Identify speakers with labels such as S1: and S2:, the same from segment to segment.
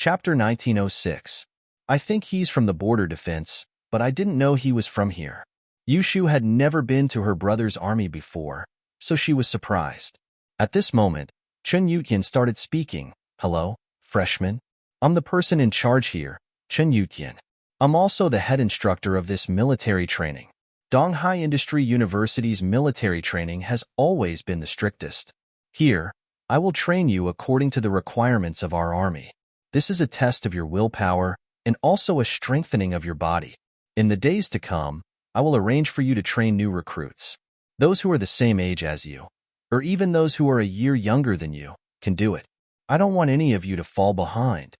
S1: Chapter 1906. I think he's from the border defense, but I didn't know he was from here. Yushu had never been to her brother's army before, so she was surprised. At this moment, Chen Yutian started speaking. Hello, freshman. I'm the person in charge here, Chen Yutian. I'm also the head instructor of this military training. Donghai Industry University's military training has always been the strictest. Here, I will train you according to the requirements of our army. This is a test of your willpower and also a strengthening of your body. In the days to come, I will arrange for you to train new recruits. Those who are the same age as you, or even those who are a year younger than you, can do it. I don't want any of you to fall behind.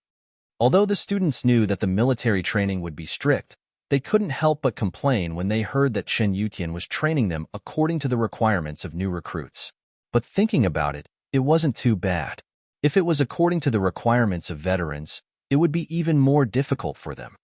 S1: Although the students knew that the military training would be strict, they couldn't help but complain when they heard that Chen Yutian was training them according to the requirements of new recruits. But thinking about it, it wasn't too bad. If it was according to the requirements of veterans, it would be even more difficult for them.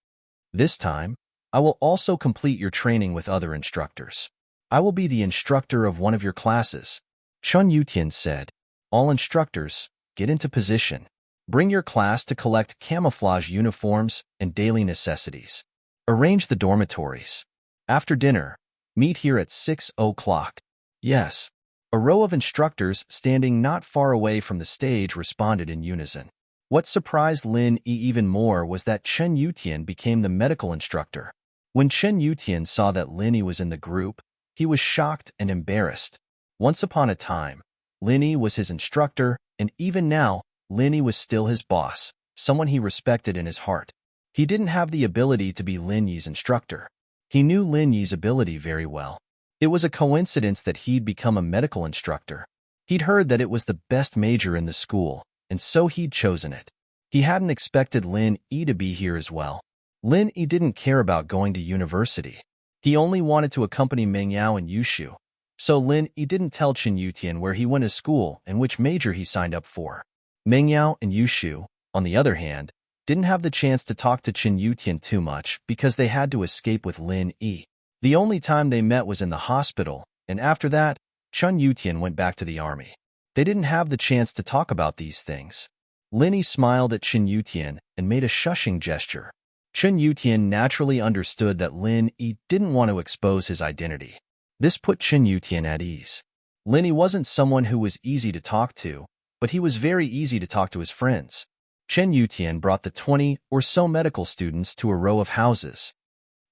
S1: This time, I will also complete your training with other instructors. I will be the instructor of one of your classes. Chen Yutian said, all instructors, get into position. Bring your class to collect camouflage uniforms and daily necessities. Arrange the dormitories. After dinner, meet here at 6 o'clock. Yes. A row of instructors standing not far away from the stage responded in unison. What surprised Lin Yi even more was that Chen Yutian became the medical instructor. When Chen Yutian saw that Lin Yi was in the group, he was shocked and embarrassed. Once upon a time, Lin Yi was his instructor, and even now, Lin Yi was still his boss, someone he respected in his heart. He didn't have the ability to be Lin Yi's instructor. He knew Lin Yi's ability very well. It was a coincidence that he'd become a medical instructor. He'd heard that it was the best major in the school, and so he'd chosen it. He hadn't expected Lin Yi to be here as well. Lin Yi didn't care about going to university. He only wanted to accompany Meng Yao and Yushu. So Lin Yi didn't tell Chen Yutian where he went to school and which major he signed up for. Meng Yao and Yushu, on the other hand, didn't have the chance to talk to Chen Yutian too much because they had to escape with Lin Yi. The only time they met was in the hospital, and after that, Chen Yutian went back to the army. They didn't have the chance to talk about these things. Lin Yi smiled at Chen Yutian and made a shushing gesture. Chen Yutian naturally understood that Lin Yi didn't want to expose his identity. This put Chen Yutian at ease. Lin Yi wasn't someone who was easy to talk to, but he was very easy to talk to his friends. Chen Yutian brought the 20 or so medical students to a row of houses.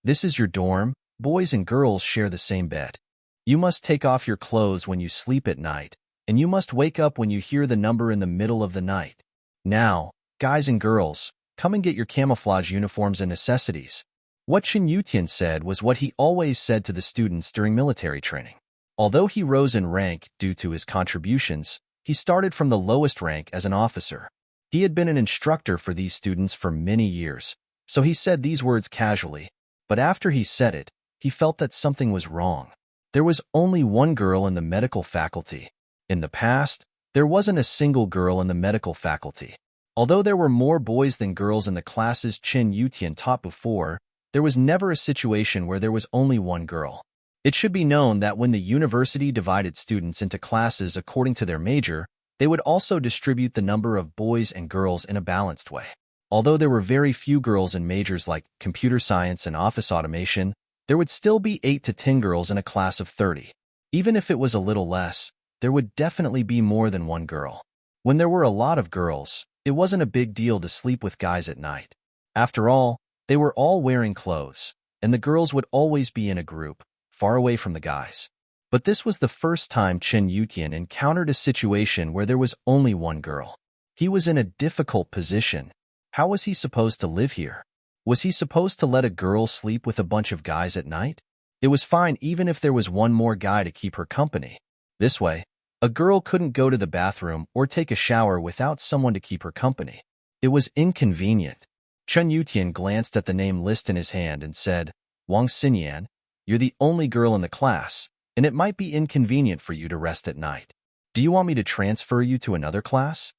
S1: This is your dorm. Boys and girls share the same bed. You must take off your clothes when you sleep at night, and you must wake up when you hear the number in the middle of the night. Now, guys and girls, come and get your camouflage uniforms and necessities. What Chen Yutian said was what he always said to the students during military training. Although he rose in rank due to his contributions, he started from the lowest rank as an officer. He had been an instructor for these students for many years, so he said these words casually, but after he said it, he felt that something was wrong. There was only one girl in the medical faculty. In the past, there wasn't a single girl in the medical faculty. Although there were more boys than girls in the classes Chen Yutian taught before, there was never a situation where there was only one girl. It should be known that when the university divided students into classes according to their major, they would also distribute the number of boys and girls in a balanced way. Although there were very few girls in majors like computer science and office automation, there would still be 8 to 10 girls in a class of 30. Even if it was a little less, there would definitely be more than one girl. When there were a lot of girls, it wasn't a big deal to sleep with guys at night. After all, they were all wearing clothes, and the girls would always be in a group, far away from the guys. But this was the first time Chen Yutian encountered a situation where there was only one girl. He was in a difficult position. How was he supposed to live here? Was he supposed to let a girl sleep with a bunch of guys at night? It was fine even if there was one more guy to keep her company. This way, a girl couldn't go to the bathroom or take a shower without someone to keep her company. It was inconvenient. Chen Yutian glanced at the name list in his hand and said, Wang Xinyan, you're the only girl in the class, and it might be inconvenient for you to rest at night. Do you want me to transfer you to another class?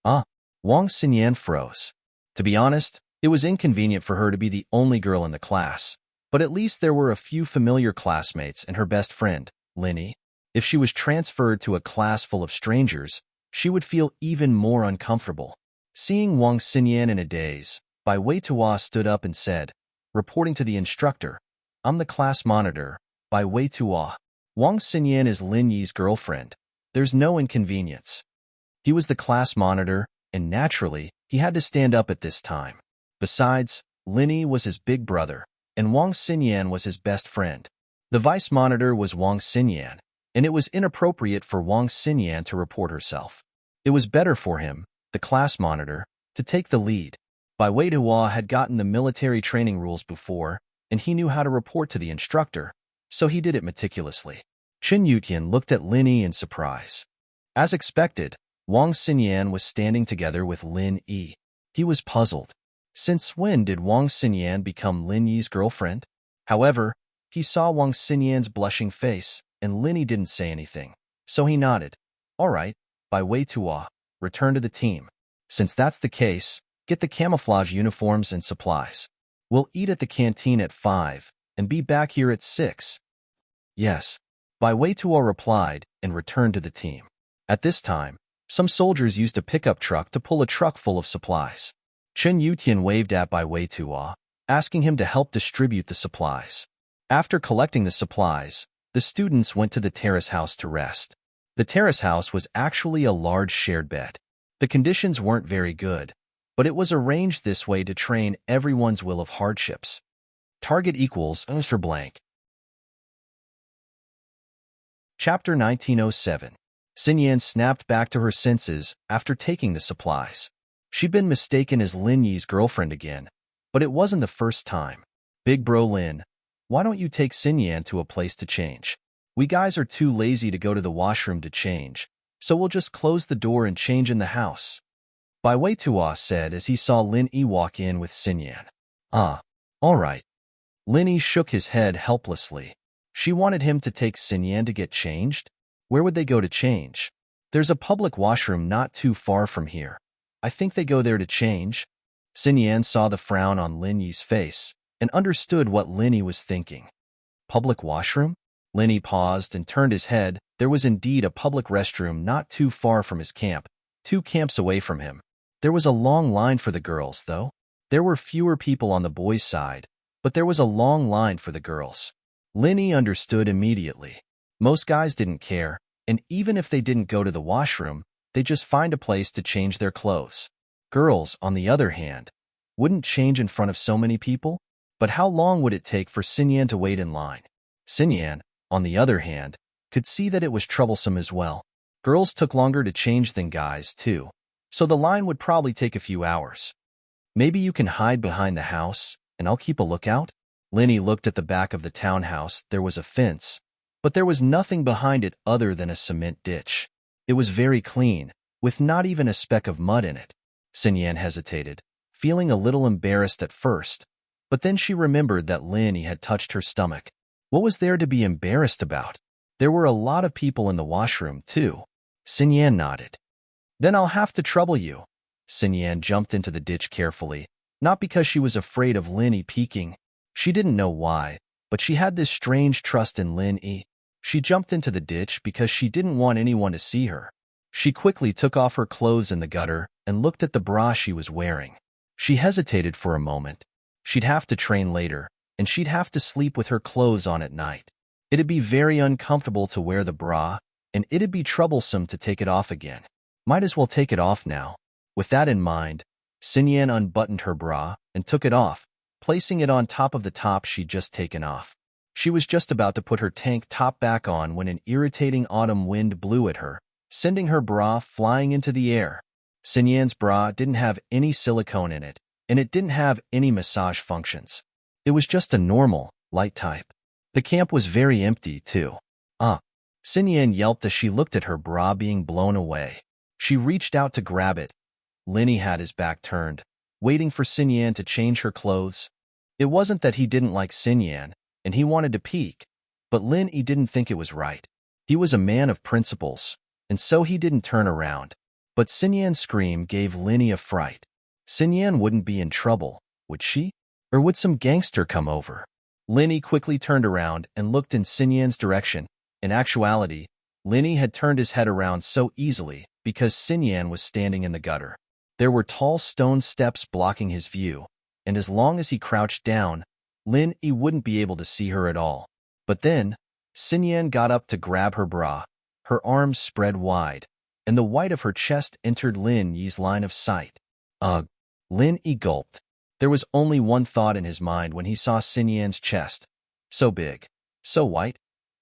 S1: Wang Xinyan froze. To be honest, it was inconvenient for her to be the only girl in the class, but at least there were a few familiar classmates and her best friend, Lin Yi. If she was transferred to a class full of strangers, she would feel even more uncomfortable. Seeing Wang Xinyan in a daze, Bai Weitua stood up and said, reporting to the instructor, I'm the class monitor, Bai Weitua. Wang Xinyan is Lin Yi's girlfriend. There's no inconvenience. He was the class monitor, and naturally, he had to stand up at this time. Besides, Lin Yi was his big brother, and Wang Xinyan was his best friend. The vice monitor was Wang Xinyan, and it was inappropriate for Wang Xinyan to report herself. It was better for him, the class monitor, to take the lead. Bai Weitua had gotten the military training rules before, and he knew how to report to the instructor, so he did it meticulously. Qin Yutian looked at Lin Yi in surprise. As expected, Wang Xinyan was standing together with Lin Yi. He was puzzled. Since when did Wang Xinyan become Lin Yi's girlfriend? However, he saw Wang Xinyan's blushing face, and Lin Yi didn't say anything, so he nodded. All right, Bai Weitua, return to the team. Since that's the case, get the camouflage uniforms and supplies. We'll eat at the canteen at 5 and be back here at 6. Yes, Bai Weitua replied and returned to the team. At this time, some soldiers used a pickup truck to pull a truck full of supplies. Qin Yutian waved at Bai Weitua, asking him to help distribute the supplies. After collecting the supplies, the students went to the terrace house to rest. The terrace house was actually a large shared bed. The conditions weren't very good, but it was arranged this way to train everyone's will of hardships. Target equals Mr. Blank. Chapter 1907. Xinyan snapped back to her senses after taking the supplies. She'd been mistaken as Lin Yi's girlfriend again, but it wasn't the first time. Big bro Lin, why don't you take Xinyan to a place to change? We guys are too lazy to go to the washroom to change, so we'll just close the door and change in the house. Bai Weitua said as he saw Lin Yi walk in with Xinyan. All right. Lin Yi shook his head helplessly. She wanted him to take Xinyan to get changed? Where would they go to change? There's a public washroom not too far from here. I think they go there to change. Xinyan saw the frown on Lin Yi's face and understood what Lin Yi was thinking. Public washroom? Lin Yi paused and turned his head. There was indeed a public restroom not too far from his camp, 2 camps away from him. There was a long line for the girls, though. There were fewer people on the boys' side, but there was a long line for the girls. Lin Yi understood immediately. Most guys didn't care, and even if they didn't go to the washroom, they'd just find a place to change their clothes. Girls, on the other hand, wouldn't change in front of so many people. But how long would it take for Xinyan to wait in line? Xinyan, on the other hand, could see that it was troublesome as well. Girls took longer to change than guys, too, so the line would probably take a few hours. Maybe you can hide behind the house, and I'll keep a lookout? Lin Yi looked at the back of the townhouse. There was a fence, but there was nothing behind it other than a cement ditch. It was very clean, with not even a speck of mud in it. Xinyan hesitated, feeling a little embarrassed at first, but then she remembered that Lin Yi had touched her stomach. What was there to be embarrassed about? There were a lot of people in the washroom, too. Xinyan nodded. Then I'll have to trouble you. Xinyan jumped into the ditch carefully, not because she was afraid of Lin Yi peeking. She didn't know why, but she had this strange trust in Lin Yi. She jumped into the ditch because she didn't want anyone to see her. She quickly took off her clothes in the gutter and looked at the bra she was wearing. She hesitated for a moment. She'd have to train later, and she'd have to sleep with her clothes on at night. It'd be very uncomfortable to wear the bra, and it'd be troublesome to take it off again. Might as well take it off now. With that in mind, Xinyan unbuttoned her bra and took it off, placing it on top of the top she'd just taken off. She was just about to put her tank top back on when an irritating autumn wind blew at her, sending her bra flying into the air. Xinyan's bra didn't have any silicone in it, and it didn't have any massage functions. It was just a normal, light type. The camp was very empty, too. Xinyan yelped as she looked at her bra being blown away. She reached out to grab it. Lin Yi had his back turned, waiting for Xinyan to change her clothes. It wasn't that he didn't like Xinyan, and he wanted to peek, but Lin Yi didn't think it was right. He was a man of principles, and so he didn't turn around. But Xinyan's scream gave Lin Yi a fright. Xinyan wouldn't be in trouble, would she? Or would some gangster come over? Lin Yi quickly turned around and looked in Xinyan's direction. In actuality, Lin Yi had turned his head around so easily because Xinyan was standing in the gutter. There were tall stone steps blocking his view, and as long as he crouched down, Lin Yi wouldn't be able to see her at all. But then, Xin Yan got up to grab her bra, her arms spread wide, and the white of her chest entered Lin Yi's line of sight. Ugh! Lin Yi gulped. There was only one thought in his mind when he saw Xin Yan's chest. So big, so white.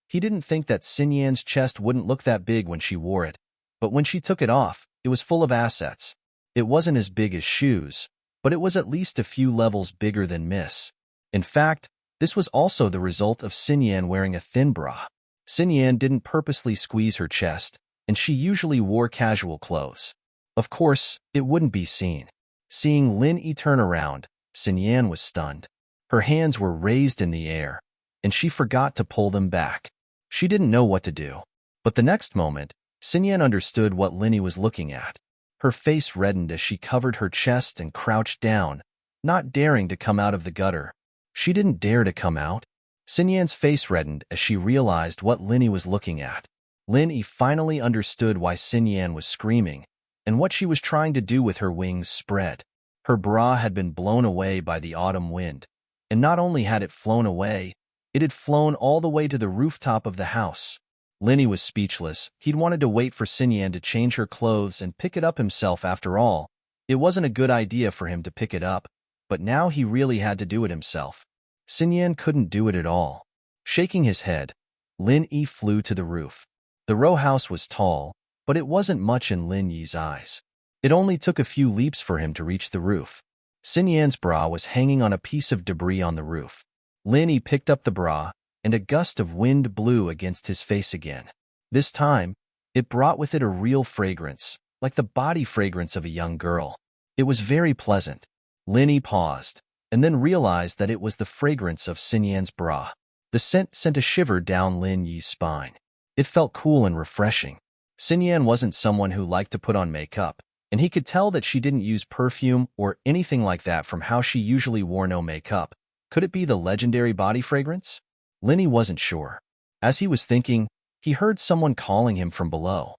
S1: He didn't think that Xin Yan's chest wouldn't look that big when she wore it, but when she took it off, it was full of assets. It wasn't as big as shoes, but it was at least a few levels bigger than Miss. In fact, this was also the result of Xin Yan wearing a thin bra. Xin Yan didn't purposely squeeze her chest, and she usually wore casual clothes. Of course, it wouldn't be seen. Seeing Lin Yi turn around, Xin Yan was stunned. Her hands were raised in the air, and she forgot to pull them back. She didn't know what to do. But the next moment, Xin Yan understood what Lin Yi was looking at. Her face reddened as she covered her chest and crouched down, not daring to come out of the gutter. She didn't dare to come out. Xin Yan's face reddened as she realized what Lin Yi was looking at. Lin Yi finally understood why Xin Yan was screaming, and what she was trying to do with her wings spread. Her bra had been blown away by the autumn wind, and not only had it flown away, it had flown all the way to the rooftop of the house. Lin Yi was speechless. He'd wanted to wait for Xin Yan to change her clothes and pick it up himself after all. It wasn't a good idea for him to pick it up, but now he really had to do it himself. Xin Yan couldn't do it at all. Shaking his head, Lin Yi flew to the roof. The row house was tall, but it wasn't much in Lin Yi's eyes. It only took a few leaps for him to reach the roof. Xin Yan's bra was hanging on a piece of debris on the roof. Lin Yi picked up the bra, and a gust of wind blew against his face again. This time, it brought with it a real fragrance, like the body fragrance of a young girl. It was very pleasant. Lin Yi paused, and then realized that it was the fragrance of Xin Yan's bra. The scent sent a shiver down Lin Yi's spine. It felt cool and refreshing. Xin Yan wasn't someone who liked to put on makeup, and he could tell that she didn't use perfume or anything like that from how she usually wore no makeup. Could it be the legendary body fragrance? Lin Yi wasn't sure. As he was thinking, he heard someone calling him from below.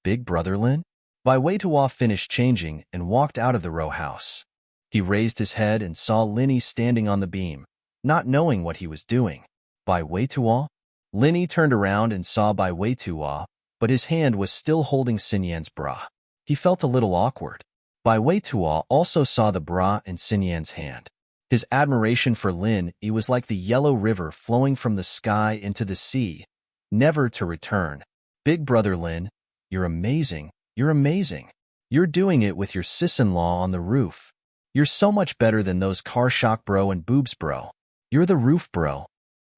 S1: Big Brother Lin? Bai Weituo finished changing and walked out of the row house. He raised his head and saw Lin Yi standing on the beam, not knowing what he was doing. Bai Weituo? Lin Yi turned around and saw Bai Weituo, but his hand was still holding Xin Yan's bra. He felt a little awkward. Bai Weituo also saw the bra in Xin Yan's hand. His admiration for Lin Yi was like the yellow river flowing from the sky into the sea, never to return. Big Brother Lin, you're amazing. You're amazing. You're doing it with your sis-in-law on the roof. You're so much better than those car shock bro and boobs bro. You're the roof bro.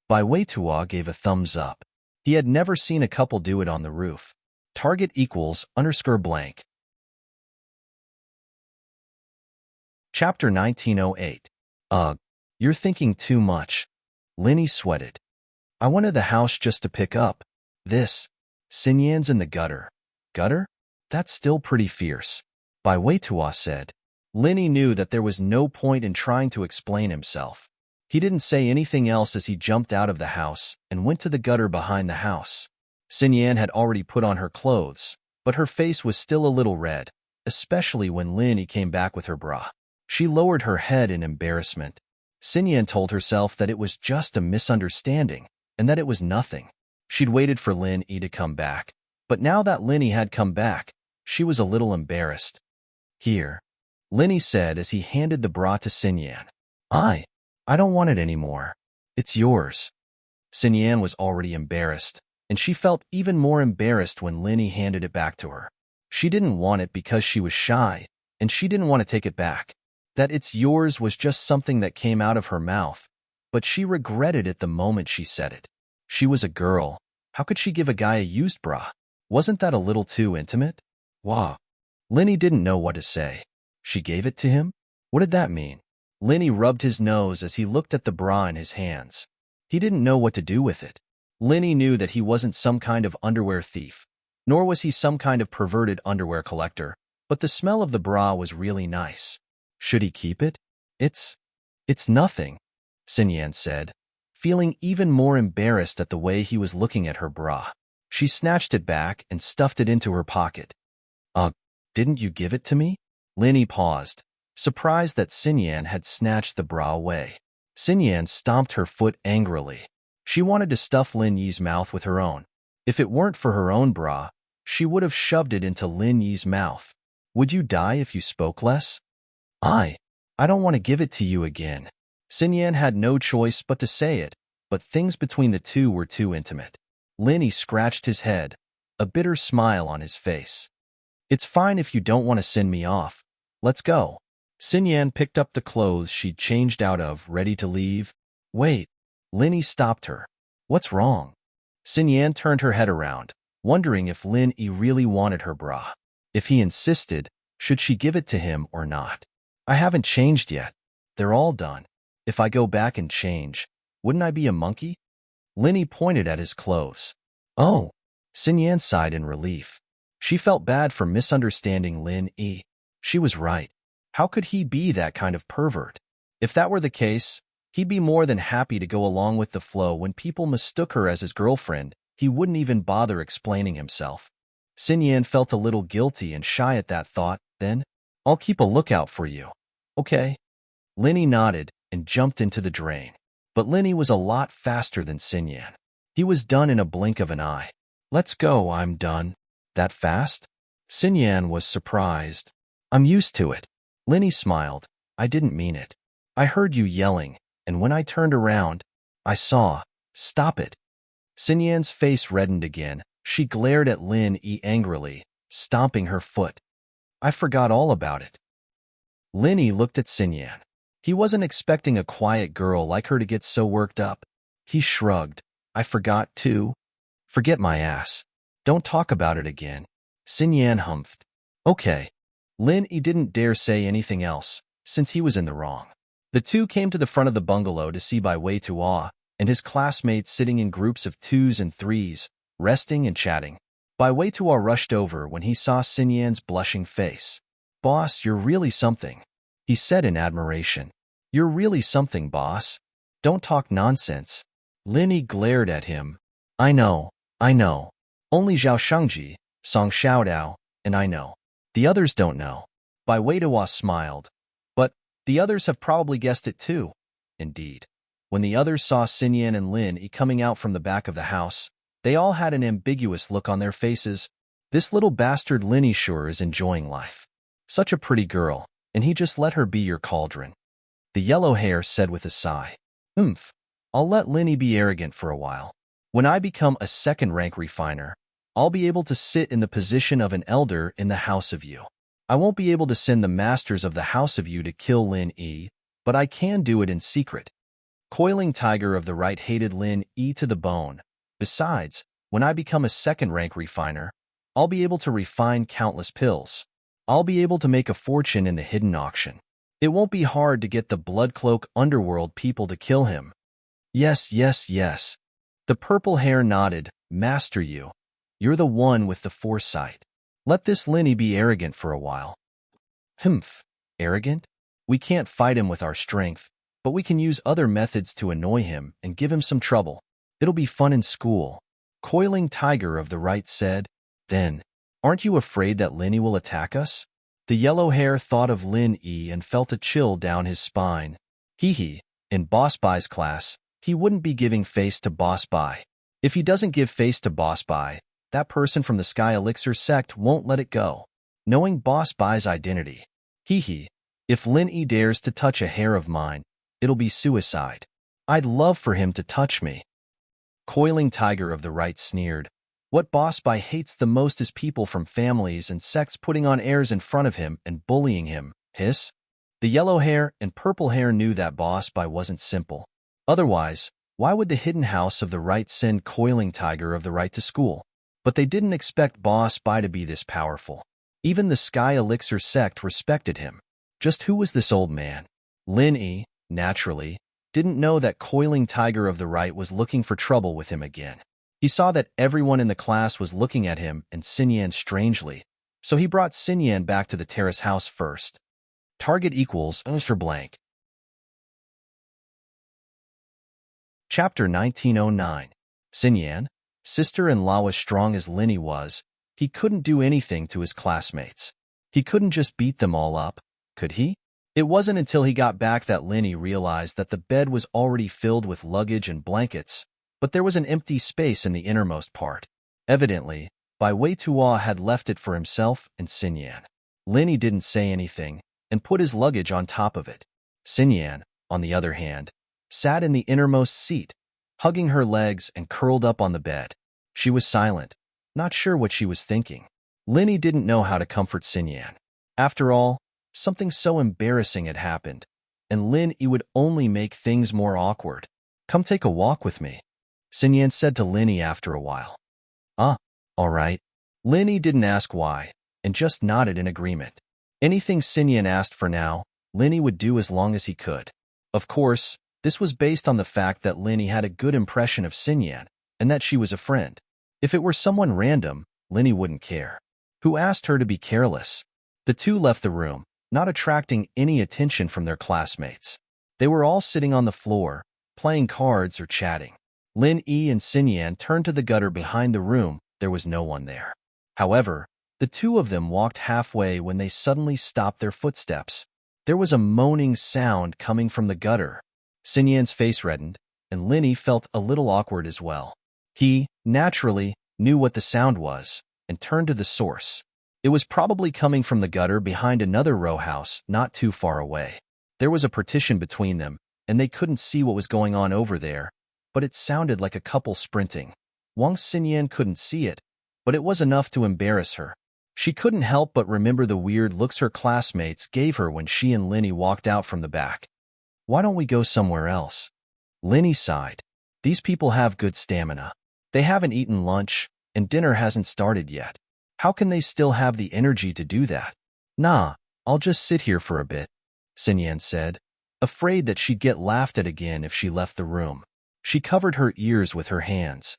S1: Bai Weituo gave a thumbs up. He had never seen a couple do it on the roof. Target equals _blank. Chapter 1908. Ugh, you're thinking too much. Lin Yi sweated. I wanted the house just to pick up this. Xin Yan's in the gutter. Gutter? That's still pretty fierce. Bai Weituo said. Lin Yi knew that there was no point in trying to explain himself. He didn't say anything else as he jumped out of the house and went to the gutter behind the house. Xin Yan had already put on her clothes, but her face was still a little red, especially when Lin Yi came back with her bra. She lowered her head in embarrassment. Xin Yan told herself that it was just a misunderstanding and that it was nothing. She'd waited for Lin Yi to come back, but now that Lin Yi had come back, she was a little embarrassed. Here, Lin Yi said as he handed the bra to Xin Yan. I don't want it anymore. It's yours. Xin Yan was already embarrassed, and she felt even more embarrassed when Lin Yi handed it back to her. She didn't want it because she was shy, and she didn't want to take it back. That it's yours was just something that came out of her mouth, but she regretted it the moment she said it. She was a girl. How could she give a guy a used bra? Wasn't that a little too intimate? Wow. Lin Yi didn't know what to say. She gave it to him? What did that mean? Lin Yi rubbed his nose as he looked at the bra in his hands. He didn't know what to do with it. Lin Yi knew that he wasn't some kind of underwear thief, nor was he some kind of perverted underwear collector, but the smell of the bra was really nice. Should he keep it? It's nothing, Xin Yan said, feeling even more embarrassed at the way he was looking at her bra. She snatched it back and stuffed it into her pocket. Didn't you give it to me? Linny paused, surprised that Xinyan had snatched the bra away. Xinyan stomped her foot angrily. She wanted to stuff Lin Yi's mouth with her own. If it weren't for her own bra, she would have shoved it into Lin Yi's mouth. Would you die if you spoke less? I don't want to give it to you again. Xinyan had no choice but to say it, but things between the two were too intimate. Linny scratched his head, a bitter smile on his face. It's fine if you don't want to send me off. Let's go. Xinyan picked up the clothes she'd changed out of, ready to leave. Wait. Linny stopped her. What's wrong? Xinyan turned her head around, wondering if Lin Yi really wanted her bra. If he insisted, should she give it to him or not? I haven't changed yet. They're all done. If I go back and change, wouldn't I be a monkey? Linny pointed at his clothes. Oh. Xinyan sighed in relief. She felt bad for misunderstanding Lin Yi. She was right. How could he be that kind of pervert? If that were the case, he'd be more than happy to go along with the flow. When people mistook her as his girlfriend, he wouldn't even bother explaining himself. Xinyan felt a little guilty and shy at that thought. Then, I'll keep a lookout for you. Okay. Linny nodded and jumped into the drain. But Linny was a lot faster than Xinyan. He was done in a blink of an eye. Let's go, I'm done. That fast? Xinyan was surprised. I'm used to it. Linny smiled. I didn't mean it. I heard you yelling, and when I turned around, I saw. Stop it. Xinyan's face reddened again. She glared at Lin Yi angrily, stomping her foot. I forgot all about it. Linny looked at Xinyan. He wasn't expecting a quiet girl like her to get so worked up. He shrugged. I forgot too. Forget my ass. Don't talk about it again. Xinyan humphed. Okay. Lin Yi didn't dare say anything else, since he was in the wrong. The two came to the front of the bungalow to see Bai Wei-Tua and his classmates sitting in groups of twos and threes, resting and chatting. Bai Wei-Tua rushed over when he saw Xinyan's blushing face. Boss, you're really something, he said in admiration. You're really something, boss. Don't talk nonsense. Lin Yi glared at him. I know. Only Zhao Shangji, Song Xiaodao, and I know. The others don't know. Bai Wei-Tua smiled. But the others have probably guessed it too. Indeed. When the others saw Xinyan and Lin Yi coming out from the back of the house, they all had an ambiguous look on their faces. This little bastard Lin Yi sure is enjoying life. Such a pretty girl, and he just let her be your cauldron. The yellow hair said with a sigh. I'll let Lin Yi be arrogant for a while. When I become a second-rank refiner, I'll be able to sit in the position of an elder in the House of Yu. I won't be able to send the masters of the House of Yu to kill Lin Yi, but I can do it in secret. Coiling Tiger of the Right hated Lin Yi to the bone. Besides, when I become a second-rank refiner, I'll be able to refine countless pills. I'll be able to make a fortune in the hidden auction. It won't be hard to get the Bloodcloak underworld people to kill him. Yes. The purple hair nodded. Master Yu. You're the one with the foresight. Let this Lin Yi be arrogant for a while. Arrogant? We can't fight him with our strength, but we can use other methods to annoy him and give him some trouble. It'll be fun in school. Coiling Tiger of the Right said. Then, aren't you afraid that Lin Yi will attack us? The yellow hair thought of Lin Yi and felt a chill down his spine. In Boss Bai's class, he wouldn't be giving face to Boss Bai. If he doesn't give face to Boss Bai, that person from the Sky Elixir sect won't let it go. Knowing Boss Bai's identity. If Lin Yi dares to touch a hair of mine, it'll be suicide. I'd love for him to touch me. Coiling Tiger of the Right sneered. What Boss Bai hates the most is people from families and sects putting on airs in front of him and bullying him. Hiss. The yellow hair and purple hair knew that Boss Bai wasn't simple. Otherwise, why would the hidden House of the Right send Coiling Tiger of the Right to school? But they didn't expect Boss Bai to be this powerful. Even the Sky Elixir sect respected him. Just who was this old man? Lin Yi, naturally, didn't know that Coiling Tiger of the Right was looking for trouble with him again. He saw that everyone in the class was looking at him and Xinyan strangely, so he brought Xinyan back to the terrace house first. Target equals Mr. Blank. Chapter 1909. Xinyan, sister-in-law as strong as Lin Yi was, he couldn't do anything to his classmates. He couldn't just beat them all up, could he? It wasn't until he got back that Linny realized that the bed was already filled with luggage and blankets, but there was an empty space in the innermost part. Evidently, Bai Weitua had left it for himself and Xinyan. Linny didn't say anything and put his luggage on top of it. Xinyan, on the other hand, sat in the innermost seat, hugging her legs and curled up on the bed. She was silent, not sure what she was thinking. Linny didn't know how to comfort Xinyan. After all, something so embarrassing had happened, and Lin Yi would only make things more awkward. "Come take a walk with me," Xinyan said to Linny after a while. All right." Linny didn't ask why, and just nodded in agreement. Anything Xinyan asked for now, Linny would do as long as he could. Of course, this was based on the fact that Linny had a good impression of Xinyan, and that she was a friend. If it were someone random, Linny wouldn't care. Who asked her to be careless? The two left the room, not attracting any attention from their classmates. They were all sitting on the floor, playing cards or chatting. Lin Yi and Xinyan turned to the gutter behind the room. There was no one there. However, the two of them walked halfway when they suddenly stopped their footsteps. There was a moaning sound coming from the gutter. Xinyan's face reddened, and Linny felt a little awkward as well. He, naturally, knew what the sound was, and turned to the source. It was probably coming from the gutter behind another row house not too far away. There was a partition between them, and they couldn't see what was going on over there, but it sounded like a couple sprinting. Wang Xinyan couldn't see it, but it was enough to embarrass her. She couldn't help but remember the weird looks her classmates gave her when she and Linny walked out from the back. "Why don't we go somewhere else?" Linny sighed. "These people have good stamina. They haven't eaten lunch, and dinner hasn't started yet. How can they still have the energy to do that?" "Nah, I'll just sit here for a bit," Xinyan said, afraid that she'd get laughed at again if she left the room. She covered her ears with her hands.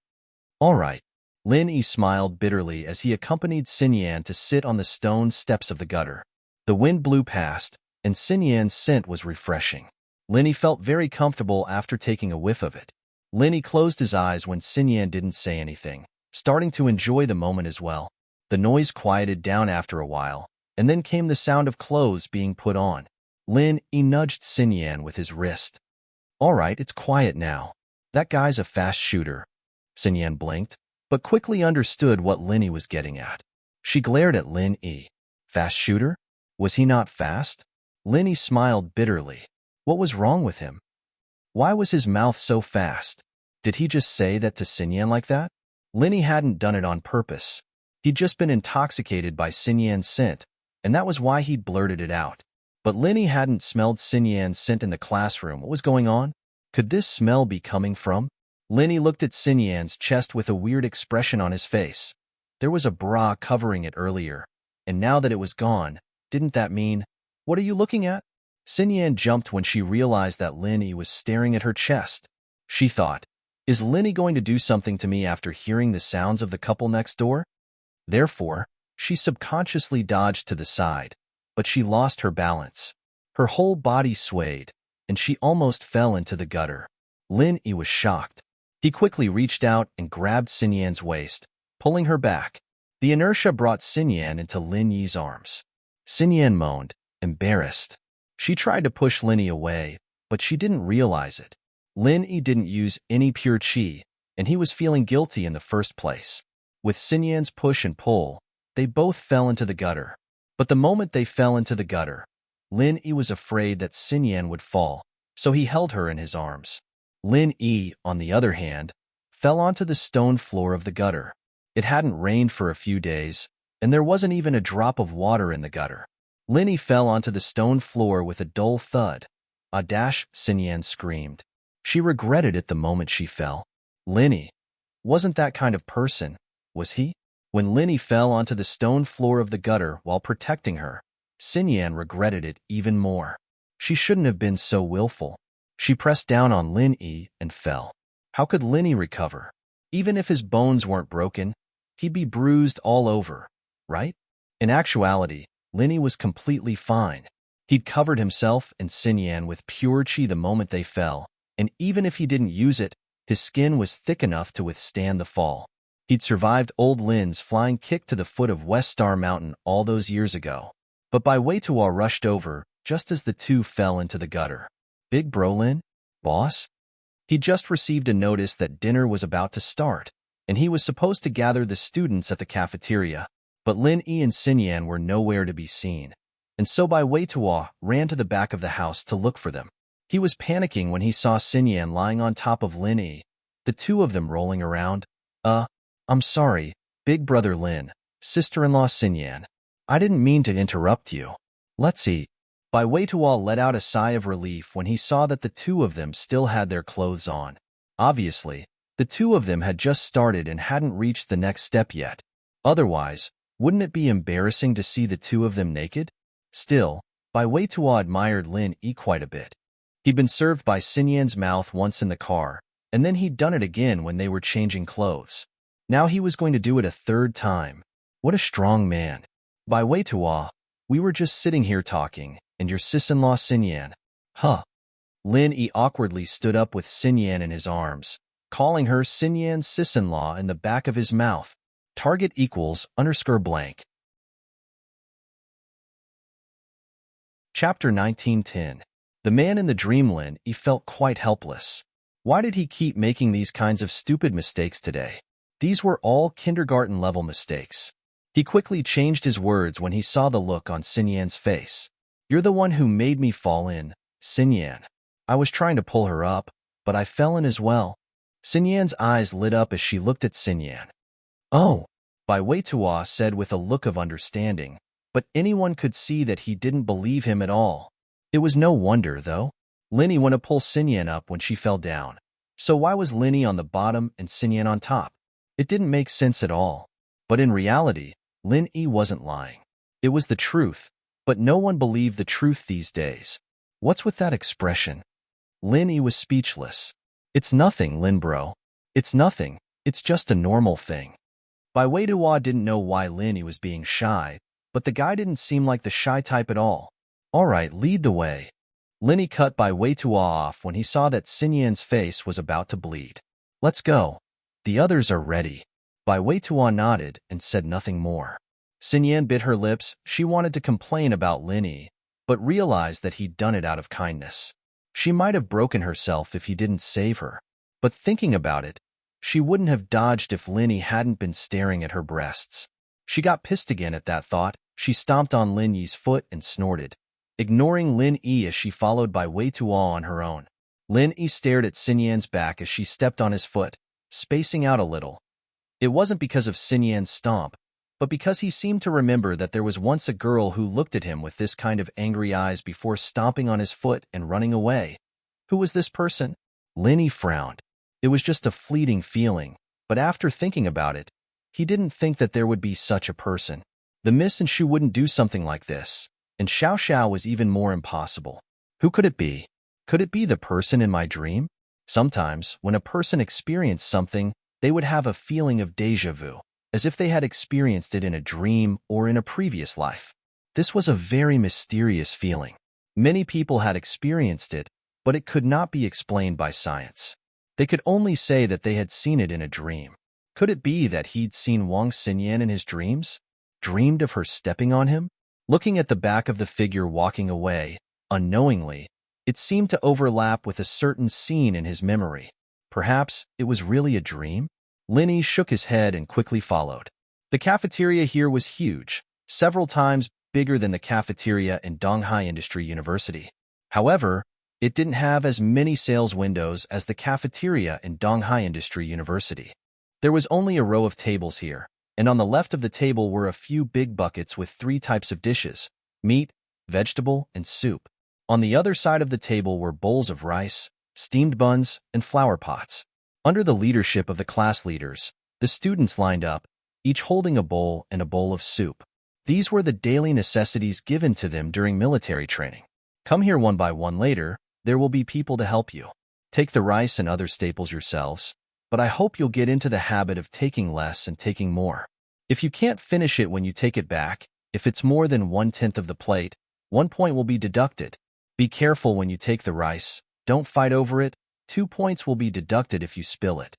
S1: "All right." Lin Yi smiled bitterly as he accompanied Xinyan to sit on the stone steps of the gutter. The wind blew past, and Xinyan's scent was refreshing. Lin Yi felt very comfortable after taking a whiff of it. Lin Yi closed his eyes when Xinyan didn't say anything, starting to enjoy the moment as well. The noise quieted down after a while, and then came the sound of clothes being put on. Lin Yi nudged Xinyan with his wrist. "All right, it's quiet now. That guy's a fast shooter." Xinyan blinked, but quickly understood what Lin Yi was getting at. She glared at Lin Yi. Fast shooter? Was he not fast? Lin Yi smiled bitterly. What was wrong with him? Why was his mouth so fast? Did he just say that to Xinyan like that? Lin Yi hadn't done it on purpose. He'd just been intoxicated by Xinyan's scent, and that was why he'd blurted it out. But Lin Yi hadn't smelled Xinyan's scent in the classroom. What was going on? Could this smell be coming from? Lin Yi looked at Xinyan's chest with a weird expression on his face. There was a bra covering it earlier, and now that it was gone, didn't that mean, "What are you looking at?" Xinyan jumped when she realized that Lin Yi was staring at her chest. She thought, is Lin Yi going to do something to me after hearing the sounds of the couple next door? Therefore, she subconsciously dodged to the side, but she lost her balance. Her whole body swayed, and she almost fell into the gutter. Lin Yi was shocked. He quickly reached out and grabbed Xinyan's waist, pulling her back. The inertia brought Xinyan into Lin Yi's arms. Xinyan moaned, embarrassed. She tried to push Lin Yi away, but she didn't realize it. Lin Yi didn't use any pure qi, and he was feeling guilty in the first place. With Xinyan's push and pull, they both fell into the gutter. But the moment they fell into the gutter, Lin Yi was afraid that Xinyan would fall, so he held her in his arms. Lin Yi, on the other hand, fell onto the stone floor of the gutter. It hadn't rained for a few days, and there wasn't even a drop of water in the gutter. Lin Yi fell onto the stone floor with a dull thud. "Ah dash," Xinyan screamed. She regretted it the moment she fell. Lin Yi wasn't that kind of person, was he? When Lin Yi fell onto the stone floor of the gutter while protecting her, Xinyan regretted it even more. She shouldn't have been so willful. She pressed down on Lin Yi and fell. How could Lin Yi recover? Even if his bones weren't broken, he'd be bruised all over, right? In actuality, Lin Yi was completely fine. He'd covered himself and Xinyan with pure qi the moment they fell, and even if he didn't use it, his skin was thick enough to withstand the fall. He'd survived old Lin's flying kick to the foot of West Star Mountain all those years ago. But Bai Weituo rushed over just as the two fell into the gutter. Big bro Lin? Boss? He just received a notice that dinner was about to start, and he was supposed to gather the students at the cafeteria. But Lin Yi and Xinyan were nowhere to be seen, and so Bai Weituo ran to the back of the house to look for them. He was panicking when he saw Xinyan lying on top of Lin Yi, the two of them rolling around. I'm sorry, big brother Lin, sister-in-law Xinyan. I didn't mean to interrupt you. Let's see. Bai Weituo let out a sigh of relief when he saw that the two of them still had their clothes on. Obviously, the two of them had just started and hadn't reached the next step yet. Otherwise, wouldn't it be embarrassing to see the two of them naked? Still, Bai Weituo admired Lin Yi quite a bit. He'd been served by Xinyan's mouth once in the car, and then he'd done it again when they were changing clothes. Now he was going to do it a third time. What a strong man. Bai Weituo, we were just sitting here talking, and your sis-in-law Xinyan. Huh. Lin Yi awkwardly stood up with Xinyan in his arms, calling her Xinyan's sis-in-law in the back of his mouth. Target equals _blank. Chapter 1910. The man in the dream. Lin Yi felt quite helpless. Why did he keep making these kinds of stupid mistakes today? These were all kindergarten-level mistakes. He quickly changed his words when he saw the look on Xinyan's face. You're the one who made me fall in, Xinyan. I was trying to pull her up, but I fell in as well. Xinyan's eyes lit up as she looked at Xinyan. Oh, Bai Weituo said with a look of understanding, but anyone could see that he didn't believe him at all. It was no wonder, though. Lin Yi went to pull Xinyan up when she fell down. So why was Lin Yi on the bottom and Xinyan on top? It didn't make sense at all. But in reality, Lin Yi wasn't lying. It was the truth, but no one believed the truth these days. What's with that expression? Lin Yi was speechless. It's nothing, Lin bro. It's nothing. It's just a normal thing. Bai Weituo didn't know why Lin Yi was being shy, but the guy didn't seem like the shy type at all. All right, lead the way. Lin Yi cut Bai Weituo off when he saw that Xinyan's face was about to bleed. Let's go. The others are ready. Bai Weituo nodded and said nothing more. Xinyan bit her lips. She wanted to complain about Lin Yi, but realized that he'd done it out of kindness. She might have broken herself if he didn't save her. But thinking about it, she wouldn't have dodged if Lin Yi hadn't been staring at her breasts. She got pissed again at that thought. She stomped on Lin Yi's foot and snorted, ignoring Lin Yi as she followed Bai Weituo on her own. Lin Yi stared at Xinyan's back as she stepped on his foot, spacing out a little. It wasn't because of Xinyan's stomp, but because he seemed to remember that there was once a girl who looked at him with this kind of angry eyes before stomping on his foot and running away. Who was this person? Lin Yi frowned. It was just a fleeting feeling, but after thinking about it, he didn't think that there would be such a person. The Miss and Shu wouldn't do something like this, and Xiao Xiao was even more impossible. Who could it be? Could it be the person in my dream? Sometimes, when a person experienced something, they would have a feeling of déjà vu, as if they had experienced it in a dream or in a previous life. This was a very mysterious feeling. Many people had experienced it, but it could not be explained by science. They could only say that they had seen it in a dream. Could it be that he'd seen Wang Xinyan in his dreams? Dreamed of her stepping on him? Looking at the back of the figure walking away, unknowingly, it seemed to overlap with a certain scene in his memory. Perhaps it was really a dream? Lin Yi shook his head and quickly followed. The cafeteria here was huge, several times bigger than the cafeteria in Donghai Industry University. However, it didn't have as many sales windows as the cafeteria in Donghai Industry University. There was only a row of tables here, and on the left of the table were a few big buckets with 3 types of dishes: meat, vegetable, and soup. On the other side of the table were bowls of rice, steamed buns, and flower pots. Under the leadership of the class leaders, the students lined up, each holding a bowl and a bowl of soup. These were the daily necessities given to them during military training. Come here one by one later, there will be people to help you. Take the rice and other staples yourselves, but I hope you'll get into the habit of taking less and taking more. If you can't finish it when you take it back, if it's more than 1/10 of the plate, 1 point will be deducted. Be careful when you take the rice. Don't fight over it. 2 points will be deducted if you spill it.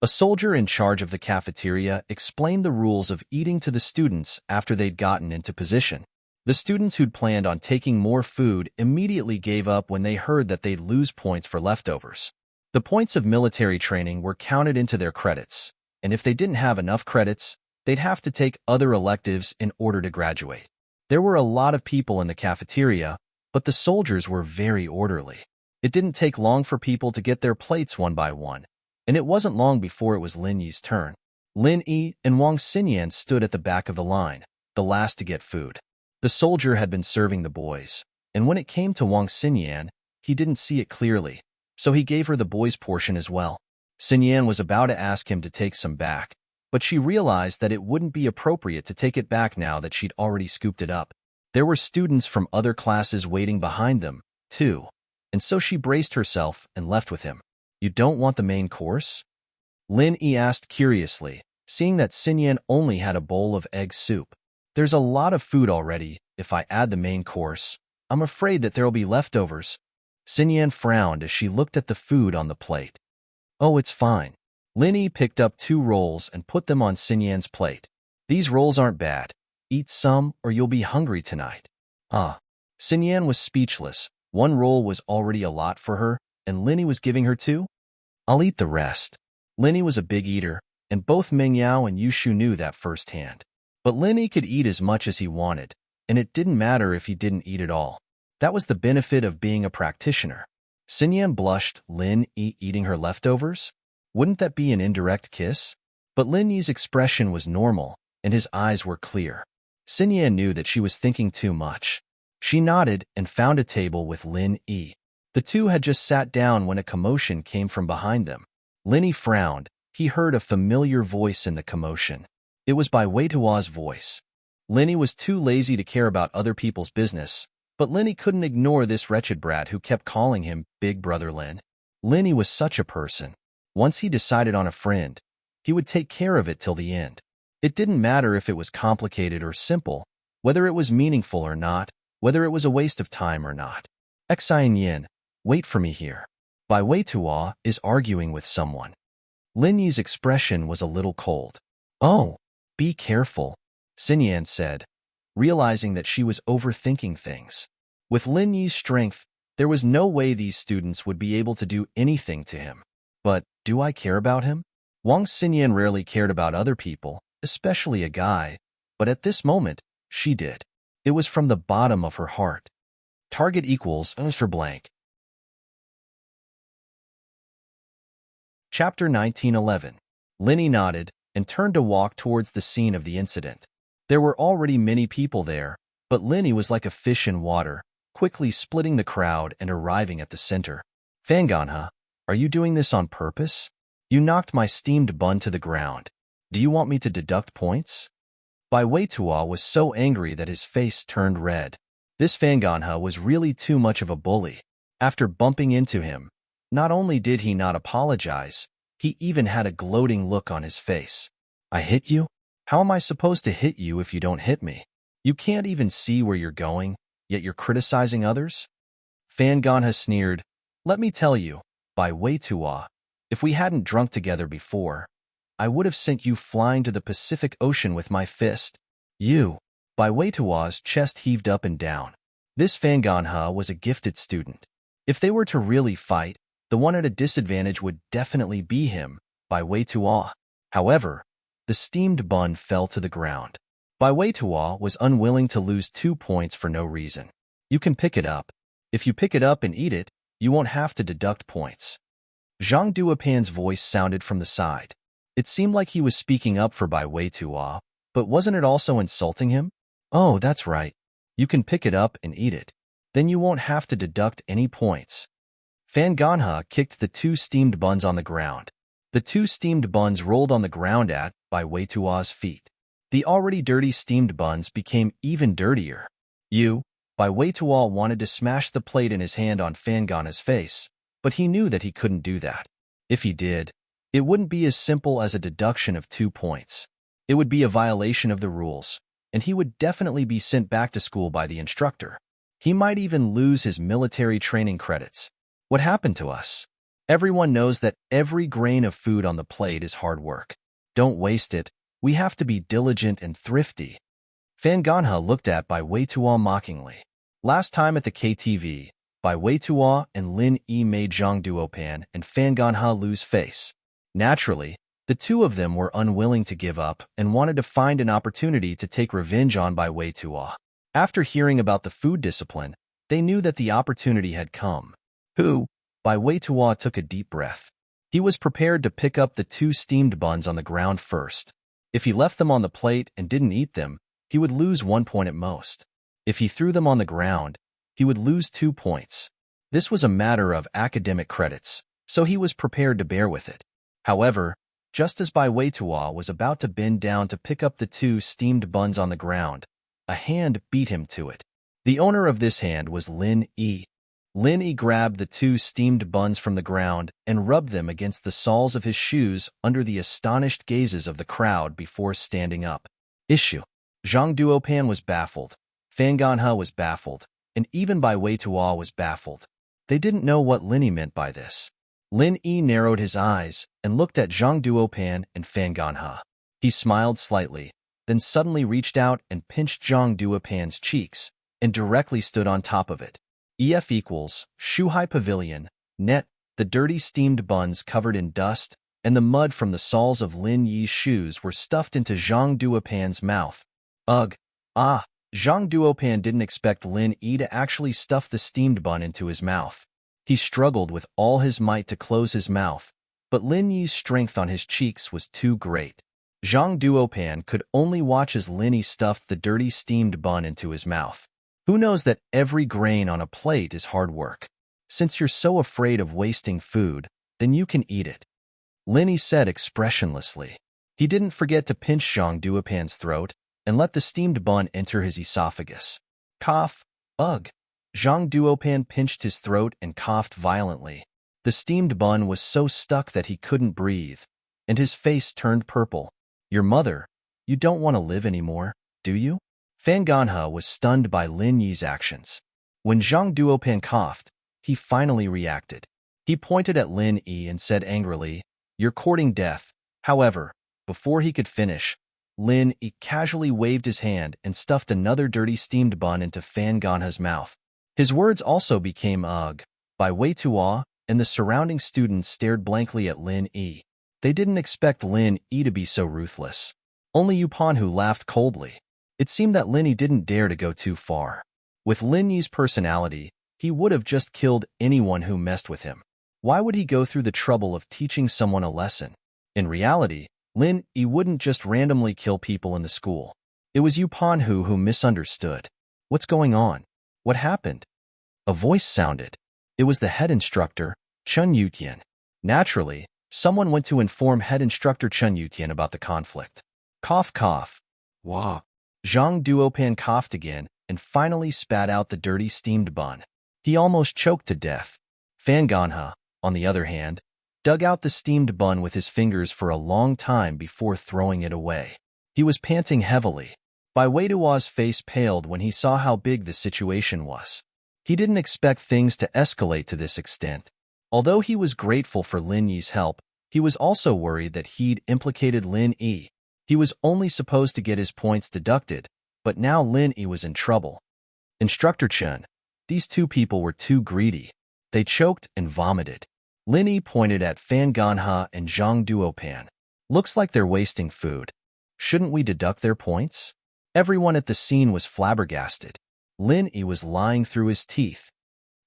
S1: A soldier in charge of the cafeteria explained the rules of eating to the students after they'd gotten into position. The students who'd planned on taking more food immediately gave up when they heard that they'd lose points for leftovers. The points of military training were counted into their credits, and if they didn't have enough credits, they'd have to take other electives in order to graduate. There were a lot of people in the cafeteria, but the soldiers were very orderly. It didn't take long for people to get their plates one by one, and it wasn't long before it was Lin Yi's turn. Lin Yi and Wang Xinyan stood at the back of the line, the last to get food. The soldier had been serving the boys, and when it came to Wang Xinyan, he didn't see it clearly, so he gave her the boys' portion as well. Xinyan was about to ask him to take some back, but she realized that it wouldn't be appropriate to take it back now that she'd already scooped it up. There were students from other classes waiting behind them, too, and so she braced herself and left with him. "You don't want the main course?" Lin Yi asked curiously, seeing that Xinyan only had a bowl of egg soup. "There's a lot of food already. If I add the main course, I'm afraid that there'll be leftovers." Xinyan frowned as she looked at the food on the plate. "Oh, it's fine." Lin Yi picked up 2 rolls and put them on Xinyan's plate. "These rolls aren't bad. Eat some or you'll be hungry tonight." Xinyan was speechless. 1 roll was already a lot for her, and Lin Yi was giving her 2? "I'll eat the rest." Lin Yi was a big eater, and both Mingyao and Yushu knew that firsthand. But Lin Yi could eat as much as he wanted, and it didn't matter if he didn't eat at all. That was the benefit of being a practitioner. Xinyan blushed. Lin Yi eating her leftovers? Wouldn't that be an indirect kiss? But Lin Yi's expression was normal, and his eyes were clear. Xinyan knew that she was thinking too much. She nodded and found a table with Lin Yi. The two had just sat down when a commotion came from behind them. Lin Yi frowned. He heard a familiar voice in the commotion. It was Bai Weitua's voice. Lin Yi was too lazy to care about other people's business, but Lin Yi couldn't ignore this wretched brat who kept calling him Big Brother Lin. Lin Yi was such a person. Once he decided on a friend, he would take care of it till the end. It didn't matter if it was complicated or simple, whether it was meaningful or not, whether it was a waste of time or not. Xian Yin, wait for me here. Bai Weitua is arguing with someone. Lin Yi's expression was a little cold. "Oh, be careful," Xinyan said, realizing that she was overthinking things. With Lin Yi's strength, there was no way these students would be able to do anything to him. But do I care about him? Wang Xinyan rarely cared about other people, especially a guy, but at this moment, she did. It was from the bottom of her heart. Target equals for blank. Chapter 1911. Lin Yi nodded and turned to walk towards the scene of the incident. There were already many people there, but Lin Yi was like a fish in water, quickly splitting the crowd and arriving at the center. "Fanganha, are you doing this on purpose? You knocked my steamed bun to the ground. Do you want me to deduct points?" Bai Weitua was so angry that his face turned red. This Fanganha was really too much of a bully. After bumping into him, not only did he not apologize, he even had a gloating look on his face. "I hit you? How am I supposed to hit you if you don't hit me? You can't even see where you're going, yet you're criticizing others?" Fanganha sneered. "Let me tell you, Bai Weitua, if we hadn't drunk together before, I would have sent you flying to the Pacific Ocean with my fist." "You." Bai Weitua's chest heaved up and down. This Fanganha was a gifted student. If they were to really fight, the one at a disadvantage would definitely be him, Bai Weitua. However, the steamed bun fell to the ground. Bai Weitua was unwilling to lose 2 points for no reason. "You can pick it up. If you pick it up and eat it, you won't have to deduct points." Zhang Duopan's voice sounded from the side. It seemed like he was speaking up for Bai Weitua, but wasn't it also insulting him? "Oh, that's right. You can pick it up and eat it. Then you won't have to deduct any points." Fanganha kicked the 2 steamed buns on the ground. The 2 steamed buns rolled on the ground at Bai Weitua's feet. The already dirty steamed buns became even dirtier. Bai Weitua wanted to smash the plate in his hand on Fanganha's face, but he knew that he couldn't do that. If he did, it wouldn't be as simple as a deduction of 2 points. It would be a violation of the rules, and he would definitely be sent back to school by the instructor. He might even lose his military training credits. What happened to us? Everyone knows that every grain of food on the plate is hard work. Don't waste it. We have to be diligent and thrifty. Fan Ganha looked at Bai Weitua mockingly. Last time at the KTV, Bai Weitua and Lin Yi made Zhang Duopan and Fan Ganha lose face. Naturally, the two of them were unwilling to give up and wanted to find an opportunity to take revenge on Bai Weitua. After hearing about the food discipline, they knew that the opportunity had come. Bai Weitua took a deep breath. He was prepared to pick up the 2 steamed buns on the ground first. If he left them on the plate and didn't eat them, he would lose 1 point at most. If he threw them on the ground, he would lose 2 points. This was a matter of academic credits, so he was prepared to bear with it. However, just as Bai Weitua was about to bend down to pick up the 2 steamed buns on the ground, a hand beat him to it. The owner of this hand was Lin Yi. Lin Yi grabbed the 2 steamed buns from the ground and rubbed them against the soles of his shoes under the astonished gazes of the crowd before standing up. Issue. Zhang Duopan was baffled. Fan Ganha was baffled, and even Bai Weitua was baffled. They didn't know what Lin Yi meant by this. Lin Yi narrowed his eyes and looked at Zhang Duopan and Fan Ganha. He smiled slightly, then suddenly reached out and pinched Zhang Duopan's cheeks and directly stood on top of it. EF equals Shuhai Pavilion, net, the dirty steamed buns covered in dust, and the mud from the soles of Lin Yi's shoes were stuffed into Zhang Duopan's mouth. Ugh! Ah! Zhang Duopan didn't expect Lin Yi to actually stuff the steamed bun into his mouth. He struggled with all his might to close his mouth, but Lin Yi's strength on his cheeks was too great. Zhang Duopan could only watch as Lin Yi stuffed the dirty steamed bun into his mouth. Who knows that every grain on a plate is hard work? Since you're so afraid of wasting food, then you can eat it. Lin Yi said expressionlessly. He didn't forget to pinch Zhang Duopan's throat and let the steamed bun enter his esophagus. Cough. Ugh. Zhang Duopan pinched his throat and coughed violently. The steamed bun was so stuck that he couldn't breathe, and his face turned purple. Your mother, you don't want to live anymore, do you? Fan Ganha was stunned by Lin Yi's actions. When Zhang Duopan coughed, he finally reacted. He pointed at Lin Yi and said angrily, "You're courting death." However, before he could finish, Lin Yi casually waved his hand and stuffed another dirty steamed bun into Fan Ganha's mouth. His words also became ugh. Bai Weitua and the surrounding students stared blankly at Lin Yi. They didn't expect Lin Yi to be so ruthless. Only Yupanhu laughed coldly. It seemed that Lin Yi didn't dare to go too far. With Lin Yi's personality, he would have just killed anyone who messed with him. Why would he go through the trouble of teaching someone a lesson? In reality, Lin Yi wouldn't just randomly kill people in the school. It was Yupanhu who misunderstood. What's going on? What happened? A voice sounded. It was the head instructor, Chun Yutian. Naturally, someone went to inform head instructor Chun Yutian about the conflict. Cough, cough. Wah. Zhang Duopan coughed again and finally spat out the dirty steamed bun. He almost choked to death. Fan Ganha, on the other hand, dug out the steamed bun with his fingers for a long time before throwing it away. He was panting heavily. Bai Weidua's face paled when he saw how big the situation was. He didn't expect things to escalate to this extent. Although he was grateful for Lin Yi's help, he was also worried that he'd implicated Lin Yi. He was only supposed to get his points deducted, but now Lin Yi was in trouble. Instructor Chun, these two people were too greedy. They choked and vomited. Lin Yi pointed at Fan Ganha and Zhang Duopan. Looks like they're wasting food. Shouldn't we deduct their points? Everyone at the scene was flabbergasted. Lin Yi was lying through his teeth.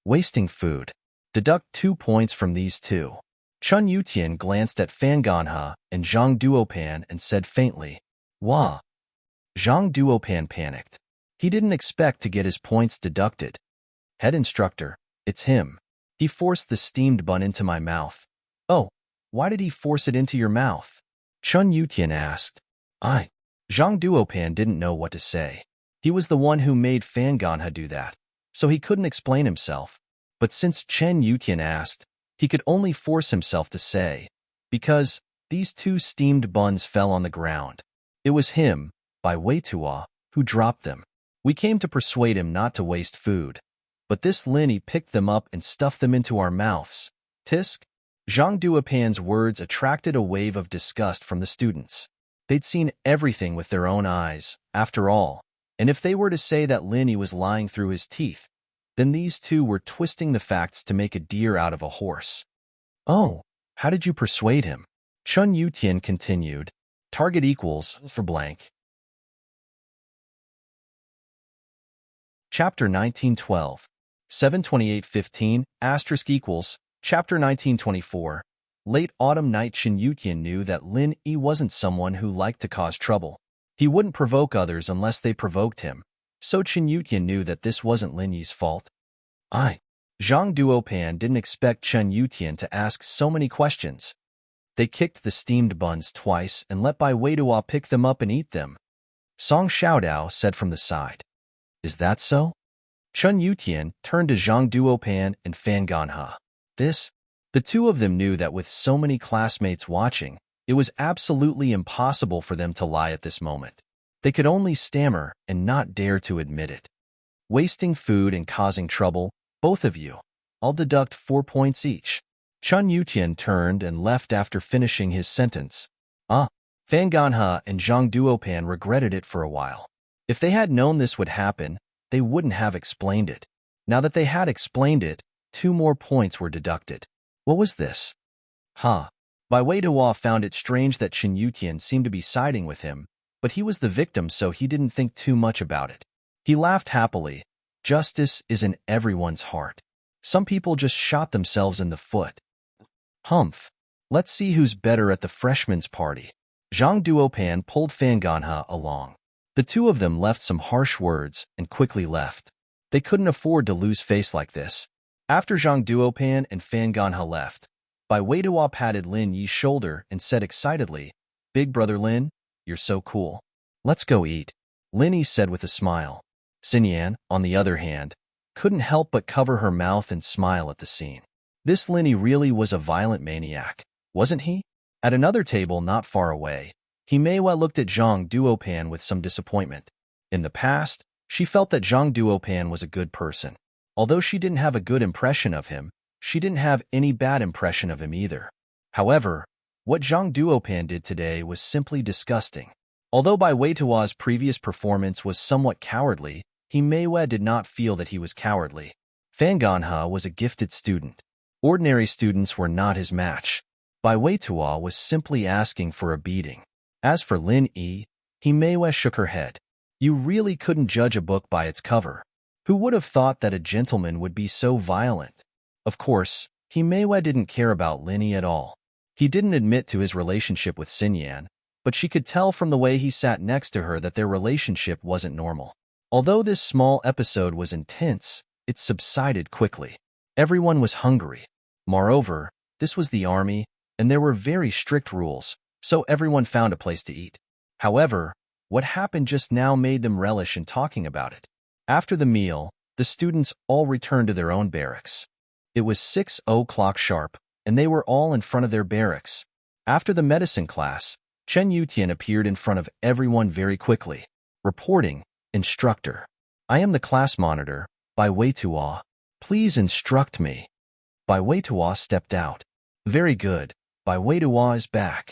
S1: Wasting food. Deduct 2 points from these two. Chun Yutian glanced at Fan Ganha and Zhang Duopan and said faintly, "Wah." Zhang Duopan panicked. He didn't expect to get his points deducted. Head instructor, it's him. He forced the steamed bun into my mouth. Oh, why did he force it into your mouth? Chun Yutian asked. Zhang Duopan didn't know what to say. He was the one who made Fan Ganha do that, so he couldn't explain himself. But since Chun Yutian asked, he could only force himself to say, because these 2 steamed buns fell on the ground. It was him, Bai Weitua, who dropped them. We came to persuade him not to waste food. But this Lin Yi picked them up and stuffed them into our mouths. Tisk? Zhang Duopan's words attracted a wave of disgust from the students. They'd seen everything with their own eyes. After all, And if they were to say that Linny was lying through his teeth, then these two were twisting the facts to make a deer out of a horse. Oh, how did you persuade him? Chun Yutian continued. Target equals for blank. Chapter 1912. 72815 asterisk equals. Chapter 1924. Late autumn night. Chun Yutian knew that Lin Yi wasn't someone who liked to cause trouble. He wouldn't provoke others unless they provoked him. So Chun Yutian knew that this wasn't Lin Yi's fault. Zhang Duopan didn't expect Chun Yutian to ask so many questions. They kicked the steamed buns twice and let Bai Weidua pick them up and eat them. Song Xiaodao said from the side. Is that so? Chun Yutian turned to Zhang Duopan and Fan Ganha. The two of them knew that with so many classmates watching, it was absolutely impossible for them to lie at this moment. They could only stammer and not dare to admit it. Wasting food and causing trouble, both of you. I'll deduct 4 points each. Chun Yutian turned and left after finishing his sentence. Fan Ganha and Zhang Duopan regretted it for a while. If they had known this would happen, they wouldn't have explained it. Now that they had explained it, 2 more points were deducted. What was this? Bai Weidua found it strange that Chun Yutian seemed to be siding with him, but he was the victim, so he didn't think too much about it. He laughed happily. Justice is in everyone's heart. Some people just shot themselves in the foot. Humph. Let's see who's better at the freshman's party. Zhang Duopan pulled Fan Ganha along. The two of them left some harsh words and quickly left. They couldn't afford to lose face like this. After Zhang Duopan and Fan Ganha left, Bai Weidua patted Lin Yi's shoulder and said excitedly, Big brother Lin, you're so cool. Let's go eat. Lin Yi said with a smile. Xinyan, on the other hand, couldn't help but cover her mouth and smile at the scene. This Lin Yi really was a violent maniac, wasn't he? At another table not far away, Himewa looked at Zhang Duopan with some disappointment. In the past, she felt that Zhang Duopan was a good person. Although she didn't have a good impression of him, she didn't have any bad impression of him either. However, what Zhang Duopan did today was simply disgusting. Although Bai Weitua's previous performance was somewhat cowardly, Himewa did not feel that he was cowardly. Fan Ganha was a gifted student. Ordinary students were not his match. Bai Weitua was simply asking for a beating. As for Lin Yi, Himewa shook her head. You really couldn't judge a book by its cover. Who would have thought that a gentleman would be so violent? Of course, Himewa didn't care about Lin Yi at all. He didn't admit to his relationship with Xinyan, but she could tell from the way he sat next to her that their relationship wasn't normal. Although this small episode was intense, it subsided quickly. Everyone was hungry. Moreover, this was the army, and there were very strict rules, so everyone found a place to eat. However, what happened just now made them relish in talking about it. After the meal, the students all returned to their own barracks. It was 6:00 sharp, and they were all in front of their barracks. After the medicine class, Chun Yutian appeared in front of everyone very quickly, reporting, Instructor, I am the class monitor, Bai Weitua. Please instruct me. Bai Weitua stepped out. Very good, Bai Weitua is back.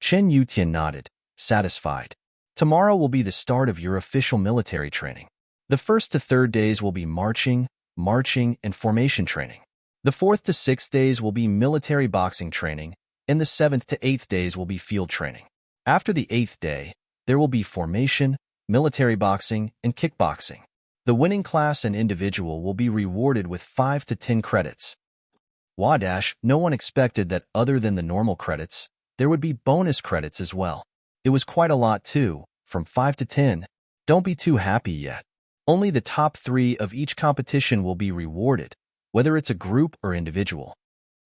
S1: Chun Yutian nodded, satisfied. Tomorrow will be the start of your official military training. The 1st to 3rd days will be marching, and formation training. The 4th to 6th days will be military boxing training, and the 7th to 8th days will be field training. After the 8th day, there will be formation, military boxing, and kickboxing. The winning class and individual will be rewarded with 5 to 10 credits. No one expected that other than the normal credits, there would be bonus credits as well. It was quite a lot too, from 5 to 10. Don't be too happy yet. Only the top 3 of each competition will be rewarded, whether it's a group or individual.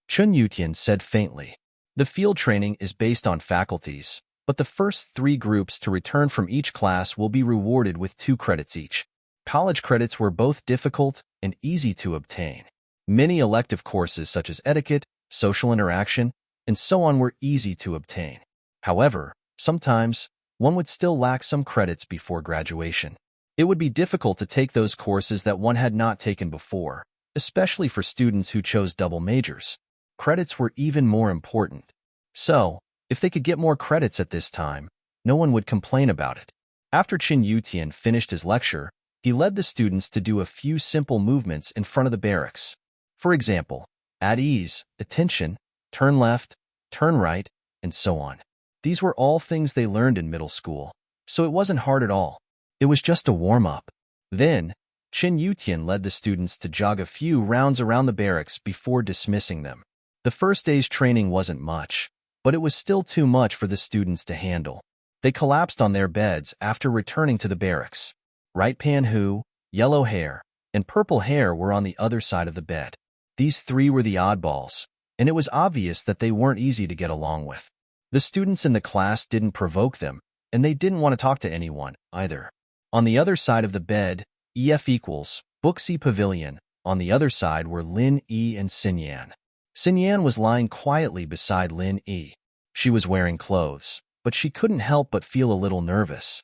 S1: Chun Yutian said faintly. The field training is based on faculties, but the first 3 groups to return from each class will be rewarded with 2 credits each. College credits were both difficult and easy to obtain. Many elective courses such as etiquette, social interaction, and so on were easy to obtain. However, sometimes, one would still lack some credits before graduation. It would be difficult to take those courses that one had not taken before, especially for students who chose double majors. Credits were even more important. So, if they could get more credits at this time, no one would complain about it. After Qin Yutian finished his lecture, he led the students to do a few simple movements in front of the barracks. For example, at ease, attention, turn left, turn right, and so on. These were all things they learned in middle school, so it wasn't hard at all. It was just a warm-up. Then, Qin Yutian led the students to jog a few rounds around the barracks before dismissing them. The first day's training wasn't much, but it was still too much for the students to handle. They collapsed on their beds after returning to the barracks. Right Pan Hu, yellow hair, and purple hair were on the other side of the bed. These three were the oddballs, and it was obvious that they weren't easy to get along with. The students in the class didn't provoke them, and they didn't want to talk to anyone, either. On the other side of the bed, EF equals, Booksy Pavilion. On the other side were Lin Yi and Xinyan. Xinyan was lying quietly beside Lin Yi. She was wearing clothes, but she couldn't help but feel a little nervous.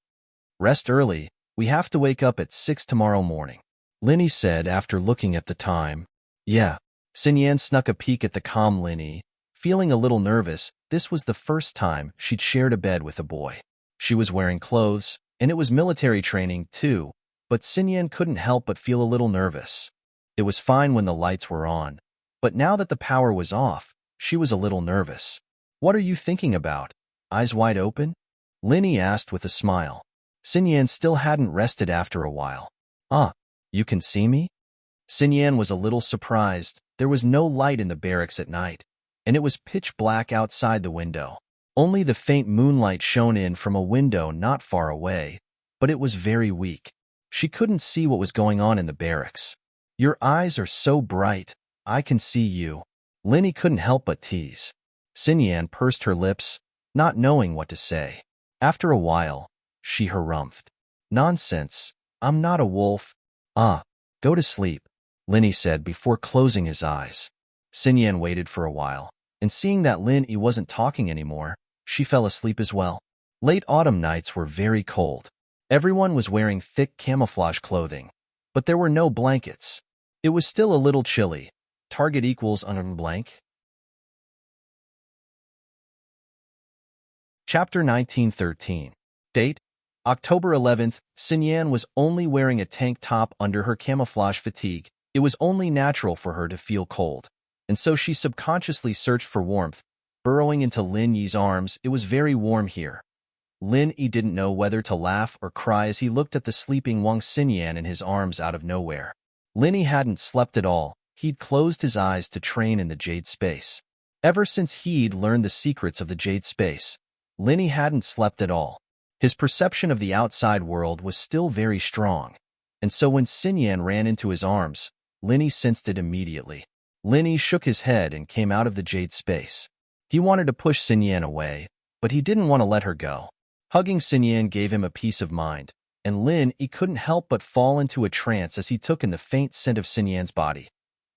S1: Rest early, we have to wake up at 6 tomorrow morning, Lin Yi said after looking at the time. Yeah. Xinyan snuck a peek at the calm Lin Yi. Feeling a little nervous, this was the first time she'd shared a bed with a boy. She was wearing clothes, and it was military training too, but Xinyan couldn't help but feel a little nervous. It was fine when the lights were on, but now that the power was off, she was a little nervous. What are you thinking about? Eyes wide open? Lin Yi asked with a smile. Xinyan still hadn't rested after a while. You can see me? Xinyan was a little surprised. There was no light in the barracks at night, and it was pitch black outside the window. Only the faint moonlight shone in from a window not far away, but it was very weak. She couldn't see what was going on in the barracks. Your eyes are so bright, I can see you. Lin Yi couldn't help but tease. Xinyan pursed her lips, not knowing what to say. After a while, she harumphed. Nonsense, I'm not a wolf. Go to sleep, Lin Yi said before closing his eyes. Xinyan waited for a while, and seeing that Lin Yi wasn't talking anymore, she fell asleep as well. Late autumn nights were very cold. Everyone was wearing thick camouflage clothing, but there were no blankets. It was still a little chilly. Target equals blank. Chapter 1913. Date: October 11th. Xinyan was only wearing a tank top under her camouflage fatigue. It was only natural for her to feel cold, and so she subconsciously searched for warmth. Burrowing into Lin Yi's arms, it was very warm here. Lin Yi didn't know whether to laugh or cry as he looked at the sleeping Wang Xinyan in his arms out of nowhere. Lin Yi hadn't slept at all. He'd closed his eyes to train in the Jade Space. Ever since he'd learned the secrets of the Jade Space, Lin Yi hadn't slept at all. His perception of the outside world was still very strong, and so when Xinyan ran into his arms, Lin Yi sensed it immediately. Lin Yi shook his head and came out of the Jade Space. He wanted to push Xinyan away, but he didn't want to let her go. Hugging Xinyan gave him a peace of mind, and Lin Yi couldn't help but fall into a trance as he took in the faint scent of Xinyan's body.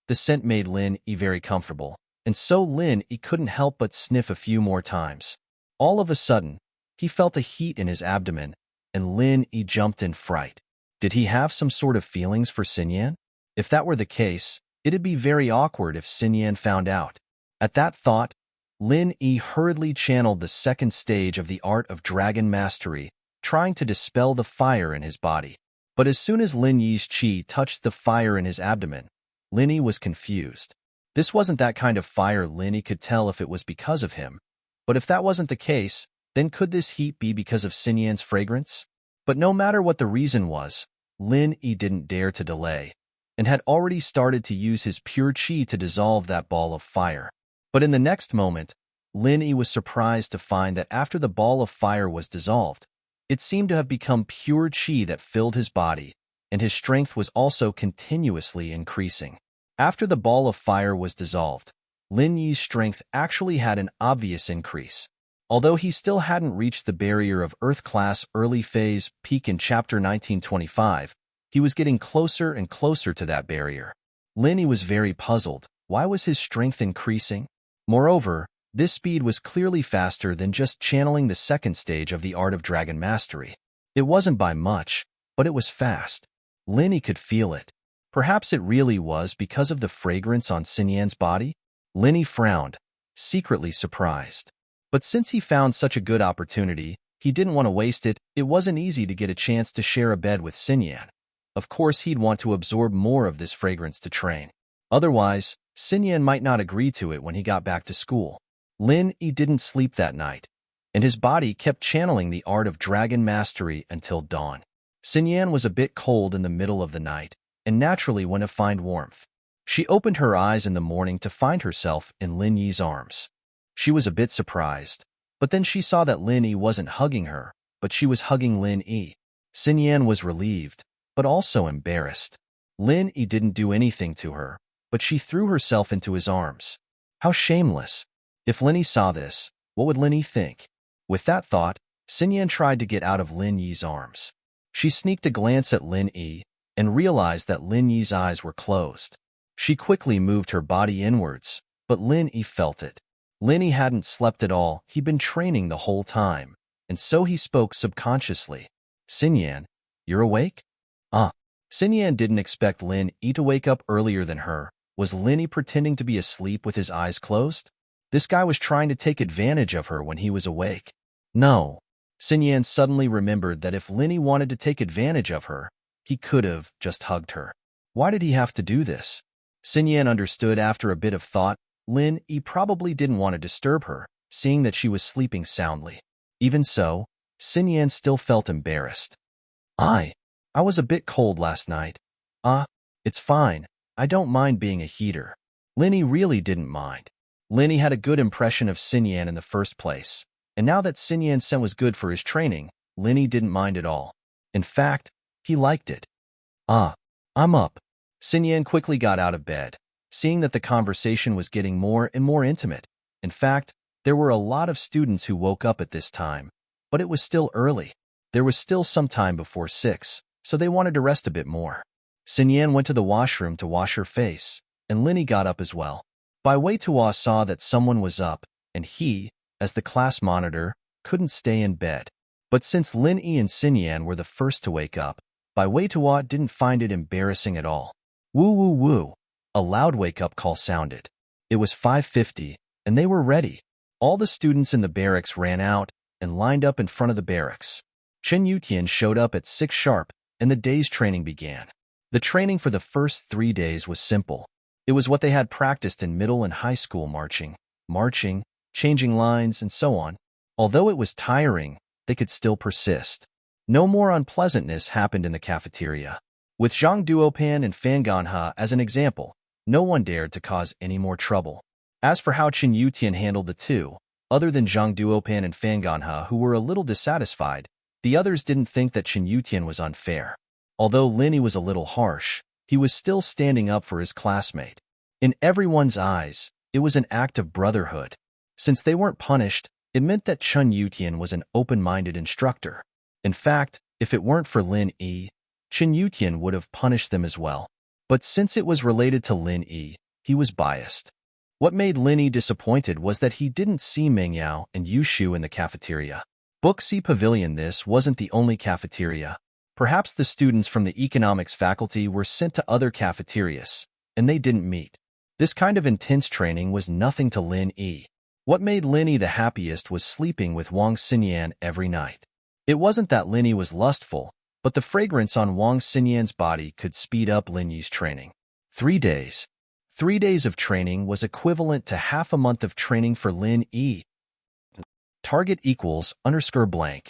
S1: The scent made Lin Yi very comfortable, and so Lin Yi couldn't help but sniff a few more times. All of a sudden, he felt a heat in his abdomen, and Lin Yi jumped in fright. Did he have some sort of feelings for Xinyan? If that were the case, it'd be very awkward if Xinyan found out. At that thought, Lin Yi hurriedly channeled the second stage of the art of dragon mastery, trying to dispel the fire in his body. But as soon as Lin Yi's qi touched the fire in his abdomen, Lin Yi was confused. This wasn't that kind of fire. Lin Yi could tell if it was because of him. But if that wasn't the case, then could this heat be because of Xinyan's fragrance? But no matter what the reason was, Lin Yi didn't dare to delay, and had already started to use his pure qi to dissolve that ball of fire. But in the next moment, Lin Yi was surprised to find that after the ball of fire was dissolved, it seemed to have become pure qi that filled his body, and his strength was also continuously increasing. After the ball of fire was dissolved, Lin Yi's strength actually had an obvious increase. Although he still hadn't reached the barrier of Earth-class early phase peak in Chapter 1925, he was getting closer and closer to that barrier. Lin Yi was very puzzled. Why was his strength increasing? Moreover, this speed was clearly faster than just channeling the second stage of the art of dragon mastery. It wasn't by much, but it was fast. Lin Yi could feel it. Perhaps it really was because of the fragrance on Xinyan's body? Lin Yi frowned, secretly surprised. But since he found such a good opportunity, He didn't want to waste it. It wasn't easy to get a chance to share a bed with Xinyan. Of course, he'd want to absorb more of this fragrance to train. Otherwise, Xinyan might not agree to it when he got back to school. Lin Yi didn't sleep that night, and his body kept channeling the art of dragon mastery until dawn. Xinyan was a bit cold in the middle of the night, and naturally went to find warmth. She opened her eyes in the morning to find herself in Lin Yi's arms. She was a bit surprised, but then she saw that Lin Yi wasn't hugging her, but she was hugging Lin Yi. Xinyan was relieved, but also embarrassed. Lin Yi didn't do anything to her, but she threw herself into his arms. How shameless! If Lin Yi saw this, what would Lin Yi think? With that thought, Xinyan tried to get out of Lin Yi's arms. She sneaked a glance at Lin Yi and realized that Lin Yi's eyes were closed. She quickly moved her body inwards, but Lin Yi felt it. Lin Yi hadn't slept at all. He'd been training the whole time, and so he spoke subconsciously. Xinyan, you're awake? Xinyan didn't expect Lin Yi to wake up earlier than her. Was Lin Yi pretending to be asleep with his eyes closed? This guy was trying to take advantage of her when he was awake. No. Xinyan suddenly remembered that if Lin Yi wanted to take advantage of her, he could have just hugged her. Why did he have to do this? Xinyan understood after a bit of thought. Lin Yi probably didn't want to disturb her, seeing that she was sleeping soundly. Even so, Xinyan still felt embarrassed. I was a bit cold last night. It's fine. I don't mind being a heater. Lin Yi really didn't mind. Lin Yi had a good impression of Xinyan in the first place, and now that Xinyan's scent was good for his training, Lin Yi didn't mind at all. In fact, he liked it. I'm up. Xinyan quickly got out of bed, seeing that the conversation was getting more and more intimate. In fact, there were a lot of students who woke up at this time, but it was still early. There was still some time before 6, so they wanted to rest a bit more. Xinyan went to the washroom to wash her face, and Lin Yi got up as well. Bai Weitua saw that someone was up, and he, as the class monitor, couldn't stay in bed. But since Lin Yi and Xinyan were the first to wake up, Bai Weitua didn't find it embarrassing at all. Woo woo woo! A loud wake-up call sounded. It was 5:50, and they were ready. All the students in the barracks ran out and lined up in front of the barracks. Chen Yutian showed up at 6 sharp, and the day's training began. The training for the first 3 days was simple. It was what they had practiced in middle and high school: marching, changing lines, and so on. Although it was tiring, they could still persist. No more unpleasantness happened in the cafeteria. With Zhang Duopan and Fan Ganhe as an example, no one dared to cause any more trouble. As for how Chen Yutian handled the two, other than Zhang Duopan and Fan Ganhe, who were a little dissatisfied, the others didn't think that Chen Yutian was unfair. Although Lin Yi was a little harsh, he was still standing up for his classmate. In everyone's eyes, it was an act of brotherhood. Since they weren't punished, it meant that Chen Yutian was an open-minded instructor. In fact, if it weren't for Lin Yi, Chen Yutian would have punished them as well. But since it was related to Lin Yi, he was biased. What made Lin Yi disappointed was that he didn't see Meng Yao and Yu Shu in the cafeteria. Book C Pavilion. This wasn't the only cafeteria. Perhaps the students from the economics faculty were sent to other cafeterias, and they didn't meet. This kind of intense training was nothing to Lin Yi. What made Lin Yi the happiest was sleeping with Wang Xinyan every night. It wasn't that Lin Yi was lustful, but the fragrance on Wang Xinyan's body could speed up Lin Yi's training. 3 days. 3 days of training was equivalent to half a month of training for Lin Yi. Target equals _blank.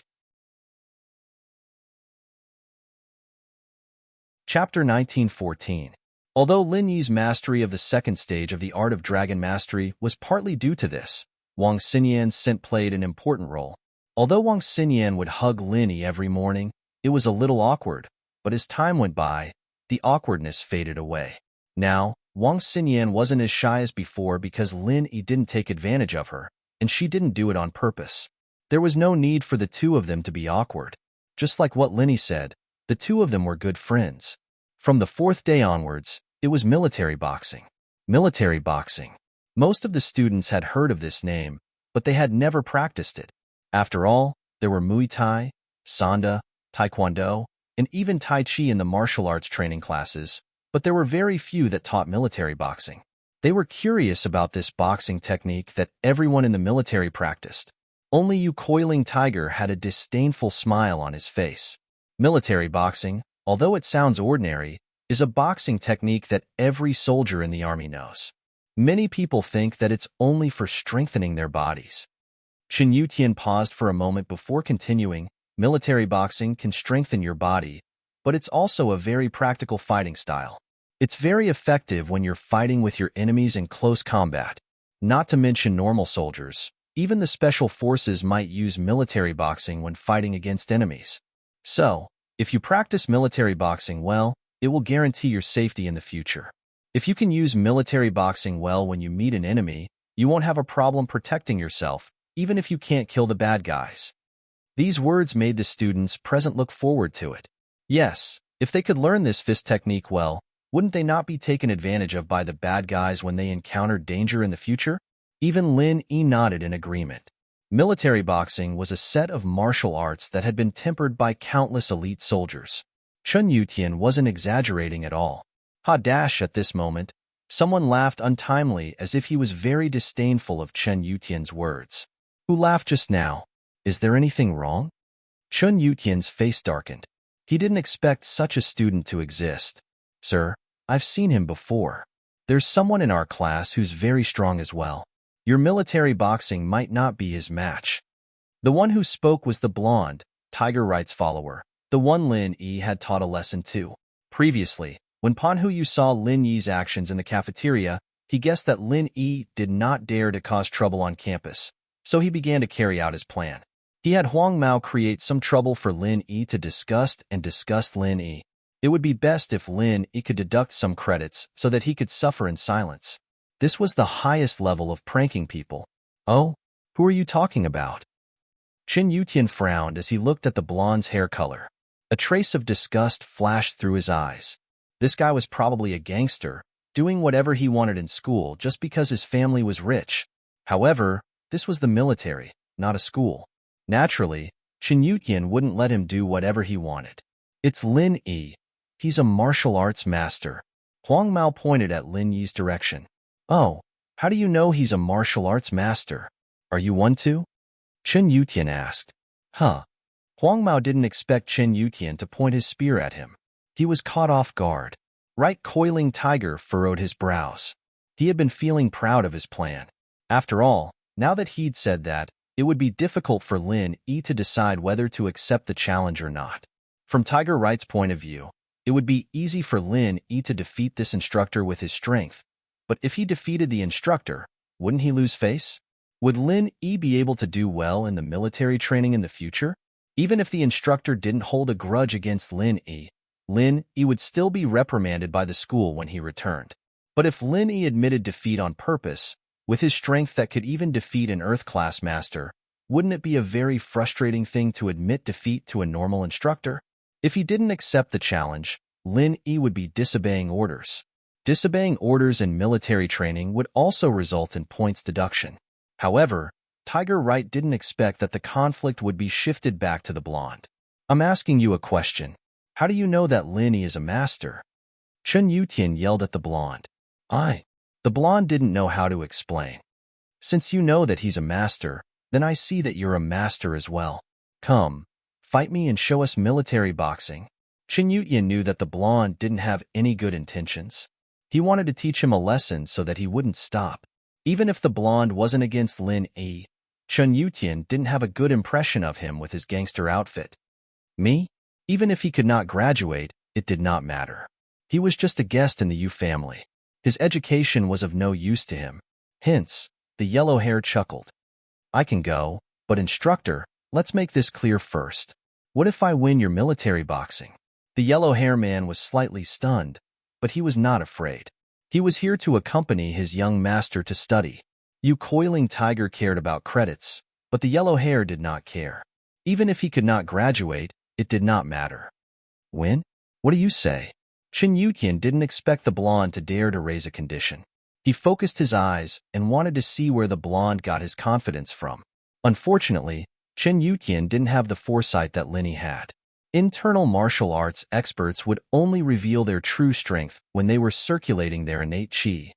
S1: Chapter 1914. Although Lin Yi's mastery of the second stage of the art of dragon mastery was partly due to this, Wang Xinyan's scent played an important role. Although Wang Xinyan would hug Lin Yi every morning, it was a little awkward, but as time went by, the awkwardness faded away. Now, Wang Xinyan wasn't as shy as before because Lin Yi didn't take advantage of her, and she didn't do it on purpose. There was no need for the two of them to be awkward. Just like what Lin Yi said, the two of them were good friends. From the 4th day onwards, it was military boxing. Military boxing. Most of the students had heard of this name, but they had never practiced it. After all, there were Muay Thai, Sanda, Taekwondo, and even Tai Chi in the martial arts training classes, but there were very few that taught military boxing. They were curious about this boxing technique that everyone in the military practiced. Only you coiling tiger had a disdainful smile on his face. Military boxing, although it sounds ordinary, is a boxing technique that every soldier in the army knows. Many people think that it's only for strengthening their bodies. Chen Yutian paused for a moment before continuing. Military boxing can strengthen your body, but it's also a very practical fighting style. It's very effective when you're fighting with your enemies in close combat. Not to mention normal soldiers. Even the special forces might use military boxing when fighting against enemies. So, if you practice military boxing well, it will guarantee your safety in the future. If you can use military boxing well when you meet an enemy, you won't have a problem protecting yourself, even if you can't kill the bad guys. These words made the students present look forward to it. Yes, if they could learn this fist technique well, wouldn't they not be taken advantage of by the bad guys when they encountered danger in the future? Even Lin Yi nodded in agreement. Military boxing was a set of martial arts that had been tempered by countless elite soldiers. Chen Yutian wasn't exaggerating at all. At this moment, someone laughed untimely as if he was very disdainful of Chen Yutian's words. Who laughed just now? Is there anything wrong? Chen Yutian's face darkened. He didn't expect such a student to exist. Sir, I've seen him before. There's someone in our class who's very strong as well. Your military boxing might not be his match. The one who spoke was the blonde, Tiger Right's follower, the one Lin Yi had taught a lesson to. Previously, when Pan Huyu saw Lin Yi's actions in the cafeteria, he guessed that Lin Yi did not dare to cause trouble on campus, so he began to carry out his plan. He had Huang Mao create some trouble for Lin Yi to disgust Lin Yi. It would be best if Lin Yi could deduct some credits so that he could suffer in silence. This was the highest level of pranking people. Oh, who are you talking about? Chen Yutian frowned as he looked at the blonde's hair color. A trace of disgust flashed through his eyes. This guy was probably a gangster, doing whatever he wanted in school just because his family was rich. However, this was the military, not a school. Naturally, Chen Yutian wouldn't let him do whatever he wanted. It's Lin Yi. He's a martial arts master. Huang Mao pointed at Lin Yi's direction. Oh, how do you know he's a martial arts master? Are you one too? Chen Yutian asked. Huang Mao didn't expect Chen Yutian to point his spear at him. He was caught off guard. Right coiling tiger furrowed his brows. He had been feeling proud of his plan. After all, now that he'd said that, it would be difficult for Lin Yi to decide whether to accept the challenge or not. From Tiger Right's point of view, it would be easy for Lin Yi to defeat this instructor with his strength. But if he defeated the instructor, wouldn't he lose face? Would Lin Yi be able to do well in the military training in the future? Even if the instructor didn't hold a grudge against Lin Yi would still be reprimanded by the school when he returned. But if Lin Yi admitted defeat on purpose, with his strength that could even defeat an Earth-class master, wouldn't it be a very frustrating thing to admit defeat to a normal instructor? If he didn't accept the challenge, Lin Yi would be disobeying orders. Disobeying orders in military training would also result in points deduction. However, Tiger Right didn't expect that the conflict would be shifted back to the blonde. I'm asking you a question. How do you know that Lin Yi is a master? Chen Yutian yelled at the blonde. The blonde didn't know how to explain. Since you know that he's a master, then I see that you're a master as well. Come, fight me and show us military boxing. Chen Yutian knew that the blonde didn't have any good intentions. He wanted to teach him a lesson so that he wouldn't stop. Even if the blonde wasn't against Lin Yi, Chen Yutian didn't have a good impression of him with his gangster outfit. Me? Even if he could not graduate, it did not matter. He was just a guest in the Yu family. His education was of no use to him. Hence, the yellow hair chuckled. I can go, but instructor, let's make this clear first. What if I win your military boxing? The yellow hair man was slightly stunned, but he was not afraid. He was here to accompany his young master to study. Yu coiling tiger cared about credits, but the yellow hair did not care. Even if he could not graduate, it did not matter. Win? What do you say? Chen Yutian didn't expect the blonde to dare to raise a condition. He focused his eyes and wanted to see where the blonde got his confidence from. Unfortunately, Chen Yutian didn't have the foresight that Lin Yi had. Internal martial arts experts would only reveal their true strength when they were circulating their innate qi.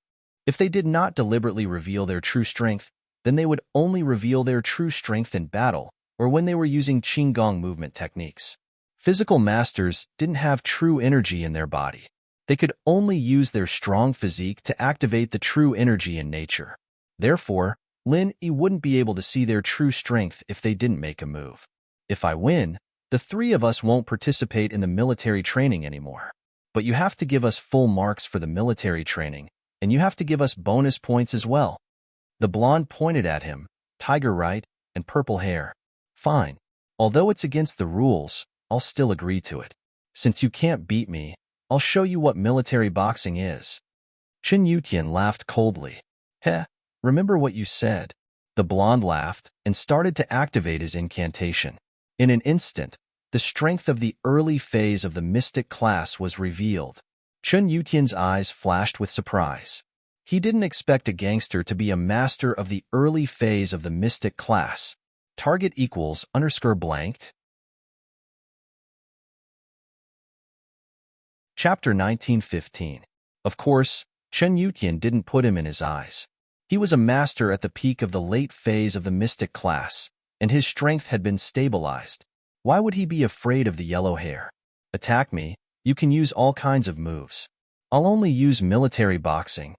S1: If they did not deliberately reveal their true strength, then they would only reveal their true strength in battle or when they were using Qigong movement techniques. Physical masters didn't have true energy in their body. They could only use their strong physique to activate the true energy in nature. Therefore, Lin Yi wouldn't be able to see their true strength if they didn't make a move. If I win, the three of us won't participate in the military training anymore. But you have to give us full marks for the military training, and you have to give us bonus points as well. The blonde pointed at him, tiger right, and purple hair. Fine. Although it's against the rules, I'll still agree to it. Since you can't beat me, I'll show you what military boxing is. Chen Yutian laughed coldly. Heh, remember what you said. The blonde laughed and started to activate his incantation. In an instant, the strength of the early phase of the mystic class was revealed. Chen Yutian's eyes flashed with surprise. He didn't expect a gangster to be a master of the early phase of the mystic class. Target equals _blanked. Chapter 1915. Of course, Chen Yutian didn't put him in his eyes. He was a master at the peak of the late phase of the mystic class, and his strength had been stabilized. Why would he be afraid of the yellow hair? Attack me, you can use all kinds of moves. I'll only use military boxing.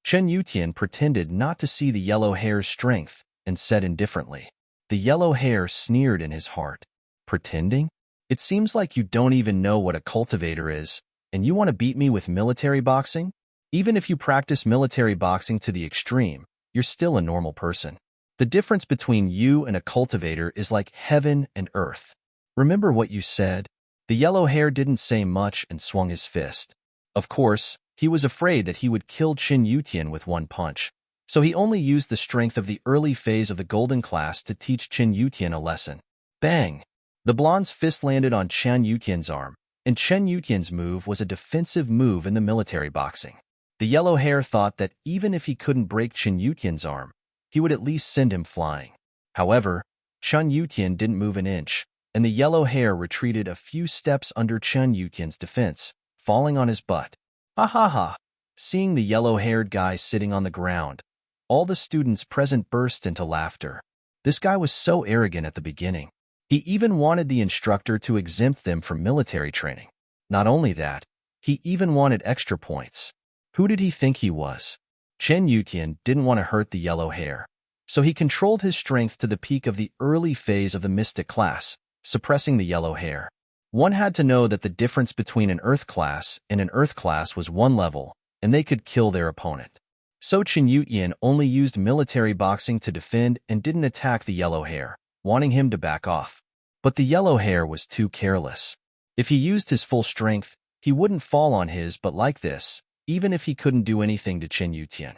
S1: Chen Yutian pretended not to see the yellow hair's strength and said indifferently. The yellow hair sneered in his heart. Pretending? It seems like you don't even know what a cultivator is, and you want to beat me with military boxing? Even if you practice military boxing to the extreme, you're still a normal person. The difference between you and a cultivator is like heaven and earth. Remember what you said? The yellow hair didn't say much and swung his fist. Of course, he was afraid that he would kill Chen Yutian with one punch, so he only used the strength of the early phase of the golden class to teach Chen Yutian a lesson. Bang! The blonde's fist landed on Chen Yutian's arm, and Chen Yutian's move was a defensive move in the military boxing. The yellow hair thought that even if he couldn't break Chen Yutian's arm, he would at least send him flying. However, Chen Yutian didn't move an inch, and the yellow hair retreated a few steps under Chen Yutian's defense, falling on his butt. Ha ha ha! Seeing the yellow-haired guy sitting on the ground, all the students present burst into laughter. This guy was so arrogant at the beginning. He even wanted the instructor to exempt them from military training. Not only that, he even wanted extra points. Who did he think he was? Chen Yutian didn't want to hurt the yellow hair, so he controlled his strength to the peak of the early phase of the mystic class, suppressing the yellow hair. One had to know that the difference between an earth class and an earth class was one level, and they could kill their opponent. So Chen Yutian only used military boxing to defend and didn't attack the yellow hair, wanting him to back off. But the yellow hair was too careless. If he used his full strength, he wouldn't fall on his but like this, even if he couldn't do anything to Chen Yutian.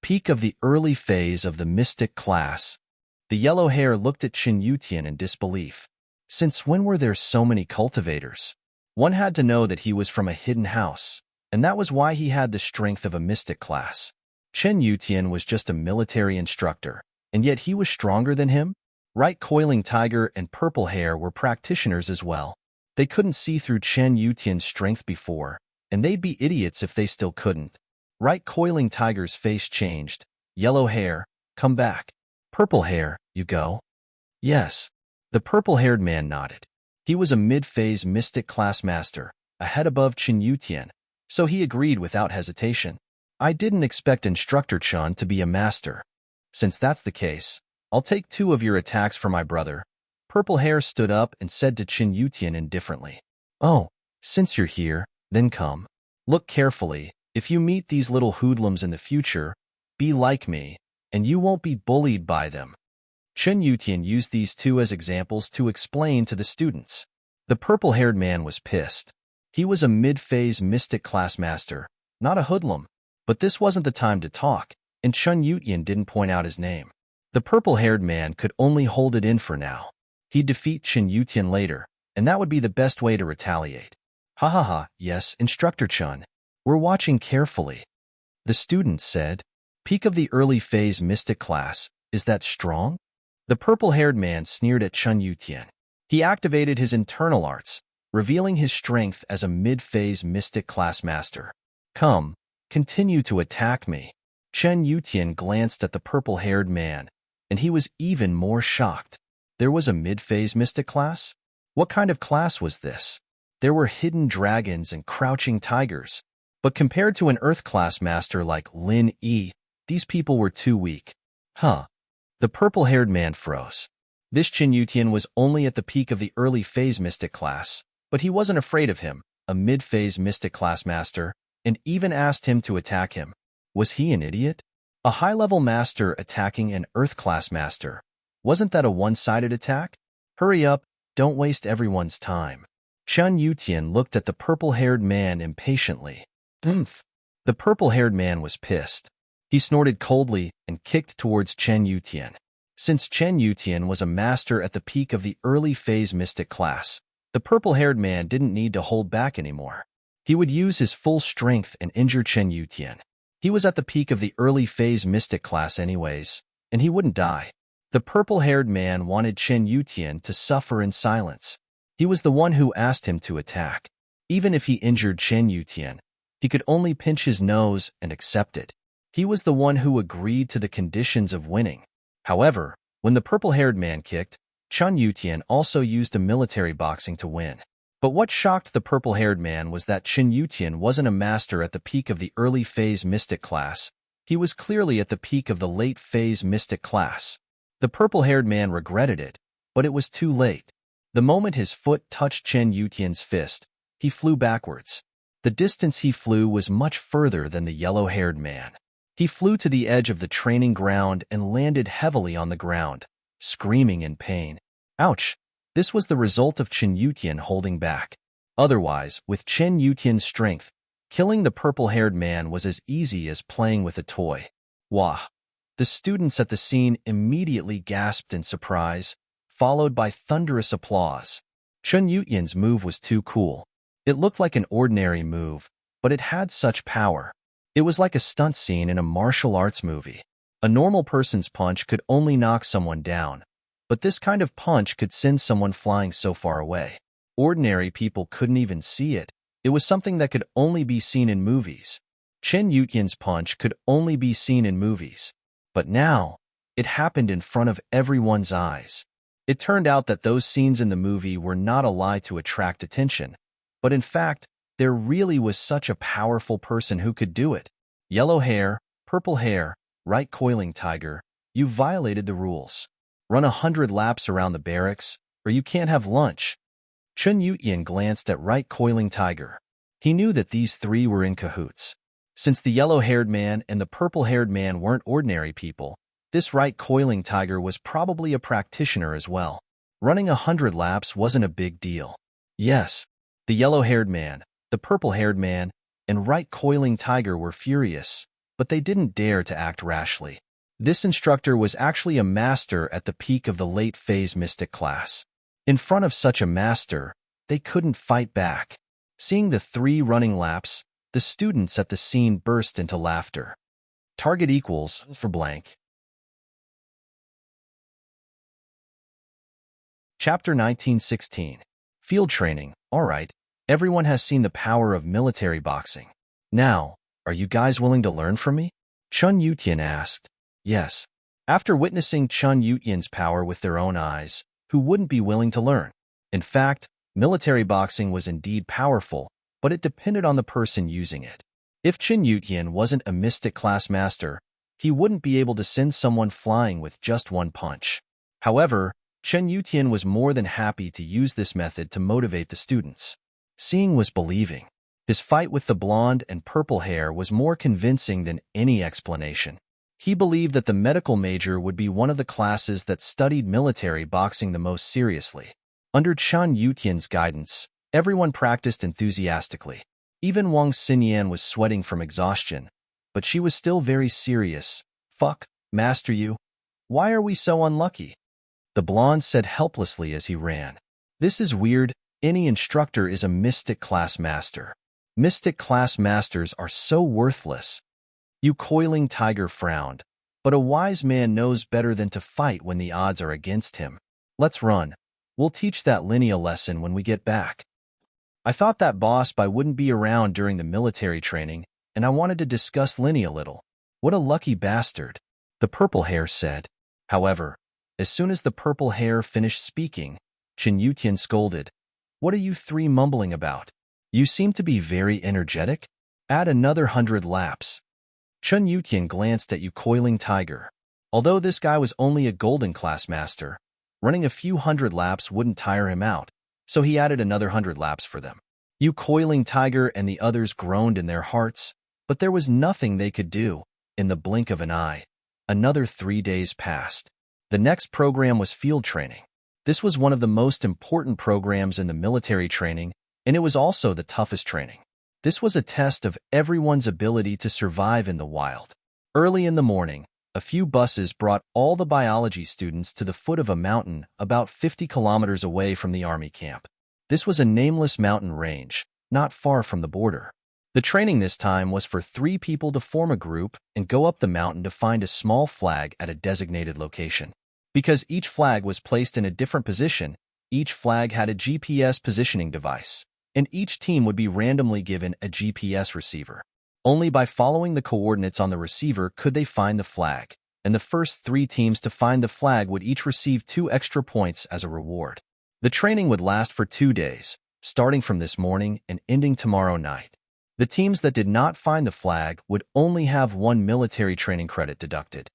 S1: Peak of the early phase of the mystic class. The yellow hair looked at Chen Yutian in disbelief. Since when were there so many cultivators? One had to know that he was from a hidden house, and that was why he had the strength of a mystic class. Chen Yutian was just a military instructor, and yet he was stronger than him? Right Coiling Tiger and Purple Hair were practitioners as well. They couldn't see through Chen Yutian's strength before, and they'd be idiots if they still couldn't. Right Coiling Tiger's face changed. Yellow Hair, come back. Purple Hair, you go? Yes. The purple-haired man nodded. He was a mid-phase mystic class master, a head above Chen Yutian, so he agreed without hesitation. I didn't expect Instructor Chen to be a master. Since that's the case, I'll take 2 of your attacks for my brother. Purple Hair stood up and said to Chen Yutian indifferently. Oh, since you're here, then come. Look carefully. If you meet these little hoodlums in the future, be like me, and you won't be bullied by them. Chen Yutian used these 2 as examples to explain to the students. The purple-haired man was pissed. He was a mid-phase mystic class master, not a hoodlum. But this wasn't the time to talk, and Chen Yutian didn't point out his name. The purple-haired man could only hold it in for now. He'd defeat Chen Yutian later, and that would be the best way to retaliate. Ha ha ha, yes, Instructor Chen. We're watching carefully. The student said, Peak of the early phase mystic class, is that strong? The purple-haired man sneered at Chen Yutian. He activated his internal arts, revealing his strength as a mid-phase mystic class master. Come, continue to attack me. Chen Yutian glanced at the purple-haired man, and he was even more shocked. There was a mid-phase mystic class? What kind of class was this? There were hidden dragons and crouching tigers. But compared to an Earth-class master like Lin Yi, these people were too weak. Huh. The purple-haired man froze. This Chen Yutian was only at the peak of the early-phase mystic class, but he wasn't afraid of him, a mid-phase mystic class master, and even asked him to attack him. Was he an idiot? A high-level master attacking an Earth-class master. Wasn't that a one-sided attack? Hurry up, don't waste everyone's time. Chen Yutian looked at the purple-haired man impatiently. Oomph. The purple-haired man was pissed. He snorted coldly and kicked towards Chen Yutian. Since Chen Yutian was a master at the peak of the early-phase mystic class, the purple-haired man didn't need to hold back anymore. He would use his full strength and injure Chen Yutian. He was at the peak of the early-phase mystic class anyways, and he wouldn't die. The purple-haired man wanted Chen Yutian to suffer in silence. He was the one who asked him to attack. Even if he injured Chen Yutian, he could only pinch his nose and accept it. He was the one who agreed to the conditions of winning. However, when the purple-haired man kicked, Chen Yutian also used a military boxing to win. But what shocked the purple-haired man was that Chen Yutian wasn't a master at the peak of the early-phase mystic class. He was clearly at the peak of the late-phase mystic class. The purple-haired man regretted it, but it was too late. The moment his foot touched Chen Yutian's fist, he flew backwards. The distance he flew was much further than the yellow-haired man. He flew to the edge of the training ground and landed heavily on the ground, screaming in pain. Ouch! This was the result of Chen Yutian holding back. Otherwise, with Chen Yutian's strength, killing the purple-haired man was as easy as playing with a toy. Wah! The students at the scene immediately gasped in surprise, followed by thunderous applause. Chen Yutian's move was too cool. It looked like an ordinary move, but it had such power. It was like a stunt scene in a martial arts movie. A normal person's punch could only knock someone down, but this kind of punch could send someone flying so far away. Ordinary people couldn't even see it. It was something that could only be seen in movies. Chen Yutian's punch could only be seen in movies. But now, it happened in front of everyone's eyes. It turned out that those scenes in the movie were not a lie to attract attention, but in fact, there really was such a powerful person who could do it. Yellow hair, purple hair, right coiling tiger, you violated the rules. Run 100 laps around the barracks, or you can't have lunch. Chen Yutian glanced at right coiling tiger. He knew that these three were in cahoots. Since the yellow-haired man and the purple-haired man weren't ordinary people, this right coiling tiger was probably a practitioner as well. Running 100 laps wasn't a big deal. Yes, the yellow-haired man, the purple-haired man, and right coiling tiger were furious, but they didn't dare to act rashly. This instructor was actually a master at the peak of the late-phase mystic class. In front of such a master, they couldn't fight back. Seeing the three running laps, the students at the scene burst into laughter. Target equals for blank. Chapter 1916. Field training. All right, everyone has seen the power of military boxing. Now, are you guys willing to learn from me? Chen Yutian asked. Yes. After witnessing Chen Yutian's power with their own eyes, who wouldn't be willing to learn? In fact, military boxing was indeed powerful, but it depended on the person using it. If Chen Yutian wasn't a mystic class master, he wouldn't be able to send someone flying with just one punch. However, Chen Yutian was more than happy to use this method to motivate the students. Seeing was believing. His fight with the blonde and purple hair was more convincing than any explanation. He believed that the medical major would be one of the classes that studied military boxing the most seriously. Under Chen Yutian's guidance, everyone practiced enthusiastically. Even Wang Xinyan was sweating from exhaustion, but she was still very serious. Fuck, master you. Why are we so unlucky? The blonde said helplessly as he ran. This is weird. Any instructor is a mystic class master. Mystic class masters are so worthless. You coiling tiger frowned, but a wise man knows better than to fight when the odds are against him. Let's run. We'll teach that Linny a lesson when we get back. I thought that boss wouldn't be around during the military training, and I wanted to discuss Linny a little. What a lucky bastard, the purple hair said. However, as soon as the purple hair finished speaking, Chen Yutian scolded, "What are you three mumbling about? You seem to be very energetic. Add another 100 laps." Chen Yutian glanced at you coiling tiger. Although this guy was only a golden class master, running a few hundred laps wouldn't tire him out, so he added another 100 laps for them. You coiling tiger and the others groaned in their hearts, but there was nothing they could do. In the blink of an eye, another 3 days passed. The next program was field training. This was one of the most important programs in the military training, and it was also the toughest training. This was a test of everyone's ability to survive in the wild. Early in the morning, a few buses brought all the biology students to the foot of a mountain about 50 kilometers away from the army camp. This was a nameless mountain range, not far from the border. The training this time was for 3 people to form a group and go up the mountain to find a small flag at a designated location. Because each flag was placed in a different position, each flag had a GPS positioning device, and each team would be randomly given a GPS receiver. Only by following the coordinates on the receiver could they find the flag, and the first 3 teams to find the flag would each receive 2 extra points as a reward. The training would last for 2 days, starting from this morning and ending tomorrow night. The teams that did not find the flag would only have 1 military training credit deducted.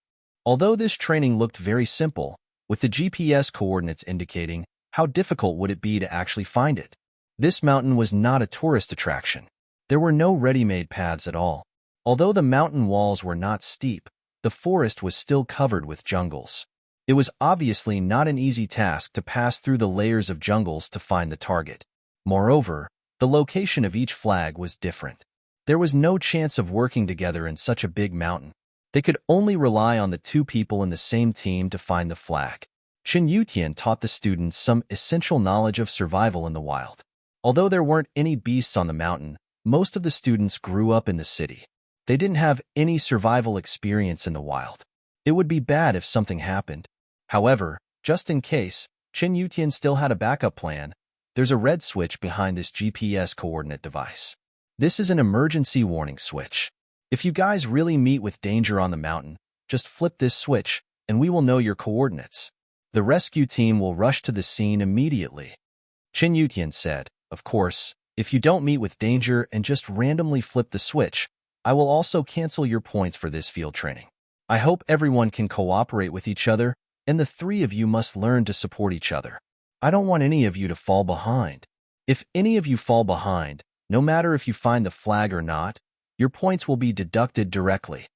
S1: Although this training looked very simple, with the GPS coordinates indicating, how difficult would it be to actually find it? This mountain was not a tourist attraction. There were no ready-made paths at all. Although the mountain walls were not steep, the forest was still covered with jungles. It was obviously not an easy task to pass through the layers of jungles to find the target. Moreover, the location of each flag was different. There was no chance of working together in such a big mountain. They could only rely on the 2 people in the same team to find the flag. Chen Yutian taught the students some essential knowledge of survival in the wild. Although there weren't any beasts on the mountain, most of the students grew up in the city. They didn't have any survival experience in the wild. It would be bad if something happened. However, just in case, Chen Yutian still had a backup plan. There's a red switch behind this GPS coordinate device. This is an emergency warning switch. If you guys really meet with danger on the mountain, just flip this switch, and we will know your coordinates. The rescue team will rush to the scene immediately. Chen Yutian said, "Of course, if you don't meet with danger and just randomly flip the switch, I will also cancel your points for this field training. I hope everyone can cooperate with each other, and the 3 of you must learn to support each other. I don't want any of you to fall behind. If any of you fall behind, no matter if you find the flag or not, your points will be deducted directly."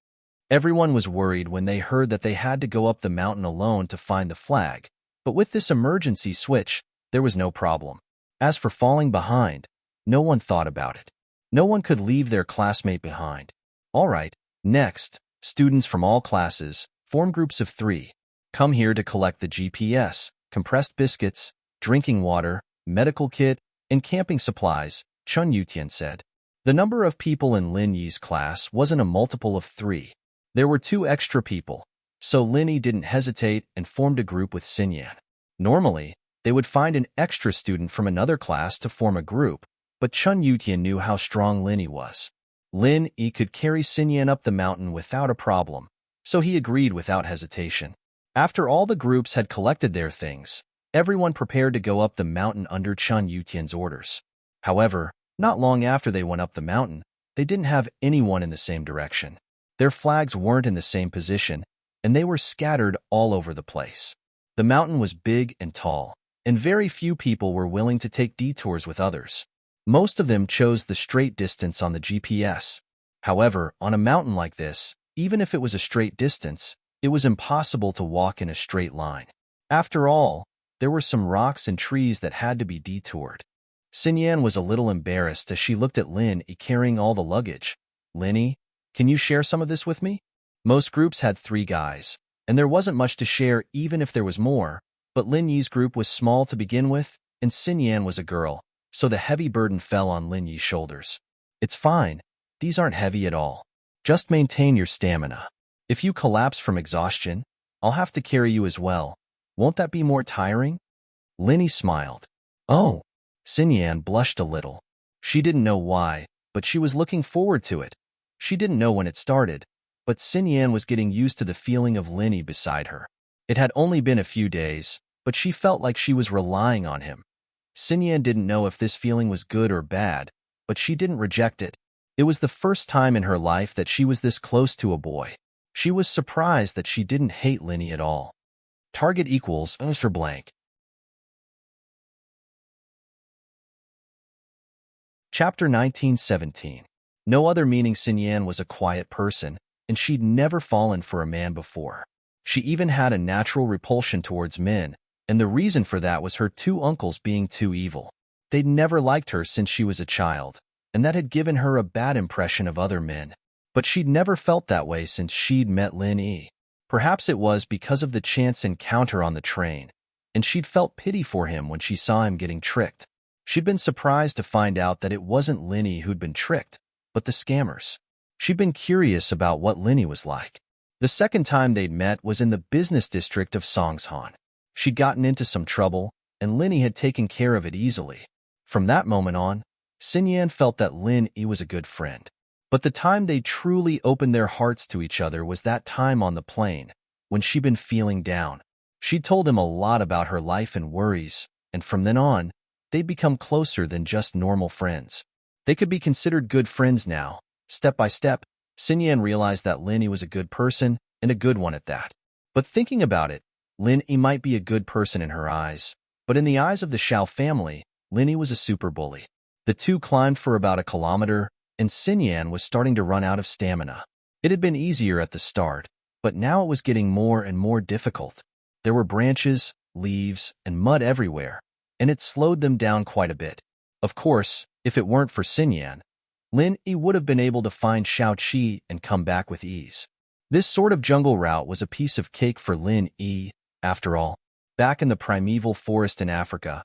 S1: Everyone was worried when they heard that they had to go up the mountain alone to find the flag, but with this emergency switch, there was no problem. As for falling behind, no one thought about it. No one could leave their classmate behind. All right, next, students from all classes, form groups of 3. Come here to collect the GPS, compressed biscuits, drinking water, medical kit, and camping supplies, Chen Yutian said. The number of people in Lin Yi's class wasn't a multiple of 3. There were 2 extra people, so Lin Yi didn't hesitate and formed a group with Xinyan. Normally, they would find an extra student from another class to form a group, but Chen Yutian knew how strong Lin Yi was. Lin Yi could carry Xinyan up the mountain without a problem, so he agreed without hesitation. After all the groups had collected their things, everyone prepared to go up the mountain under Chen Yutian's orders. However, not long after they went up the mountain, they didn't have anyone in the same direction. Their flags weren't in the same position, and they were scattered all over the place. The mountain was big and tall, and very few people were willing to take detours with others. Most of them chose the straight distance on the GPS. However, on a mountain like this, even if it was a straight distance, it was impossible to walk in a straight line. After all, there were some rocks and trees that had to be detoured. Xinyan was a little embarrassed as she looked at Lin Yi carrying all the luggage. "Lin Yi, can you share some of this with me?" Most groups had 3 guys, and there wasn't much to share even if there was more, but Lin Yi's group was small to begin with, and Xinyan was a girl, so the heavy burden fell on Lin Yi's shoulders. "It's fine. These aren't heavy at all. Just maintain your stamina. If you collapse from exhaustion, I'll have to carry you as well. Won't that be more tiring?" Lin Yi smiled. "Oh." Xinyan blushed a little. She didn't know why, but she was looking forward to it. She didn't know when it started, but Xinyan was getting used to the feeling of Linny beside her. It had only been a few days, but she felt like she was relying on him. Xinyan didn't know if this feeling was good or bad, but she didn't reject it. It was the first time in her life that she was this close to a boy. She was surprised that she didn't hate Linny at all. Target equals for blank. Chapter 1917. No other meaning. Xinyan was a quiet person, and she'd never fallen for a man before. She even had a natural repulsion towards men, and the reason for that was her two uncles being too evil. They'd never liked her since she was a child, and that had given her a bad impression of other men. But she'd never felt that way since she'd met Lin Yi. Perhaps it was because of the chance encounter on the train, and she'd felt pity for him when she saw him getting tricked. She'd been surprised to find out that it wasn't Linny who'd been tricked, but the scammers. She'd been curious about what Linny was like. The second time they'd met was in the business district of Songshan. She'd gotten into some trouble, and Linny had taken care of it easily. From that moment on, Xinyan felt that Lin Yi was a good friend. But the time they truly opened their hearts to each other was that time on the plane, when she'd been feeling down. She'd told him a lot about her life and worries, and from then on, they'd become closer than just normal friends. They could be considered good friends now. Step by step, Xinyan realized that Lin Yi was a good person, and a good one at that. But thinking about it, Lin Yi might be a good person in her eyes, but in the eyes of the Xiao family, Lin Yi was a super bully. The two climbed for about a kilometer, and Xinyan was starting to run out of stamina. It had been easier at the start, but now it was getting more and more difficult. There were branches, leaves, and mud everywhere, and it slowed them down quite a bit. Of course, if it weren't for Xinyan, Lin Yi would have been able to find Xiao Qi and come back with ease. This sort of jungle route was a piece of cake for Lin Yi, after all. Back in the primeval forest in Africa,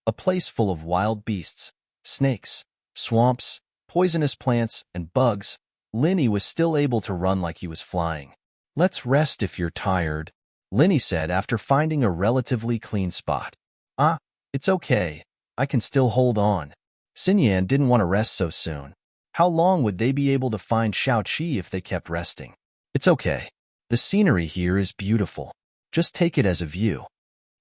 S1: a place full of wild beasts, snakes, swamps, poisonous plants, and bugs, Lin Yi was still able to run like he was flying. "Let's rest if you're tired," Lin Yi said after finding a relatively clean spot. "Ah, it's okay. I can still hold on." Xinyan didn't want to rest so soon. How long would they be able to find Xiao Qi if they kept resting? "It's okay. The scenery here is beautiful. Just take it as a view,"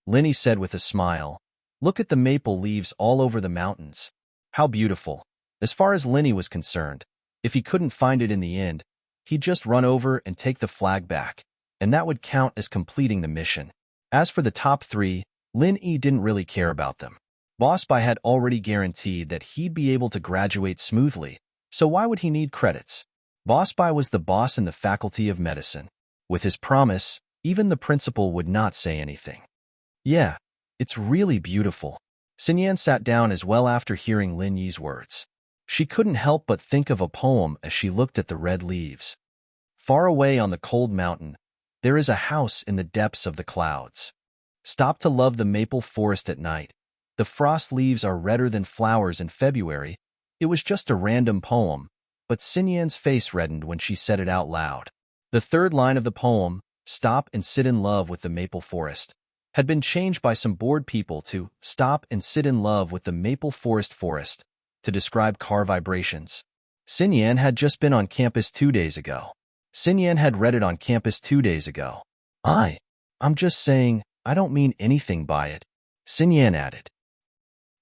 S1: Lin Yi said with a smile. "Look at the maple leaves all over the mountains. How beautiful." As far as Lin Yi was concerned, if he couldn't find it in the end, he'd just run over and take the flag back, and that would count as completing the mission. As for the top three, Lin Yi didn't really care about them. Boss Bai had already guaranteed that he'd be able to graduate smoothly, so why would he need credits? Boss Bai was the boss in the Faculty of Medicine. With his promise, even the principal would not say anything. "Yeah, it's really beautiful." Xinyan sat down as well after hearing Lin Yi's words. She couldn't help but think of a poem as she looked at the red leaves. "Far away on the cold mountain, there is a house in the depths of the clouds. Stop to love the maple forest at night. The frost leaves are redder than flowers in February." It was just a random poem, but Xinyan's face reddened when she said it out loud. The third line of the poem, "Stop and sit in love with the maple forest," had been changed by some bored people to "Stop and sit in love with the maple forest," to describe car vibrations. Xinyan had just been on campus 2 days ago. Xinyan had read it on campus 2 days ago. I'm just saying, I don't mean anything by it," Xinyan added.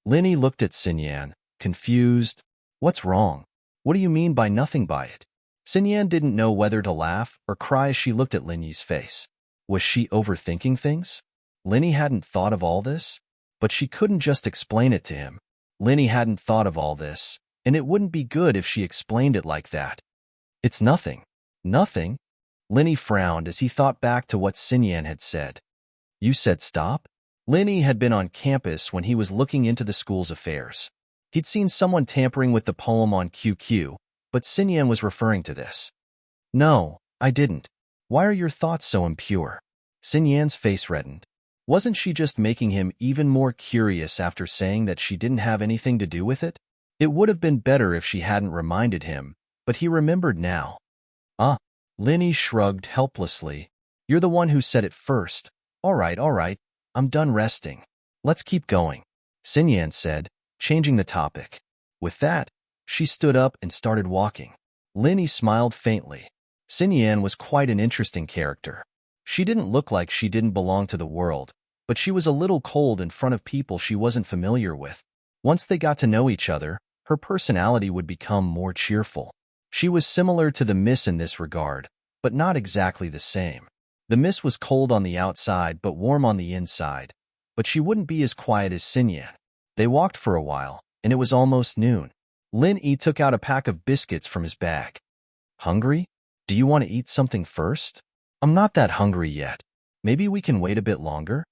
S1: Lin Yi looked at Xinyan, confused. "What's wrong? What do you mean by nothing by it?" Xinyan didn't know whether to laugh or cry as she looked at Lin Yi's face. Was she overthinking things? Lin Yi hadn't thought of all this, but she couldn't just explain it to him. Lin Yi hadn't thought of all this, and it wouldn't be good if she explained it like that. "It's nothing." "Nothing?" Lin Yi frowned as he thought back to what Xinyan had said. "You said stop?" Lin Yi had been on campus when he was looking into the school's affairs. He'd seen someone tampering with the poem on QQ, but Xinyan was referring to this. "No, I didn't. Why are your thoughts so impure?" Xinyan's face reddened. Wasn't she just making him even more curious after saying that she didn't have anything to do with it? It would have been better if she hadn't reminded him, but he remembered now. Lin Yi shrugged helplessly. "You're the one who said it first. All right, I'm done resting. Let's keep going," Xinyan said, changing the topic. With that, she stood up and started walking. Lin Yi smiled faintly. Xinyan was quite an interesting character. She didn't look like she didn't belong to the world, but she was a little cold in front of people she wasn't familiar with. Once they got to know each other, her personality would become more cheerful. She was similar to the Miss in this regard, but not exactly the same. The Miss was cold on the outside but warm on the inside, but she wouldn't be as quiet as Xinyan. They walked for a while, and it was almost noon. Lin Yi took out a pack of biscuits from his bag. Hungry? Do you want to eat something first? I'm not that hungry yet. Maybe we can wait a bit longer?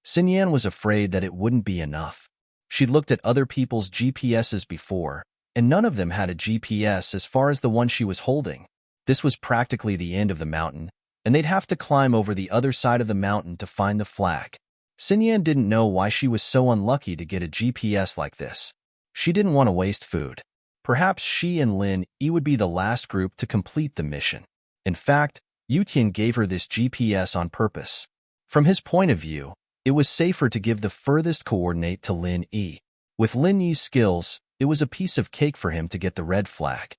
S1: Xinyan was afraid that it wouldn't be enough. She'd looked at other people's GPSs before, and none of them had a GPS as far as the one she was holding. This was practically the end of the mountain, and they'd have to climb over the other side of the mountain to find the flag. Xinyan didn't know why she was so unlucky to get a GPS like this. She didn't want to waste food. Perhaps she and Lin Yi would be the last group to complete the mission. In fact, Yutian gave her this GPS on purpose. From his point of view, it was safer to give the furthest coordinate to Lin Yi. With Lin Yi's skills, it was a piece of cake for him to get the red flag.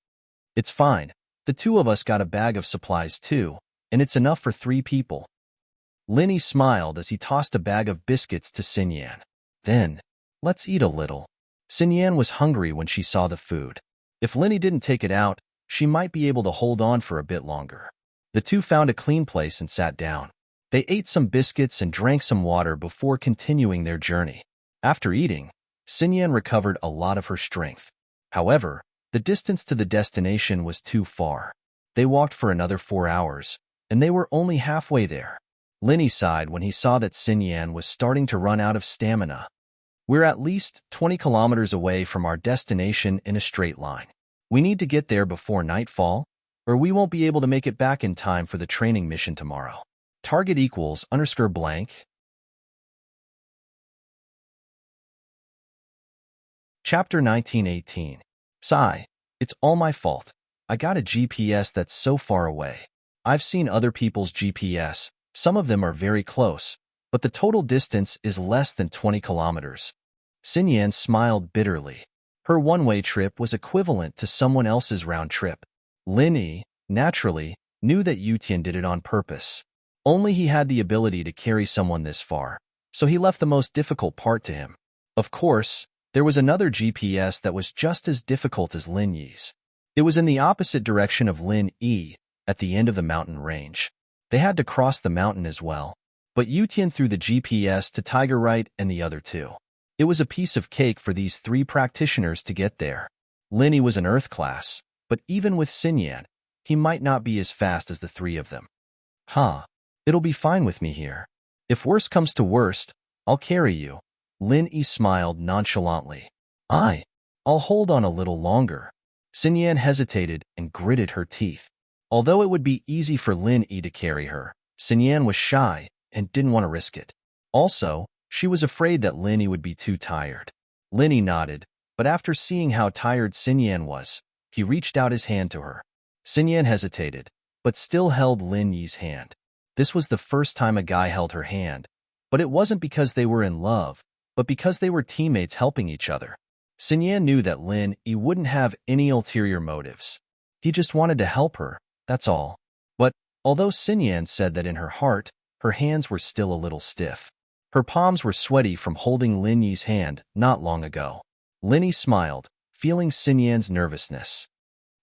S1: It's fine. The two of us got a bag of supplies too, and it's enough for 3 people. Lin Yi smiled as he tossed a bag of biscuits to Xinyan. Then, let's eat a little. Xinyan was hungry when she saw the food. If Lin Yi didn't take it out, she might be able to hold on for a bit longer. The two found a clean place and sat down. They ate some biscuits and drank some water before continuing their journey. After eating, Xinyan recovered a lot of her strength. However, the distance to the destination was too far. They walked for another 4 hours, and they were only halfway there. Lin Yi sighed when he saw that Xinyan was starting to run out of stamina. We're at least 20 kilometers away from our destination in a straight line. We need to get there before nightfall, or we won't be able to make it back in time for the training mission tomorrow. Target equals _blank. Chapter 1918. Sigh. It's all my fault. I got a GPS that's so far away. I've seen other people's GPS. Some of them are very close, but the total distance is less than 20 kilometers. Xinyan smiled bitterly. Her one-way trip was equivalent to someone else's round trip. Lin Yi, naturally, knew that Yutian did it on purpose. Only he had the ability to carry someone this far, so he left the most difficult part to him. Of course, there was another GPS that was just as difficult as Lin Yi's. It was in the opposite direction of Lin Yi, at the end of the mountain range. They had to cross the mountain as well, but Yutian threw the GPS to Tiger Right and the other two. It was a piece of cake for these 3 practitioners to get there. Lin Yi was an Earth class, but even with Xinyan, he might not be as fast as the 3 of them. It'll be fine with me here. If worst comes to worst, I'll carry you. Lin Yi smiled nonchalantly. I'll hold on a little longer. Xinyan hesitated and gritted her teeth. Although it would be easy for Lin Yi to carry her, Xinyan was shy and didn't want to risk it. Also, she was afraid that Lin Yi would be too tired. Lin Yi nodded, but after seeing how tired Xinyan was, he reached out his hand to her. Xinyan hesitated, but still held Lin Yi's hand. This was the first time a guy held her hand, but it wasn't because they were in love, but because they were teammates helping each other. Xinyan knew that Lin Yi wouldn't have any ulterior motives. He just wanted to help her, that's all. But, although Xinyan said that in her heart, her hands were still a little stiff. Her palms were sweaty from holding Lin Yi's hand not long ago. Lin Yi smiled, feeling Xinyan's nervousness.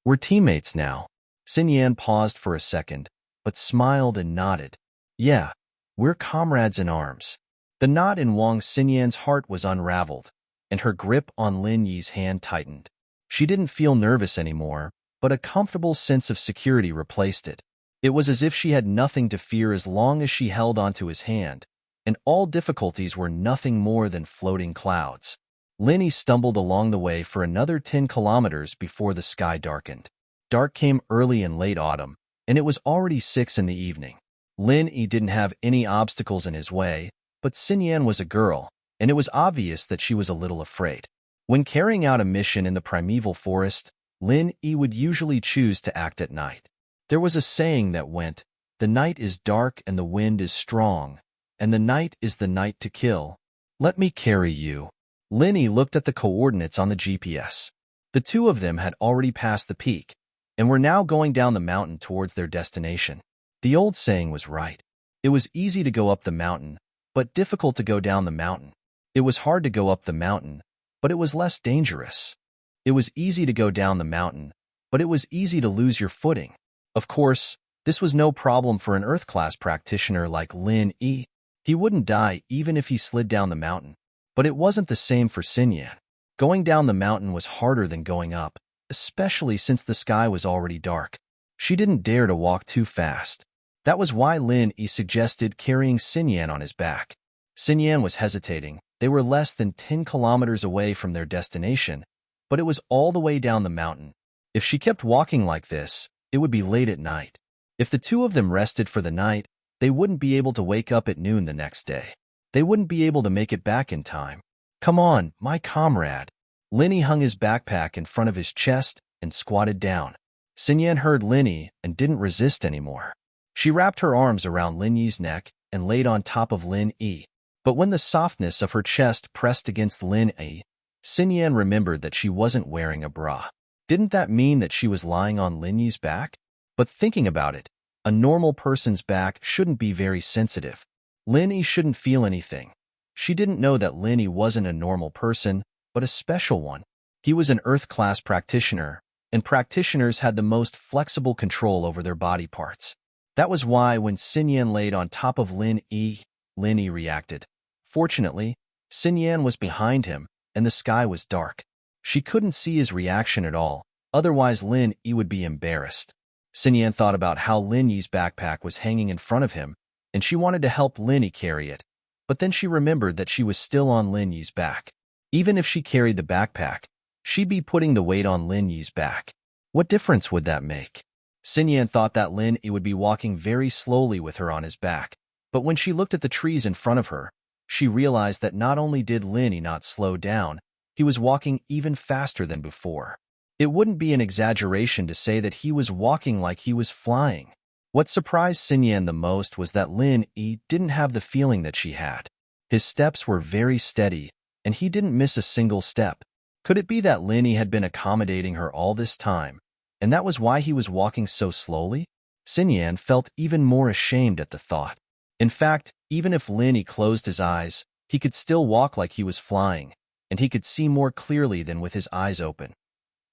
S1: We're teammates now. Xinyan paused for a second, but smiled and nodded. Yeah, we're comrades in arms. The knot in Wang Xinyan's heart was unraveled, and her grip on Lin Yi's hand tightened. She didn't feel nervous anymore, but a comfortable sense of security replaced it. It was as if she had nothing to fear as long as she held onto his hand, and all difficulties were nothing more than floating clouds. Lin Yi stumbled along the way for another 10 kilometers before the sky darkened. Dark came early in late autumn, and it was already 6 in the evening. Lin Yi didn't have any obstacles in his way, but Xinyan was a girl, and it was obvious that she was a little afraid. When carrying out a mission in the primeval forest, Lin Yi would usually choose to act at night. There was a saying that went, "The night is dark and the wind is strong, and the night is the night to kill. Let me carry you." Lin Yi looked at the coordinates on the GPS. The two of them had already passed the peak, and were now going down the mountain towards their destination. The old saying was right. It was easy to go up the mountain, but difficult to go down the mountain. It was hard to go up the mountain, but it was less dangerous. It was easy to go down the mountain, but it was easy to lose your footing. Of course, this was no problem for an Earth class practitioner like Lin Yi. He wouldn't die even if he slid down the mountain. But it wasn't the same for Xin Yan. Going down the mountain was harder than going up, especially since the sky was already dark. She didn't dare to walk too fast. That was why Lin Yi suggested carrying Xin Yan on his back. Xin Yan was hesitating. They were less than 10 kilometers away from their destination, but it was all the way down the mountain. If she kept walking like this, it would be late at night. If the two of them rested for the night, they wouldn't be able to wake up at noon the next day. They wouldn't be able to make it back in time. Come on, my comrade. Linny hung his backpack in front of his chest and squatted down. Xin Yan heard Linny and didn't resist anymore. She wrapped her arms around Lin Yi's neck and laid on top of Lin Yi. But when the softness of her chest pressed against Lin Yi, Xin Yan remembered that she wasn't wearing a bra. Didn't that mean that she was lying on Lin Yi's back? But thinking about it, a normal person's back shouldn't be very sensitive. Lin Yi shouldn't feel anything. She didn't know that Lin Yi wasn't a normal person, but a special one. He was an Earth-class practitioner, and practitioners had the most flexible control over their body parts. That was why when Xin Yan laid on top of Lin Yi reacted. Fortunately, Xin Yan was behind him, and the sky was dark. She couldn't see his reaction at all, otherwise Lin Yi would be embarrassed. Xin Yan thought about how Lin Yi's backpack was hanging in front of him, and she wanted to help Lin Yi carry it. But then she remembered that she was still on Lin Yi's back. Even if she carried the backpack, she'd be putting the weight on Lin Yi's back. What difference would that make? Xin Yan thought that Lin Yi would be walking very slowly with her on his back, but when she looked at the trees in front of her, she realized that not only did Lin Yi not slow down, he was walking even faster than before. It wouldn't be an exaggeration to say that he was walking like he was flying. What surprised Xin Yan the most was that Lin Yi didn't have the feeling that she had. His steps were very steady, and he didn't miss a single step. Could it be that Lin Yi had been accommodating her all this time, and that was why he was walking so slowly? Xin Yan felt even more ashamed at the thought. In fact, even if Lin Yi closed his eyes, he could still walk like he was flying, and he could see more clearly than with his eyes open.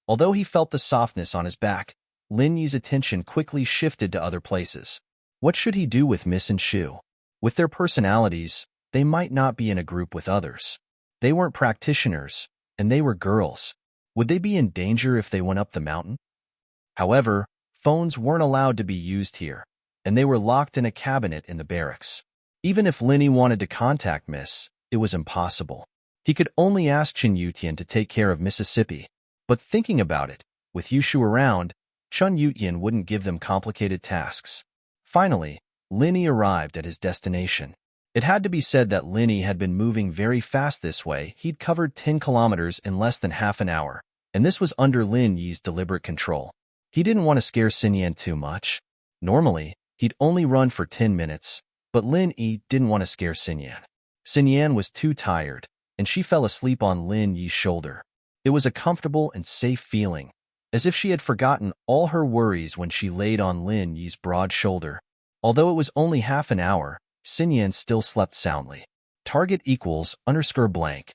S1: Although he felt the softness on his back, Lin Yi's attention quickly shifted to other places. What should he do with Miss and Shu? With their personalities, they might not be in a group with others. They weren't practitioners, and they were girls. Would they be in danger if they went up the mountain? However, phones weren't allowed to be used here, and they were locked in a cabinet in the barracks. Even if Lin Yi wanted to contact Miss, it was impossible. He could only ask Chen Yutian to take care of Mississippi. But thinking about it, with Yushu around, Chen Yutian wouldn't give them complicated tasks. Finally, Lin Yi arrived at his destination. It had to be said that Lin Yi had been moving very fast this way. He'd covered 10 kilometers in less than half an hour, and this was under Lin Yi's deliberate control. He didn't want to scare Xin Yan too much. Normally, he'd only run for 10 minutes, but Lin Yi didn't want to scare Xin Yan. Xin Yan was too tired, and she fell asleep on Lin Yi's shoulder. It was a comfortable and safe feeling, as if she had forgotten all her worries when she laid on Lin Yi's broad shoulder. Although it was only half an hour, Xin Yan still slept soundly. Target equals _blank.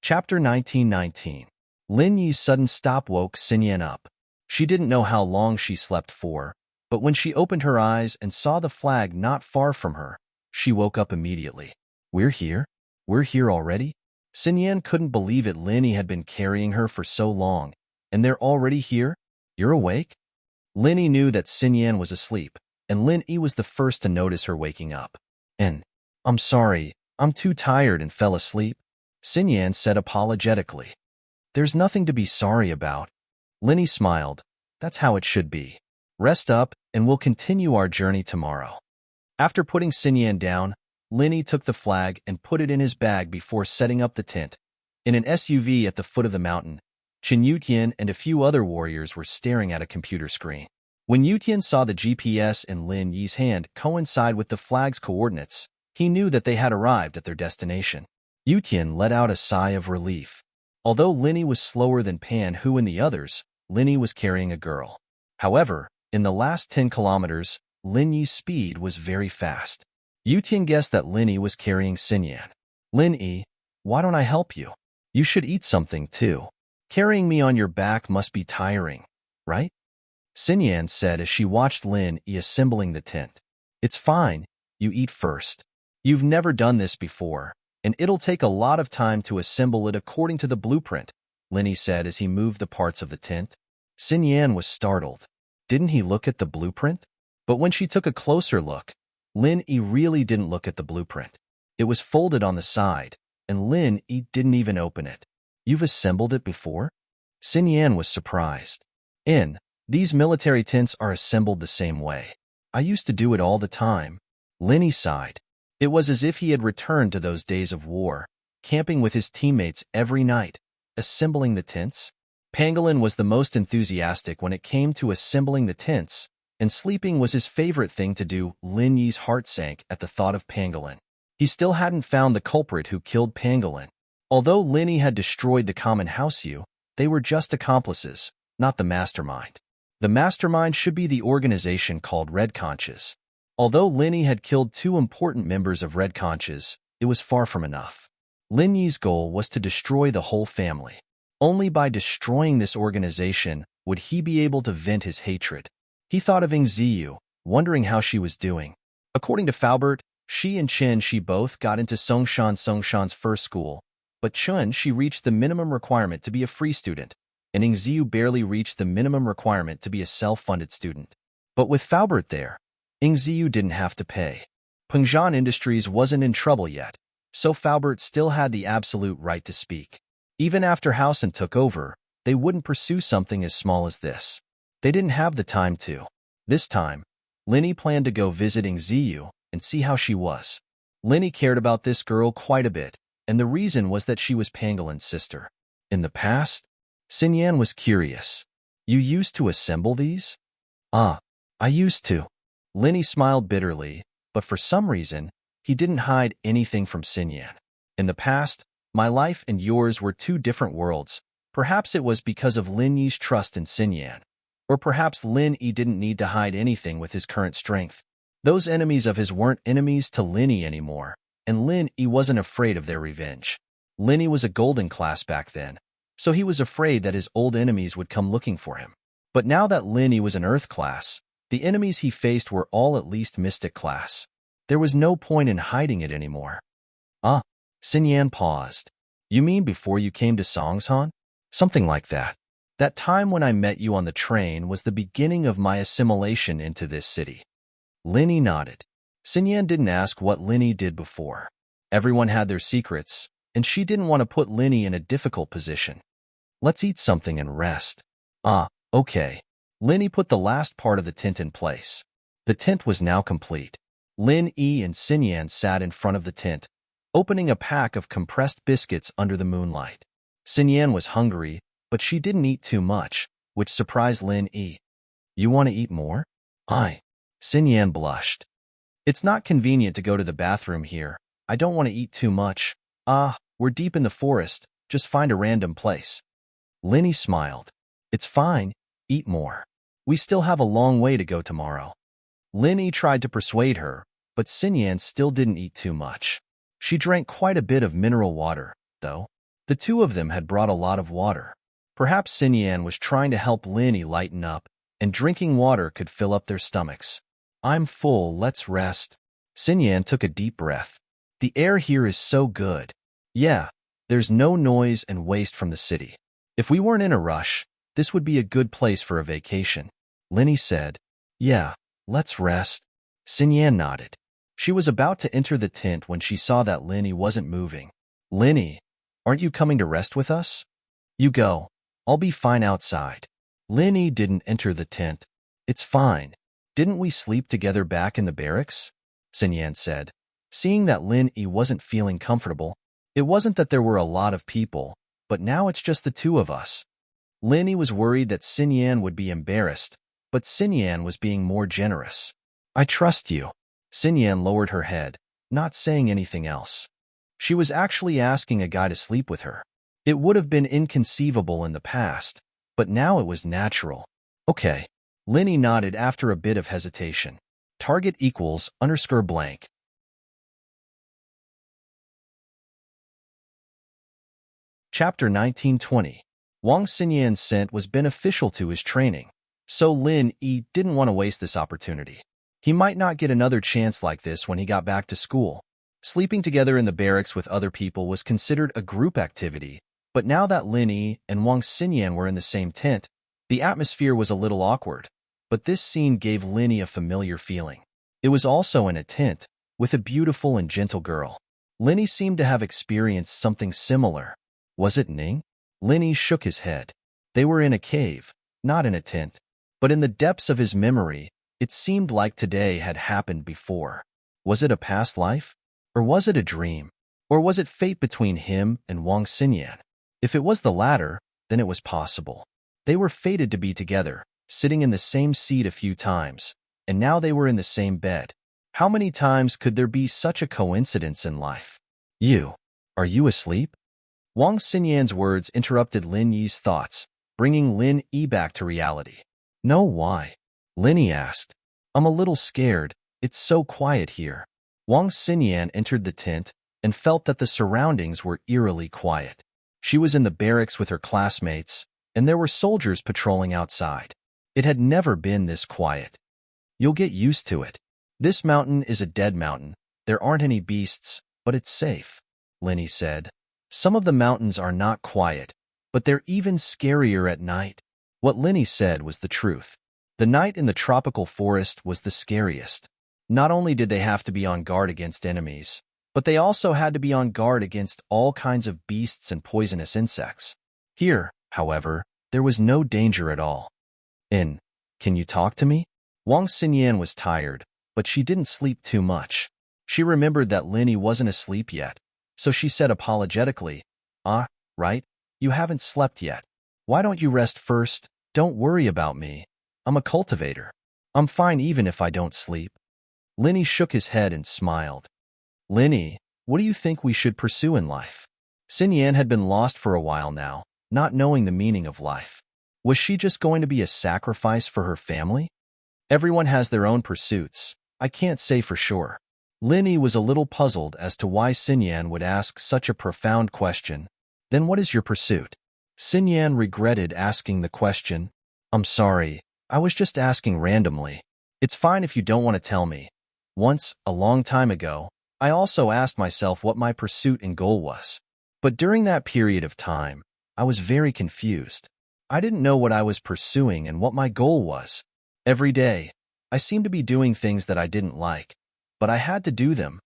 S1: Chapter 1919. Lin Yi's sudden stop woke Xin Yan up. She didn't know how long she slept for, but when she opened her eyes and saw the flag not far from her, she woke up immediately. We're here? We're here already? Xin Yan couldn't believe it. Lin Yi had been carrying her for so long, and they're already here? You're awake? Lin Yi knew that Xin Yan was asleep, and Lin Yi was the first to notice her waking up. I'm sorry, I'm too tired and fell asleep, Xin Yan said apologetically. There's nothing to be sorry about. Lin Yi smiled. That's how it should be. Rest up, and we'll continue our journey tomorrow. After putting Xin Yan down, Lin Yi took the flag and put it in his bag before setting up the tent. In an SUV at the foot of the mountain, Chen Yutian and a few other warriors were staring at a computer screen. When Yutian saw the GPS in Lin Yi's hand coincide with the flag's coordinates, he knew that they had arrived at their destination. Yutian let out a sigh of relief. Although Linny was slower than Pan Hu and the others, Linny was carrying a girl. However, in the last 10 kilometers, Linny's speed was very fast. Yutian guessed that Linny was carrying Xinyan. Linny, why don't I help you? You should eat something too. Carrying me on your back must be tiring, right? Xinyan said as she watched Lin Yi assembling the tent. It's fine, you eat first. You've never done this before, and it'll take a lot of time to assemble it according to the blueprint, Lin Yi said as he moved the parts of the tent. Xinyan was startled. Didn't he look at the blueprint? But when she took a closer look, Lin Yi really didn't look at the blueprint. It was folded on the side, and Lin Yi didn't even open it. You've assembled it before? Xinyan was surprised. These military tents are assembled the same way. I used to do it all the time. Lin Yi sighed. It was as if he had returned to those days of war, camping with his teammates every night, assembling the tents. Pangolin was the most enthusiastic when it came to assembling the tents, and sleeping was his favorite thing to do. Lin Yi's heart sank at the thought of Pangolin. He still hadn't found the culprit who killed Pangolin. Although Lin Yi had destroyed the common house Yu, they were just accomplices, not the mastermind. The mastermind should be the organization called Red Conches. Although Lin Yi had killed 2 important members of Red Conches, it was far from enough. Lin Yi's goal was to destroy the whole family. Only by destroying this organization would he be able to vent his hatred. He thought of Ing Ziyu, wondering how she was doing. According to Faubert, she and Chen Shi both got into Songshan's first school, but Chen Shi reached the minimum requirement to be a free student, and Ing Ziyu barely reached the minimum requirement to be a self-funded student. But with Faubert there, Ing Ziyu didn't have to pay. Pengzhan Industries wasn't in trouble yet, so Faubert still had the absolute right to speak. Even after Hausen took over, they wouldn't pursue something as small as this. They didn't have the time to. This time, Lin Yi planned to go visit Ing Ziyu and see how she was. Lin Yi cared about this girl quite a bit, and the reason was that she was Pangolin's sister. In the past, Xinyan was curious. You used to assemble these? I used to. Lin Yi smiled bitterly, but for some reason, he didn't hide anything from Xinyan. In the past, my life and yours were 2 different worlds. Perhaps it was because of Lin Yi's trust in Xinyan. Or perhaps Lin Yi didn't need to hide anything with his current strength. Those enemies of his weren't enemies to Lin Yi anymore, and Lin Yi wasn't afraid of their revenge. Lin Yi was a golden class back then, so he was afraid that his old enemies would come looking for him. But now that Lin Yi was an earth class, the enemies he faced were all at least mystic class. There was no point in hiding it anymore. Xinyan paused. You mean before you came to Songshan? Something like that. That time when I met you on the train was the beginning of my assimilation into this city. Lin Yi nodded. Xinyan didn't ask what Lin Yi did before. Everyone had their secrets, and she didn't want to put Lin Yi in a difficult position. Let's eat something and rest. Okay. Lin Yi put the last part of the tent in place. The tent was now complete. Lin Yi and Xinyan sat in front of the tent, opening a pack of compressed biscuits under the moonlight. Xinyan was hungry, but she didn't eat too much, which surprised Lin Yi. You want to eat more? Xinyan blushed. It's not convenient to go to the bathroom here. I don't want to eat too much. We're deep in the forest. Just find a random place. Lin Yi smiled. It's fine. Eat more. We still have a long way to go tomorrow. Lin Yi tried to persuade her, but Xinyan still didn't eat too much. She drank quite a bit of mineral water, though. The 2 of them had brought a lot of water. Perhaps Xinyan was trying to help Lin Yi lighten up, and drinking water could fill up their stomachs. I'm full, let's rest. Xinyan took a deep breath. The air here is so good. Yeah, there's no noise and waste from the city. If we weren't in a rush, this would be a good place for a vacation. Lin Yi said. Yeah, let's rest. Xinyan nodded. She was about to enter the tent when she saw that Lin Yi wasn't moving. Lin Yi, aren't you coming to rest with us? You go. I'll be fine outside. Lin Yi didn't enter the tent. It's fine. Didn't we sleep together back in the barracks? Xinyan said. Seeing that Lin Yi wasn't feeling comfortable, it wasn't that there were a lot of people, but now it's just the 2 of us. Lin Yi was worried that Xinyan would be embarrassed, but Xinyan was being more generous. I trust you. Xinyan lowered her head, not saying anything else. She was actually asking a guy to sleep with her. It would have been inconceivable in the past, but now it was natural. Okay. Linny nodded after a bit of hesitation. Target equals underscore blank. Chapter 1920. Wang Xinyan's scent was beneficial to his training, so Lin Yi didn't want to waste this opportunity. He might not get another chance like this when he got back to school. Sleeping together in the barracks with other people was considered a group activity, but now that Lin Yi and Wang Xinyan were in the same tent, the atmosphere was a little awkward. But this scene gave Lin Yi a familiar feeling. It was also in a tent, with a beautiful and gentle girl. Lin Yi seemed to have experienced something similar. Was it Ning? Lin Yi shook his head. They were in a cave, not in a tent. But in the depths of his memory, it seemed like today had happened before. Was it a past life? Or was it a dream? Or was it fate between him and Wang Xinyan? If it was the latter, then it was possible. They were fated to be together, sitting in the same seat a few times, and now they were in the same bed. How many times could there be such a coincidence in life? Are you asleep? Wang Xinyan's words interrupted Lin Yi's thoughts, bringing Lin Yi back to reality. No, why? Lin Yi asked. I'm a little scared. It's so quiet here. Wang Xinyan entered the tent and felt that the surroundings were eerily quiet. She was in the barracks with her classmates, and there were soldiers patrolling outside. It had never been this quiet. You'll get used to it. This mountain is a dead mountain. There aren't any beasts, but it's safe, Lin Yi said. Some of the mountains are not quiet, but they're even scarier at night. What Lin Yi said was the truth. The night in the tropical forest was the scariest. Not only did they have to be on guard against enemies, but they also had to be on guard against all kinds of beasts and poisonous insects. Here, however, there was no danger at all. Can you talk to me? Wang Xinyan was tired, but she didn't sleep too much. She remembered that Lin Yi wasn't asleep yet, so she said apologetically, right? You haven't slept yet. Why don't you rest first? Don't worry about me. I'm a cultivator. I'm fine even if I don't sleep. Lin Yi shook his head and smiled. Lin Yi, what do you think we should pursue in life? Xinyan had been lost for a while now, not knowing the meaning of life. Was she just going to be a sacrifice for her family? Everyone has their own pursuits. I can't say for sure. Lin Yi was a little puzzled as to why Xinyan would ask such a profound question. Then what is your pursuit? Xinyan regretted asking the question. I'm sorry, I was just asking randomly. It's fine if you don't want to tell me. Once, a long time ago, I also asked myself what my pursuit and goal was. But during that period of time, I was very confused. I didn't know what I was pursuing and what my goal was. Every day, I seemed to be doing things that I didn't like, but I had to do them.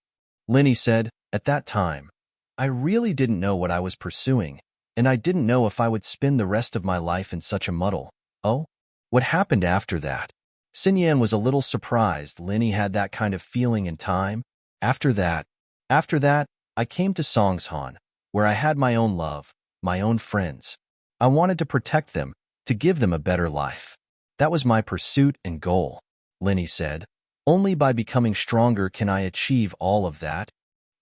S1: Lin Yi said, at that time, I really didn't know what I was pursuing, and I didn't know if I would spend the rest of my life in such a muddle. Oh? What happened after that? Xinyan was a little surprised Lin Yi had that kind of feeling in time. After that, I came to Songshan, where I had my own love, my own friends. I wanted to protect them, to give them a better life. That was my pursuit and goal, Lin Yi said. Only by becoming stronger can I achieve all of that.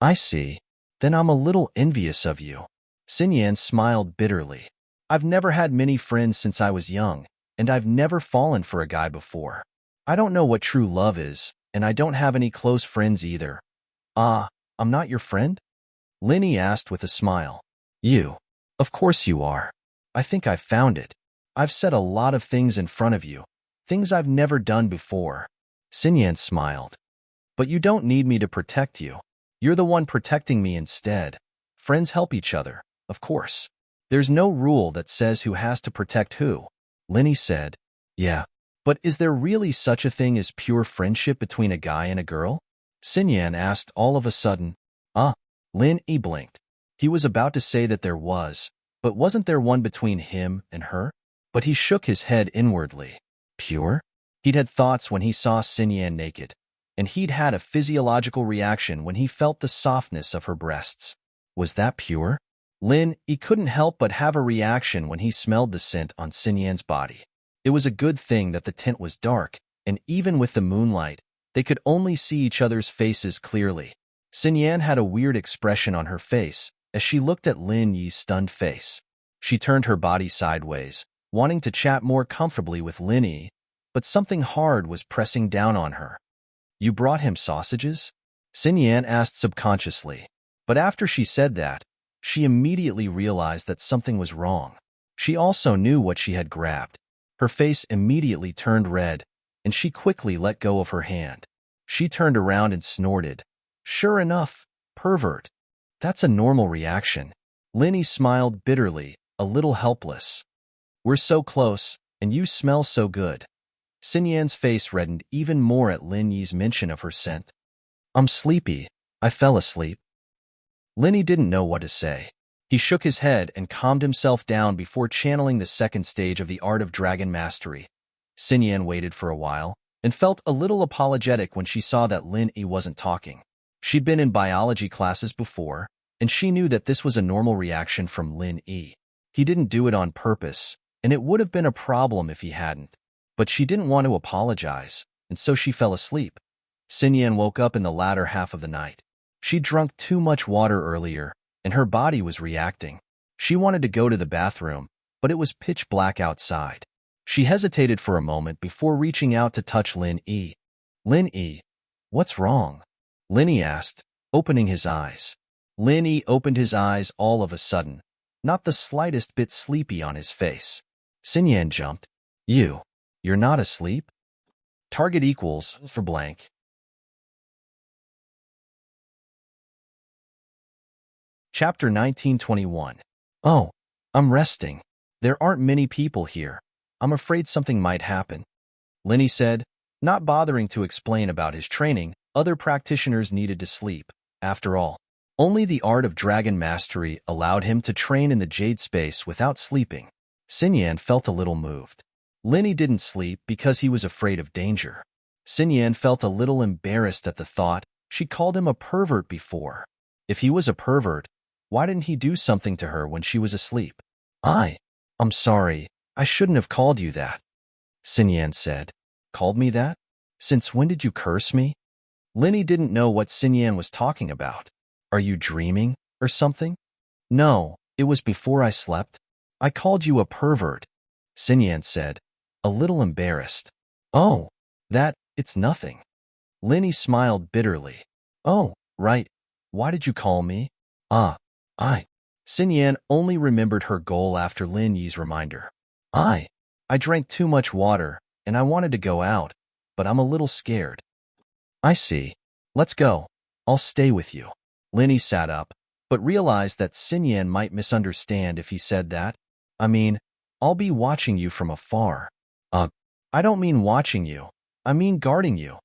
S1: I see. Then I'm a little envious of you. Xinyan smiled bitterly. I've never had many friends since I was young, and I've never fallen for a guy before. I don't know what true love is, and I don't have any close friends either. I'm not your friend? Lin Yi asked with a smile. You. Of course you are. I think I've found it. I've said a lot of things in front of you, things I've never done before. Xinyan smiled. But you don't need me to protect you. You're the one protecting me instead. Friends help each other, of course. There's no rule that says who has to protect who. Lin Yi said. Yeah. But is there really such a thing as pure friendship between a guy and a girl? Xinyan asked all of a sudden. Lin Yi blinked. He was about to say that there was, but wasn't there one between him and her? But he shook his head inwardly. Pure? He'd had thoughts when he saw Xinyan naked, and he'd had a physiological reaction when he felt the softness of her breasts. Was that pure? Lin Yi couldn't help but have a reaction when he smelled the scent on Xinyan's body. It was a good thing that the tent was dark, and even with the moonlight, they could only see each other's faces clearly. Xinyan had a weird expression on her face, as she looked at Lin Yi's stunned face. She turned her body sideways, wanting to chat more comfortably with Lin Yi, but something hard was pressing down on her. You brought him sausages? Xin Yan asked subconsciously. But after she said that, she immediately realized that something was wrong. She also knew what she had grabbed. Her face immediately turned red, and she quickly let go of her hand. She turned around and snorted. Sure enough, pervert. That's a normal reaction. Lin Yi smiled bitterly, a little helpless. We're so close, and you smell so good. Xin Yan's face reddened even more at Lin Yi's mention of her scent. I'm sleepy. I fell asleep. Lin Yi didn't know what to say. He shook his head and calmed himself down before channeling the second stage of the art of dragon mastery. Xin Yan waited for a while and felt a little apologetic when she saw that Lin Yi wasn't talking. She'd been in biology classes before, and she knew that this was a normal reaction from Lin Yi. He didn't do it on purpose, and it would have been a problem if he hadn't. But she didn't want to apologize, and so she fell asleep. Xin Yan woke up in the latter half of the night. She'd drunk too much water earlier, and her body was reacting. She wanted to go to the bathroom, but it was pitch black outside. She hesitated for a moment before reaching out to touch Lin Yi. Lin Yi, what's wrong? Lin Yi asked, opening his eyes. Lin Yi opened his eyes all of a sudden, not the slightest bit sleepy on his face. Xin Yan jumped. You're not asleep? Target equals for blank. Chapter 1921. Oh, I'm resting. There aren't many people here. I'm afraid something might happen. Lin Yi said, not bothering to explain about his training. Other practitioners needed to sleep. After all, only the art of dragon mastery allowed him to train in the jade space without sleeping. Xin Yan felt a little moved. Lin Yi didn't sleep because he was afraid of danger. Xin Yan felt a little embarrassed at the thought she called him a pervert before. If he was a pervert, why didn't he do something to her when she was asleep? I'm sorry. I shouldn't have called you that. Xin Yan said. Called me that? Since when did you curse me? Lin Yi didn't know what Xin Yan was talking about. Are you dreaming or something? No, it was before I slept. I called you a pervert, Xin Yan said, a little embarrassed. Oh, it's nothing. Lin Yi smiled bitterly. Oh, right. Why did you call me? Xin Yan only remembered her goal after Lin Yi's reminder. I drank too much water, and I wanted to go out, but I'm a little scared. I see. Let's go. I'll stay with you. Lin Yi sat up, but realized that Xin Yan might misunderstand if he said that. I mean, I'll be watching you from afar. I don't mean watching you. I mean guarding you.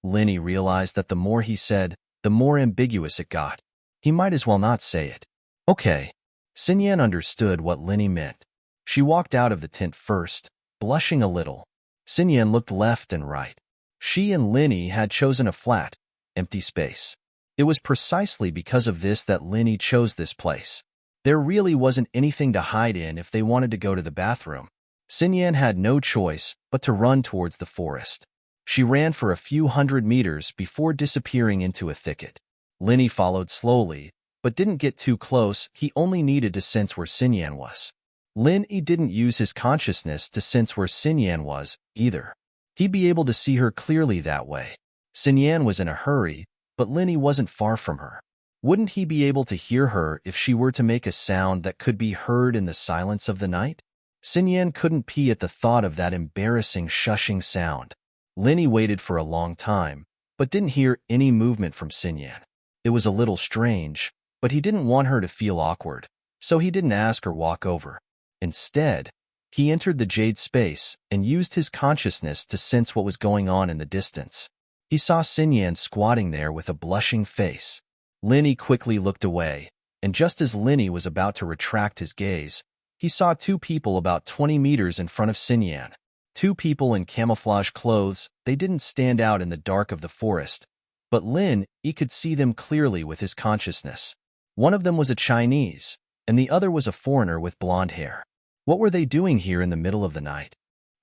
S1: Lin Yi realized that the more he said, the more ambiguous it got. He might as well not say it. Okay. Xin Yan understood what Lin Yi meant. She walked out of the tent first, blushing a little. Xin Yan looked left and right. She and Lin Yi had chosen a flat, empty space. It was precisely because of this that Lin Yi chose this place. There really wasn't anything to hide in if they wanted to go to the bathroom. Xin Yan had no choice but to run towards the forest. She ran for a few hundred meters before disappearing into a thicket. Lin Yi followed slowly, but didn't get too close. He only needed to sense where Xin Yan was. Lin Yi didn't use his consciousness to sense where Xin Yan was, either. He'd be able to see her clearly that way. Xin Yan was in a hurry, but Lin Yi wasn't far from her. Wouldn't he be able to hear her if she were to make a sound that could be heard in the silence of the night? Xin Yan couldn't pee at the thought of that embarrassing shushing sound. Lin Yi waited for a long time, but didn't hear any movement from Xin Yan. It was a little strange, but he didn't want her to feel awkward, so he didn't ask or walk over. Instead, he entered the jade space and used his consciousness to sense what was going on in the distance. He saw Xin Yan squatting there with a blushing face. Lin Yi quickly looked away, and just as Lin Yi was about to retract his gaze, he saw two people about 20 meters in front of Xin Yan. Two people in camouflage clothes. They didn't stand out in the dark of the forest, but Lin Yi could see them clearly with his consciousness. One of them was a Chinese, and the other was a foreigner with blonde hair. What were they doing here in the middle of the night?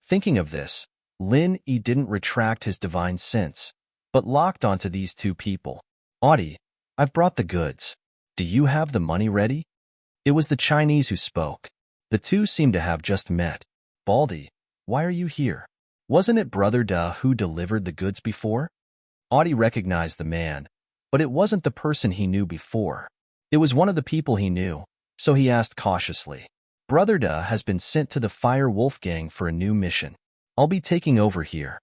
S1: Thinking of this, Lin Yi didn't retract his divine sense, but locked onto these two people. Audie, I've brought the goods. Do you have the money ready? It was the Chinese who spoke. The two seemed to have just met. Baldy, why are you here? Wasn't it Brother Da who delivered the goods before? Audie recognized the man, but it wasn't the person he knew before. It was one of the people he knew, so he asked cautiously. Brother Da has been sent to the Fire Wolf Gang for a new mission. I'll be taking over here.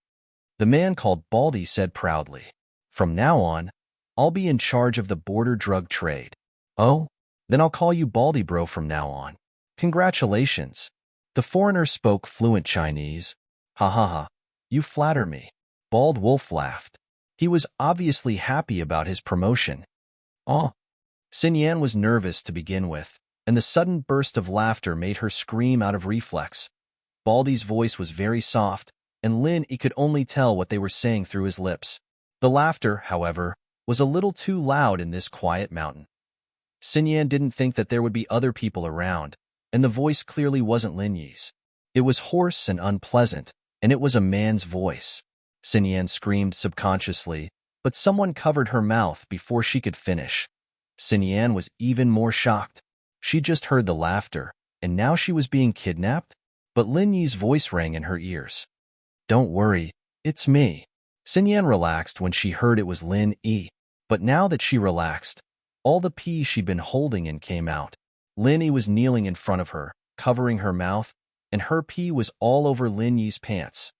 S1: The man called Baldy said proudly. From now on, I'll be in charge of the border drug trade. Oh, then I'll call you Baldy Bro from now on. Congratulations. The foreigner spoke fluent Chinese. Ha ha ha, you flatter me. Bald Wolf laughed. He was obviously happy about his promotion. Oh. Xin Yan was nervous to begin with, and the sudden burst of laughter made her scream out of reflex. Baldy's voice was very soft, and Lin Yi could only tell what they were saying through his lips. The laughter, however, was a little too loud in this quiet mountain. Xin Yan didn't think that there would be other people around, and the voice clearly wasn't Lin Yi's. It was hoarse and unpleasant, and it was a man's voice. Xin Yan screamed subconsciously, but someone covered her mouth before she could finish. Xin Yan was even more shocked. She just heard the laughter, and now she was being kidnapped? But Lin Yi's voice rang in her ears. Don't worry, it's me. Xin Yan relaxed when she heard it was Lin Yi, but now that she relaxed, all the pee she'd been holding in came out. Lin Yi was kneeling in front of her, covering her mouth, and her pee was all over Lin Yi's pants.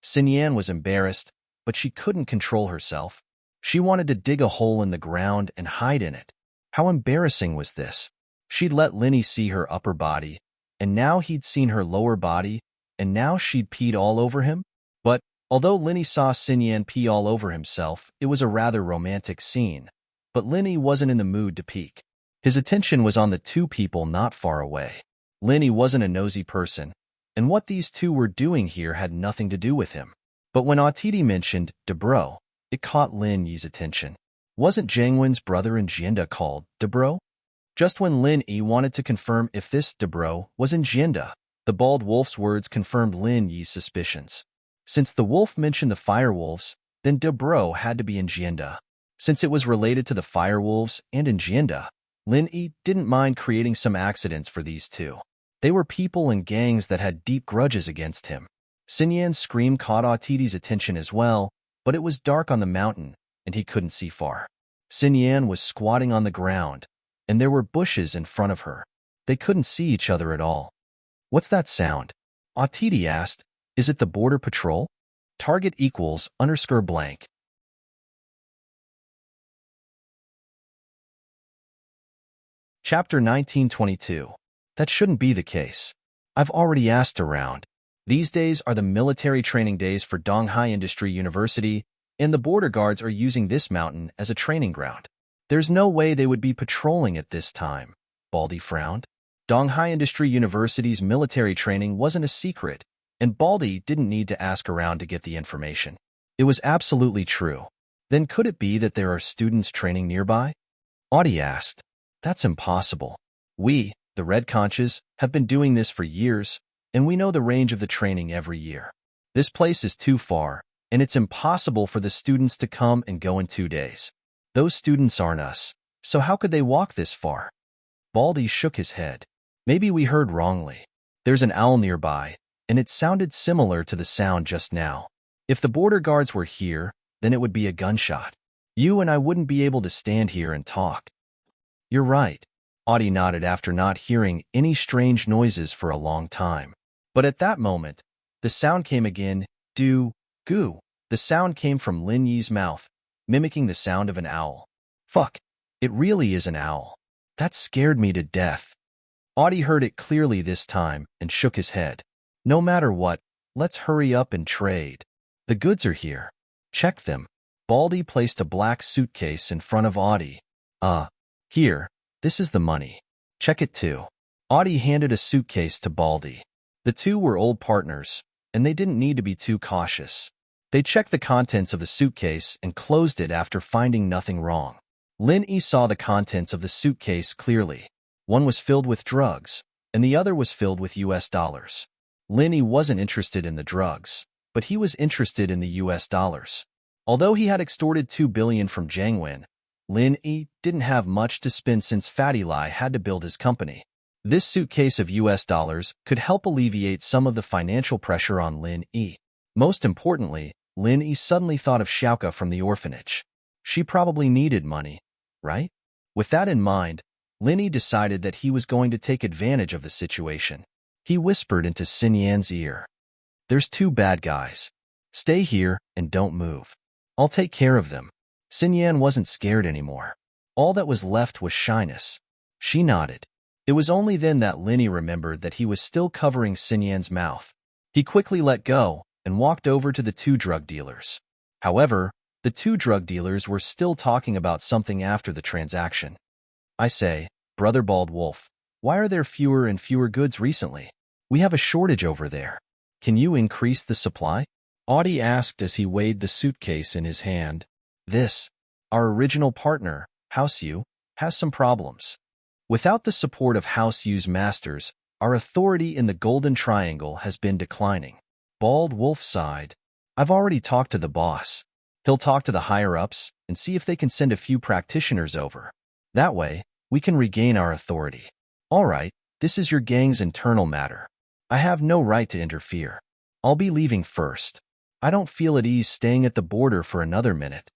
S1: Xin Yan was embarrassed, but she couldn't control herself. She wanted to dig a hole in the ground and hide in it. How embarrassing was this? She'd let Lin Yi see her upper body, and now he'd seen her lower body, and now she'd peed all over him? But, although Lin Yi saw Xin Yan pee all over himself, it was a rather romantic scene. But Lin Yi wasn't in the mood to peek. His attention was on the two people not far away. Lin Yi wasn't a nosy person, and what these two were doing here had nothing to do with him. But when Autiti mentioned Debro, it caught Lin Yi's attention. Wasn't Jiangwen's brother in Jianda called Debro? Just when Lin Yi wanted to confirm if this Debro was in Jianda, the bald wolf's words confirmed Lin Yi's suspicions. Since the wolf mentioned the fire wolves, then Debro had to be in Jianda. Since it was related to the fire wolves and in Jianda, Lin Yi didn't mind creating some accidents for these two. They were people and gangs that had deep grudges against him. Xin Yan's scream caught Autiti's attention as well, but it was dark on the mountain, and he couldn't see far. Xin Yan was squatting on the ground, and there were bushes in front of her. They couldn't see each other at all. What's that sound? Autiti asked. Is it the border patrol? Target equals _blank. Chapter 1922. That shouldn't be the case. I've already asked around. These days are the military training days for Donghai Industry University, and the border guards are using this mountain as a training ground. There's no way they would be patrolling at this time. Baldy frowned. Donghai Industry University's military training wasn't a secret, and Baldy didn't need to ask around to get the information. It was absolutely true. Then could it be that there are students training nearby? Audie asked. That's impossible. We, the Red Conches, have been doing this for years, and we know the range of the training every year. This place is too far, and it's impossible for the students to come and go in 2 days. Those students aren't us, so how could they walk this far? Baldy shook his head. Maybe we heard wrongly. There's an owl nearby, and it sounded similar to the sound just now. If the border guards were here, then it would be a gunshot. You and I wouldn't be able to stand here and talk. You're right. Audie nodded after not hearing any strange noises for a long time. But at that moment, the sound came again. Goo. The sound came from Lin Yi's mouth, mimicking the sound of an owl. Fuck, it really is an owl. That scared me to death. Audie heard it clearly this time and shook his head. No matter what, let's hurry up and trade. The goods are here. Check them. Baldy placed a black suitcase in front of Audie. Here, this is the money. Check it too. Audie handed a suitcase to Baldy. The two were old partners, and they didn't need to be too cautious. They checked the contents of the suitcase and closed it after finding nothing wrong. Lin Yi saw the contents of the suitcase clearly. One was filled with drugs, and the other was filled with US dollars. Lin Yi wasn't interested in the drugs, but he was interested in the US dollars. Although he had extorted $2 billion from Jiangwen, Lin Yi didn't have much to spend since Fatty Lai had to build his company. This suitcase of US dollars could help alleviate some of the financial pressure on Lin Yi. Most importantly, Lin Yi suddenly thought of Xiaoka from the orphanage. She probably needed money, right? With that in mind, Lin Yi decided that he was going to take advantage of the situation. He whispered into Xin Yan's ear, "There's two bad guys. Stay here and don't move. I'll take care of them." Xin Yan wasn't scared anymore. All that was left was shyness. She nodded. It was only then that Lin Yi remembered that he was still covering Xin Yan's mouth. He quickly let go and walked over to the two drug dealers. However, the two drug dealers were still talking about something after the transaction. "I say, Brother Bald Wolf, why are there fewer and fewer goods recently? We have a shortage over there. Can you increase the supply?" Audie asked as he weighed the suitcase in his hand. Our original partner, House Yu, has some problems. Without the support of House Yu's masters, our authority in the Golden Triangle has been declining. Bald Wolf sighed. "I've already talked to the boss. He'll talk to the higher-ups and see if they can send a few practitioners over. That way, we can regain our authority." "All right, this is your gang's internal matter. I have no right to interfere. I'll be leaving first. I don't feel at ease staying at the border for another minute."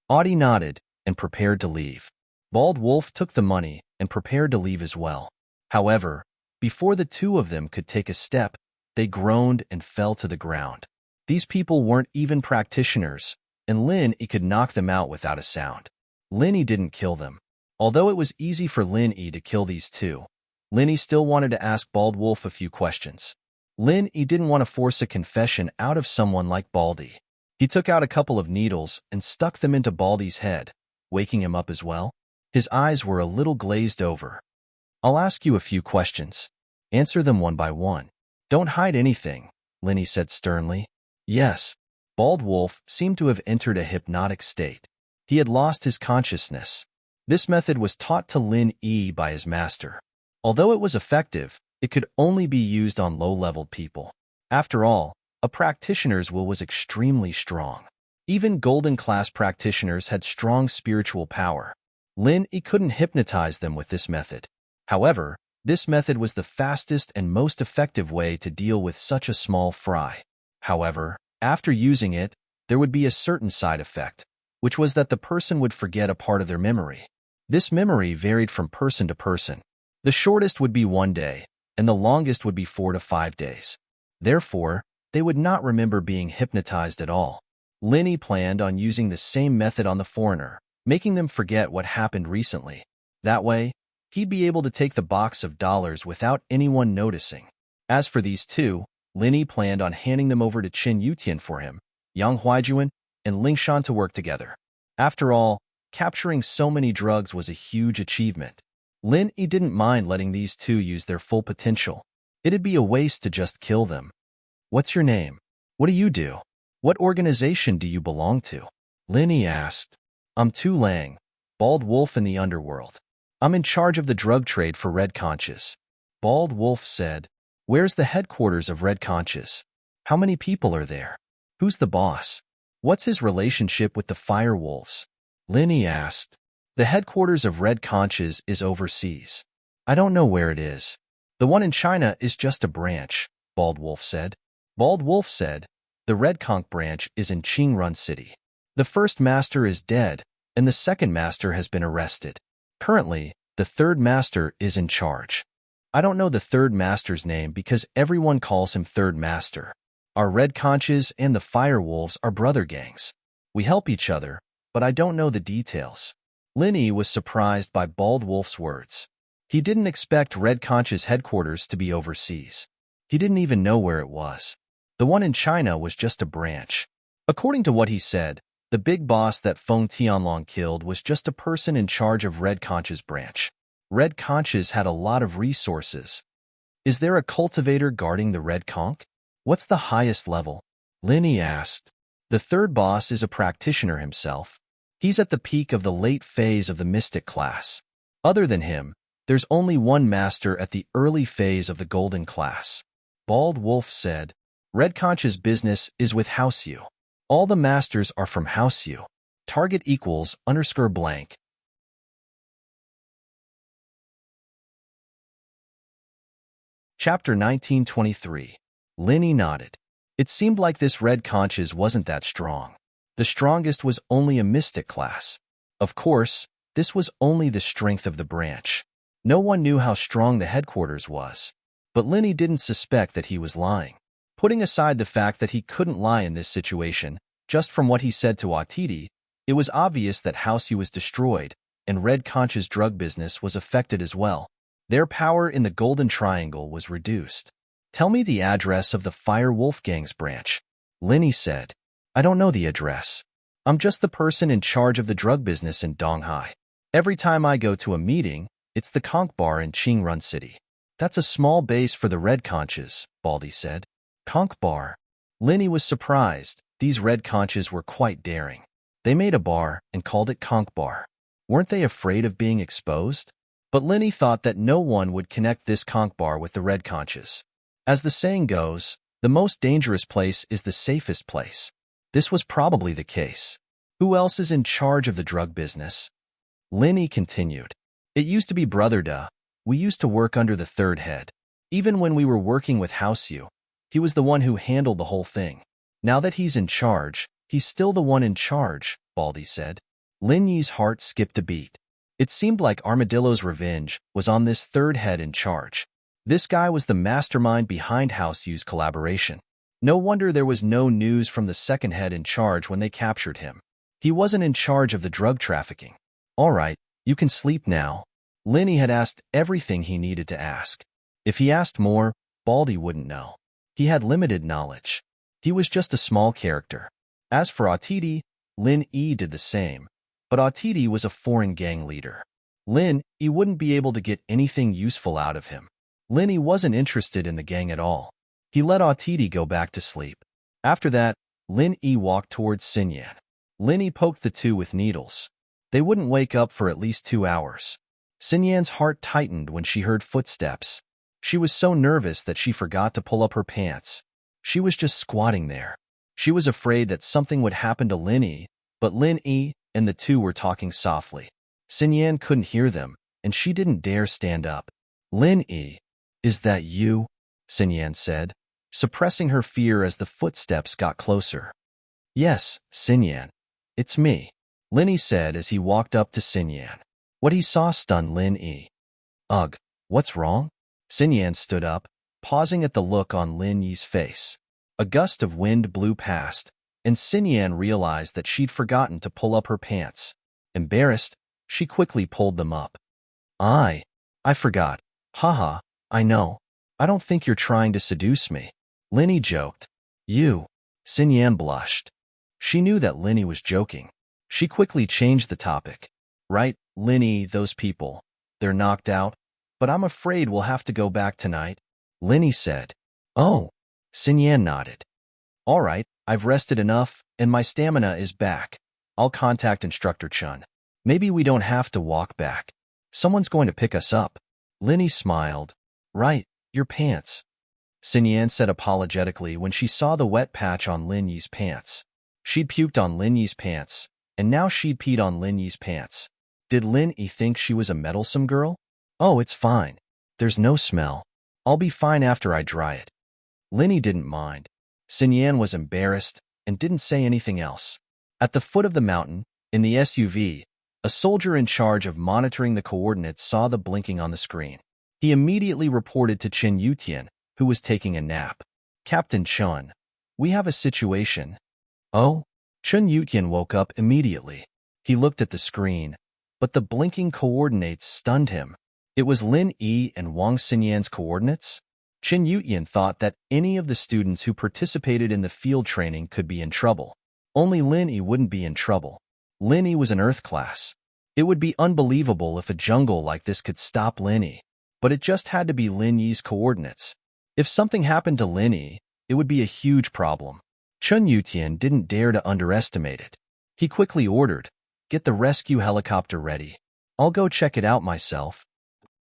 S1: Audie nodded and prepared to leave. Bald Wolf took the money and prepared to leave as well. However, before the two of them could take a step, they groaned and fell to the ground. These people weren't even practitioners, and Lin Yi could knock them out without a sound. Lin Yi didn't kill them. Although it was easy for Lin Yi to kill these two, Lin Yi still wanted to ask Bald Wolf a few questions. Lin Yi didn't want to force a confession out of someone like Baldy. He took out a couple of needles and stuck them into Baldy's head, waking him up as well. His eyes were a little glazed over. "I'll ask you a few questions. Answer them one by one. Don't hide anything," Lin Yi said sternly. "Yes." Bald Wolf seemed to have entered a hypnotic state. He had lost his consciousness. This method was taught to Lin Yi by his master. Although it was effective, it could only be used on low-leveled people. After all, a practitioner's will was extremely strong. Even golden-class practitioners had strong spiritual power. Lin Yi couldn't hypnotize them with this method. However, this method was the fastest and most effective way to deal with such a small fry. However, after using it, there would be a certain side effect, which was that the person would forget a part of their memory. This memory varied from person to person. The shortest would be 1 day, and the longest would be 4 to 5 days. Therefore, they would not remember being hypnotized at all. Lin Yi planned on using the same method on the foreigner, making them forget what happened recently. That way, he'd be able to take the box of dollars without anyone noticing. As for these two, Lin Yi planned on handing them over to Qin Yutian for him, Yang Huijuan, and Lingshan to work together. After all, capturing so many drugs was a huge achievement. Lin Yi didn't mind letting these two use their full potential. It'd be a waste to just kill them. "What's your name? What do you do? What organization do you belong to?" Lin Yi asked. "I'm Tu Lang, Bald Wolf in the underworld. I'm in charge of the drug trade for Red Conches." Bald Wolf said, "Where's the headquarters of Red Conches? How many people are there? Who's the boss? What's his relationship with the Fire Wolves?" Lin Yi asked. "The headquarters of Red Conches is overseas. I don't know where it is. The one in China is just a branch," Bald Wolf said. Bald Wolf said, "The Red Conch branch is in Qingrun City. The first master is dead, and the second master has been arrested. Currently, the third master is in charge. I don't know the third master's name because everyone calls him Third Master. Our Red Conches and the Fire Wolves are brother gangs. We help each other, but I don't know the details." Lin Yi was surprised by Bald Wolf's words. He didn't expect Red Conch's headquarters to be overseas. He didn't even know where it was. The one in China was just a branch. According to what he said, the big boss that Feng Tianlong killed was just a person in charge of Red Conch's branch. Red Conches had a lot of resources. "Is there a cultivator guarding the Red Conch? What's the highest level?" Lin Yi asked. "The third boss is a practitioner himself. He's at the peak of the late phase of the mystic class. Other than him, there's only one master at the early phase of the golden class." Bald Wolf said, "Red Conch's business is with House Yu. All the masters are from House Yu. Target equals _blank. Chapter 1923. Linny nodded. It seemed like this red conches wasn't that strong. The strongest was only a mystic class. Of course, this was only the strength of the branch. No one knew how strong the headquarters was. But Linny didn't suspect that he was lying. Putting aside the fact that he couldn't lie in this situation, just from what he said to Atiti, it was obvious that Houseu was destroyed, and Red Conch's drug business was affected as well. Their power in the Golden Triangle was reduced. Tell me the address of the Fire Wolfgang's branch, Linny said. I don't know the address. I'm just the person in charge of the drug business in Donghai. Every time I go to a meeting, it's the Conch Bar in Qingrun City. That's a small base for the Red Conches, Baldy said. Conch Bar. Linny was surprised. These Red Conches were quite daring. They made a bar and called it Conch Bar. Weren't they afraid of being exposed? But Linny thought that no one would connect this Conch Bar with the Red Conches. As the saying goes, the most dangerous place is the safest place. This was probably the case. Who else is in charge of the drug business? Linny continued. It used to be Brother Da. We used to work under the third head. Even when we were working with Houseu, he was the one who handled the whole thing. Now that he's in charge, he's still the one in charge, Baldy said. Lin Yi's heart skipped a beat. It seemed like Armadillo's revenge was on this third head in charge. This guy was the mastermind behind Houseu's collaboration. No wonder there was no news from the second head in charge when they captured him. He wasn't in charge of the drug trafficking. All right, you can sleep now. Linny had asked everything he needed to ask. If he asked more, Baldy wouldn't know. He had limited knowledge. He was just a small character. As for Atiti, Lin Yi did the same. But Atiti was a foreign gang leader. Lin Yi wouldn't be able to get anything useful out of him. Lin Yi wasn't interested in the gang at all. He let Atiti go back to sleep. After that, Lin Yi walked towards Xinyan. Lin Yi poked the two with needles. They wouldn't wake up for at least 2 hours. Xinyan's heart tightened when she heard footsteps. She was so nervous that she forgot to pull up her pants. She was just squatting there. She was afraid that something would happen to Lin Yi, but Lin Yi and the two were talking softly. Xinyan couldn't hear them, and she didn't dare stand up. Lin Yi, is that you? Xinyan said, suppressing her fear as the footsteps got closer. Yes, Xinyan. It's me, Lin Yi said as he walked up to Xinyan. What he saw stunned Lin Yi. Ugh, what's wrong? Xinyan stood up, pausing at the look on Lin Yi's face. A gust of wind blew past, and Xinyan realized that she'd forgotten to pull up her pants. Embarrassed, she quickly pulled them up. I forgot. Haha, I know. I don't think you're trying to seduce me. Lin Yi joked. You. Xinyan blushed. She knew that Lin Yi was joking. She quickly changed the topic. Right, Lin Yi, those people. They're knocked out, but I'm afraid we'll have to go back tonight, Lin Yi said. Oh. Xinyan nodded. All right, I've rested enough, and my stamina is back. I'll contact Instructor Chun. Maybe we don't have to walk back. Someone's going to pick us up. Lin Yi smiled. Right, your pants. Xinyan said apologetically when she saw the wet patch on Lin Yi's pants. She'd puked on Lin Yi's pants, and now she'd peed on Lin Yi's pants. Did Lin Yi think she was a meddlesome girl? Oh, it's fine. There's no smell. I'll be fine after I dry it. Lin Yi didn't mind. Xinyan was embarrassed and didn't say anything else. At the foot of the mountain, in the SUV, a soldier in charge of monitoring the coordinates saw the blinking on the screen. He immediately reported to Chen Yutian, who was taking a nap. Captain Chun, we have a situation. Oh? Chen Yutian woke up immediately. He looked at the screen, but the blinking coordinates stunned him. It was Lin Yi and Wang Xinyan's coordinates? Chen Yutian thought that any of the students who participated in the field training could be in trouble. Only Lin Yi wouldn't be in trouble. Lin Yi was an Earth class. It would be unbelievable if a jungle like this could stop Lin Yi, but it just had to be Lin Yi's coordinates. If something happened to Lin Yi, it would be a huge problem. Chen Yutian didn't dare to underestimate it. He quickly ordered, "Get the rescue helicopter ready. I'll go check it out myself."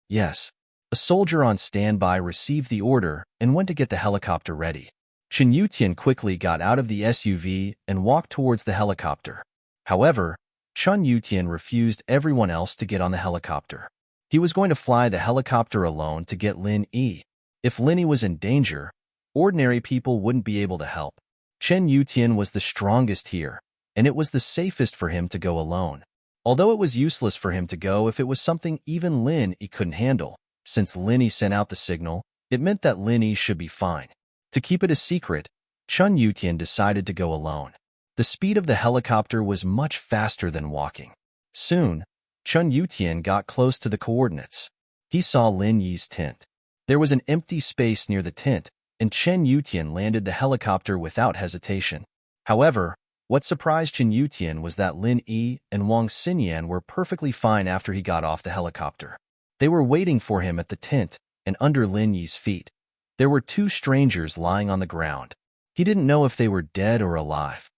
S1: Yes. A soldier on standby received the order and went to get the helicopter ready. Chen Yutian quickly got out of the SUV and walked towards the helicopter. However, Chen Yutian refused everyone else to get on the helicopter. He was going to fly the helicopter alone to get Lin Yi. If Linny was in danger, ordinary people wouldn't be able to help. Chen Yutian was the strongest here, and it was the safest for him to go alone. Although it was useless for him to go if it was something even Lin Yi couldn't handle, since Linny sent out the signal, it meant that Linny should be fine. To keep it a secret, Chen Yutian decided to go alone. The speed of the helicopter was much faster than walking. Soon, Chen Yutian got close to the coordinates. He saw Lin Yi's tent. There was an empty space near the tent, and Chen Yutian landed the helicopter without hesitation. However, what surprised Chen Yutian was that Lin Yi and Wang Xinyan were perfectly fine after he got off the helicopter. They were waiting for him at the tent and under Lin Yi's feet. There were two strangers lying on the ground. He didn't know if they were dead or alive.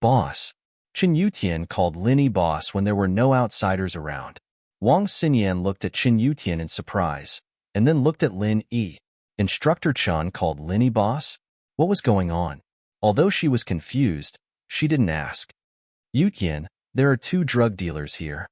S1: Boss. Chen Yutian called Lin Yi boss when there were no outsiders around. Wang Xinyan looked at Chen Yutian in surprise, and then looked at Lin Yi. Instructor Chen called Lin Yi boss? What was going on? Although she was confused, she didn't ask. Yutian, there are two drug dealers here.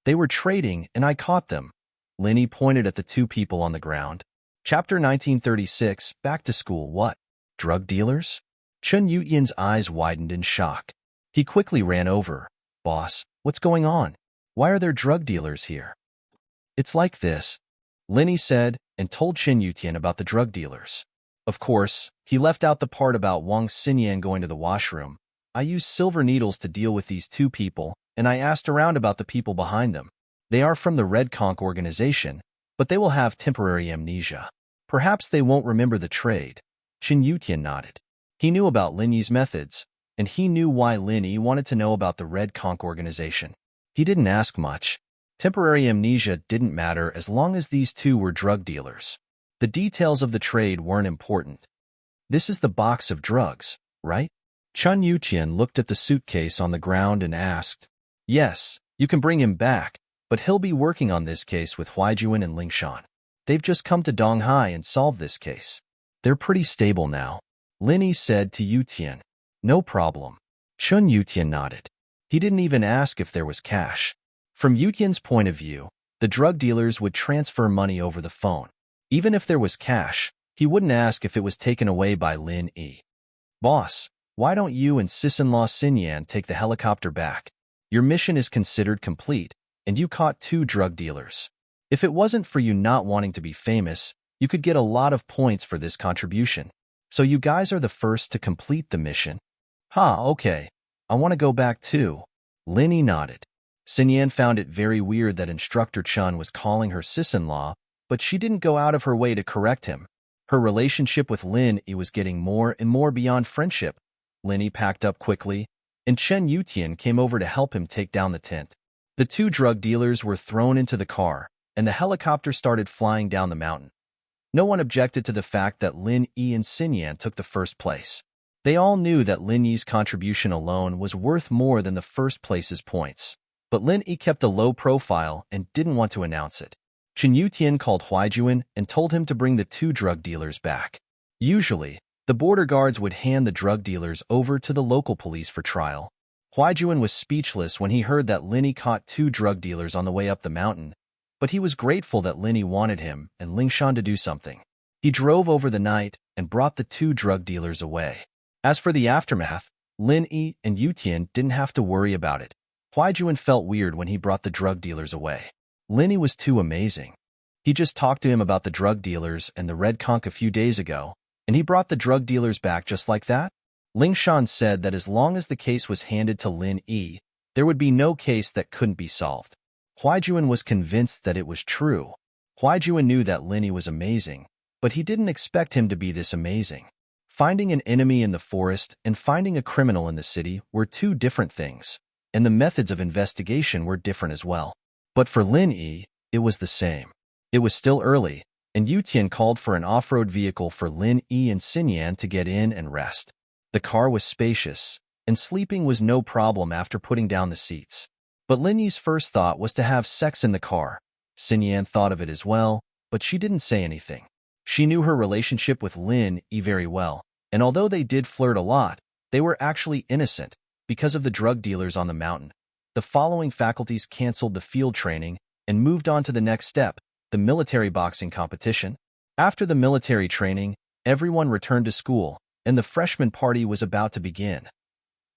S1: They were trading, and I caught them. Lin Yi pointed at the two people on the ground. Chapter 1936, Back to School. What? Drug dealers? Chen Yutian's eyes widened in shock. He quickly ran over. Boss, what's going on? Why are there drug dealers here? It's like this, Lin Yi said, and told Chen Yutian about the drug dealers. Of course, he left out the part about Wang Xinyan going to the washroom. I used silver needles to deal with these two people, and I asked around about the people behind them. They are from the Red Conch organization, but they will have temporary amnesia. Perhaps they won't remember the trade. Chen Yutian nodded. He knew about Lin Yi's methods, and he knew why Lin Yi wanted to know about the Red Conch organization. He didn't ask much. Temporary amnesia didn't matter as long as these two were drug dealers. The details of the trade weren't important. This is the box of drugs, right? Chen Yutian looked at the suitcase on the ground and asked, Yes, you can bring him back, but he'll be working on this case with Huaijuan and Lingshan. They've just come to Donghai and solved this case. They're pretty stable now, Lin Yi said to Yutian. No problem. Chen Yutian nodded. He didn't even ask if there was cash. From Yutian's point of view, the drug dealers would transfer money over the phone. Even if there was cash, he wouldn't ask if it was taken away by Lin Yi. Boss, why don't you and Sis-in-law Xinyan take the helicopter back? Your mission is considered complete, and you caught two drug dealers. If it wasn't for you not wanting to be famous, you could get a lot of points for this contribution. So you guys are the first to complete the mission. Okay. I want to go back too. Lin Yi nodded. Xinyan found it very weird that Instructor Chen was calling her sis-in-law, but she didn't go out of her way to correct him. Her relationship with Lin Yi was getting more and more beyond friendship. Lin Yi packed up quickly, and Chen Yutian came over to help him take down the tent. The two drug dealers were thrown into the car, and the helicopter started flying down the mountain. No one objected to the fact that Lin Yi and Xinyan took the first place. They all knew that Lin Yi's contribution alone was worth more than the first place's points. But Lin Yi kept a low profile and didn't want to announce it. Chen Yutian called Huaijuan and told him to bring the two drug dealers back. Usually, the border guards would hand the drug dealers over to the local police for trial. Huaijuan was speechless when he heard that Lin Yi caught two drug dealers on the way up the mountain, but he was grateful that Lin Yi wanted him and Lingshan to do something. He drove over the night and brought the two drug dealers away. As for the aftermath, Lin Yi and Yutian didn't have to worry about it. Huaijuan felt weird when he brought the drug dealers away. Lin Yi was too amazing. He just talked to him about the drug dealers and the Red Conch a few days ago, and he brought the drug dealers back just like that? Lingshan said that as long as the case was handed to Lin Yi, there would be no case that couldn't be solved. Huaijuan was convinced that it was true. Huaijuan knew that Lin Yi was amazing, but he didn't expect him to be this amazing. Finding an enemy in the forest and finding a criminal in the city were two different things, and the methods of investigation were different as well. But for Lin Yi, it was the same. It was still early, and Yutian called for an off-road vehicle for Lin Yi and Xinyan to get in and rest. The car was spacious, and sleeping was no problem after putting down the seats. But Lin Yi's first thought was to have sex in the car. Xinyan thought of it as well, but she didn't say anything. She knew her relationship with Lin Yi very well, and although they did flirt a lot, they were actually innocent because of the drug dealers on the mountain. The following faculties canceled the field training and moved on to the next step, the military boxing competition. After the military training, everyone returned to school, and the freshman party was about to begin.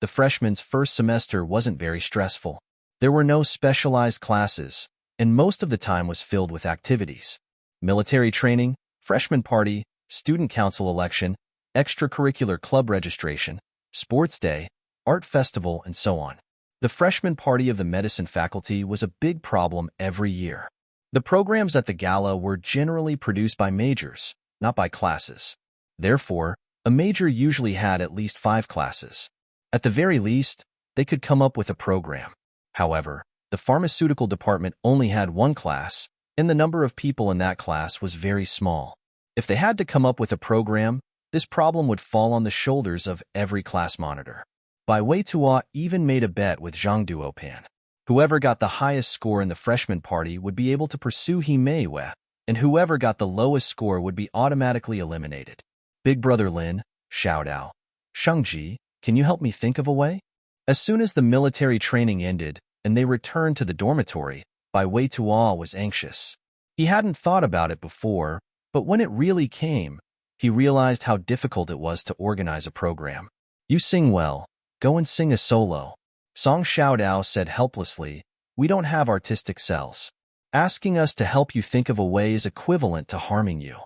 S1: The freshmen's first semester wasn't very stressful. There were no specialized classes, and most of the time was filled with activities. Military training, freshman party, student council election, extracurricular club registration, sports day, art festival, and so on. The freshman party of the medicine faculty was a big problem every year. The programs at the gala were generally produced by majors, not by classes. Therefore, a major usually had at least 5 classes. At the very least, they could come up with a program. However, the pharmaceutical department only had 1 class, and the number of people in that class was very small. If they had to come up with a program, this problem would fall on the shoulders of every class monitor. Bai Weitua even made a bet with Zhang Duopan. Whoever got the highest score in the freshman party would be able to pursue He Meiwei, and whoever got the lowest score would be automatically eliminated. Big Brother Lin, Xiaodao, Shengji, can you help me think of a way? As soon as the military training ended and they returned to the dormitory, Bai Weitua was anxious. He hadn't thought about it before, but when it really came, he realized how difficult it was to organize a program. You sing well. Go and sing a solo. Song Xiaodao said helplessly, we don't have artistic cells. Asking us to help you think of a way is equivalent to harming you.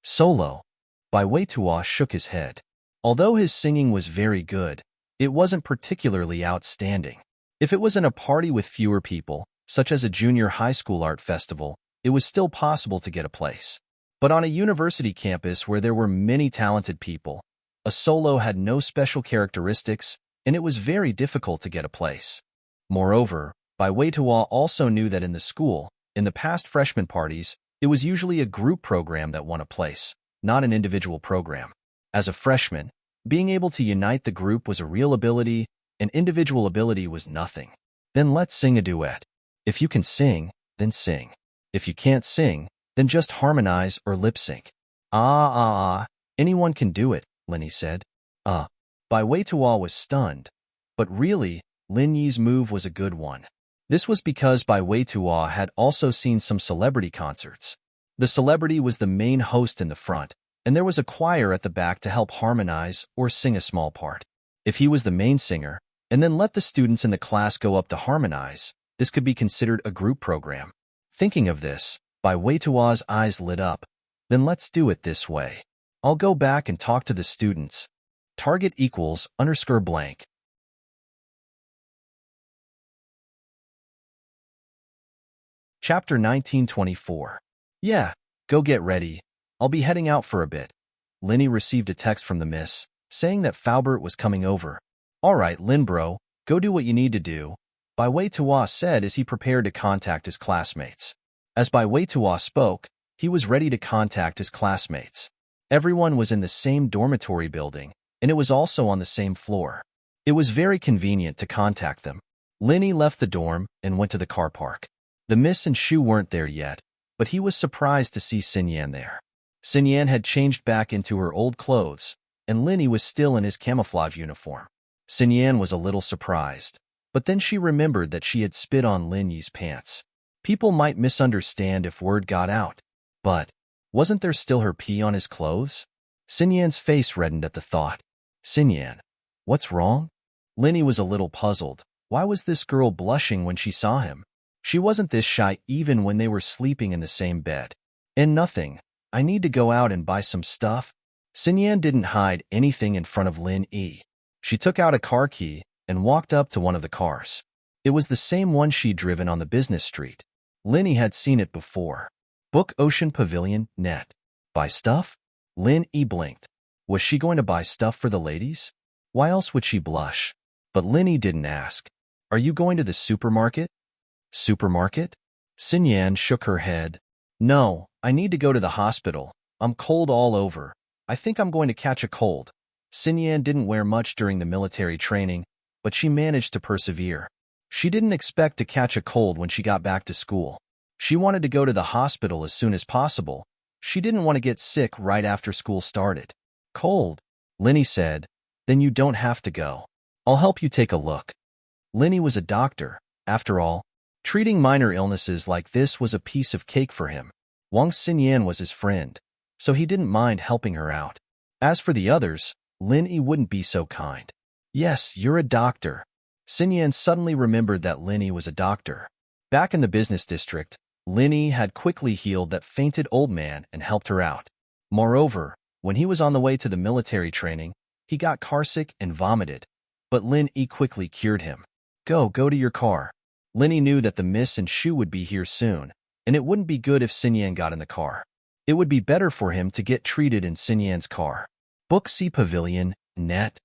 S1: Solo. Bai Weitua shook his head. Although his singing was very good, it wasn't particularly outstanding. If it was in a party with fewer people, such as a junior high school art festival, it was still possible to get a place. But on a university campus where there were many talented people, a solo had no special characteristics, and it was very difficult to get a place. Moreover, Bai Weitua also knew that in the school, in the past freshman parties, it was usually a group program that won a place, not an individual program. As a freshman, being able to unite the group was a real ability, and individual ability was nothing. Then let's sing a duet. If you can sing, then sing. If you can't sing, then just harmonize or lip sync. Anyone can do it, Lin Yi said. Bai Weitua was stunned. But really, Lin Yi's move was a good one. This was because Bai Weitua had also seen some celebrity concerts. The celebrity was the main host in the front, and there was a choir at the back to help harmonize or sing a small part. If he was the main singer, and then let the students in the class go up to harmonize, this could be considered a group program. Thinking of this, Bai Weitua's eyes lit up. Then let's do it this way. I'll go back and talk to the students. Target equals _blank. Chapter 1924. Yeah, go get ready. I'll be heading out for a bit. Linny received a text from the miss, saying that Faubert was coming over. All right, Lin bro, go do what you need to do, Bai Weitua said as he prepared to contact his classmates. As Bai Weitua spoke, he was ready to contact his classmates. Everyone was in the same dormitory building, and it was also on the same floor. It was very convenient to contact them. Linny left the dorm and went to the car park. The miss and Shu weren't there yet, but he was surprised to see Xinyan there. Xinyan had changed back into her old clothes, and Linny was still in his camouflage uniform. Xinyan was a little surprised, but then she remembered that she had spit on Lin Yi's pants. People might misunderstand if word got out, but wasn't there still her pee on his clothes? Xinyan's face reddened at the thought. Xinyan, what's wrong? Linny was a little puzzled. Why was this girl blushing when she saw him? She wasn't this shy even when they were sleeping in the same bed. And nothing. I need to go out and buy some stuff. Xinyan didn't hide anything in front of Lin Yi. She took out a car key and walked up to one of the cars. It was the same one she'd driven on the business street. Linny had seen it before. Book Ocean Pavilion, net. Buy stuff? Lin Yi blinked. Was she going to buy stuff for the ladies? Why else would she blush? But Linny didn't ask. Are you going to the supermarket? Supermarket? Xinyan shook her head. No, I need to go to the hospital. I'm cold all over. I think I'm going to catch a cold. Xinyan didn't wear much during the military training, but she managed to persevere. She didn't expect to catch a cold when she got back to school. She wanted to go to the hospital as soon as possible. She didn't want to get sick right after school started. Cold, Linny said. Then you don't have to go. I'll help you take a look. Linny was a doctor. After all, treating minor illnesses like this was a piece of cake for him. Wang Xinyan was his friend, so he didn't mind helping her out. As for the others, Lin Yi wouldn't be so kind. Yes, you're a doctor. Xinyan suddenly remembered that Lin Yi was a doctor. Back in the business district, Lin Yi had quickly healed that fainted old man and helped her out. Moreover, when he was on the way to the military training, he got carsick and vomited, but Lin Yi quickly cured him. Go to your car. Lin Yi knew that the miss and Shu would be here soon, and it wouldn't be good if Xinyan got in the car. It would be better for him to get treated in Xinyan's car. Book C Pavilion, net.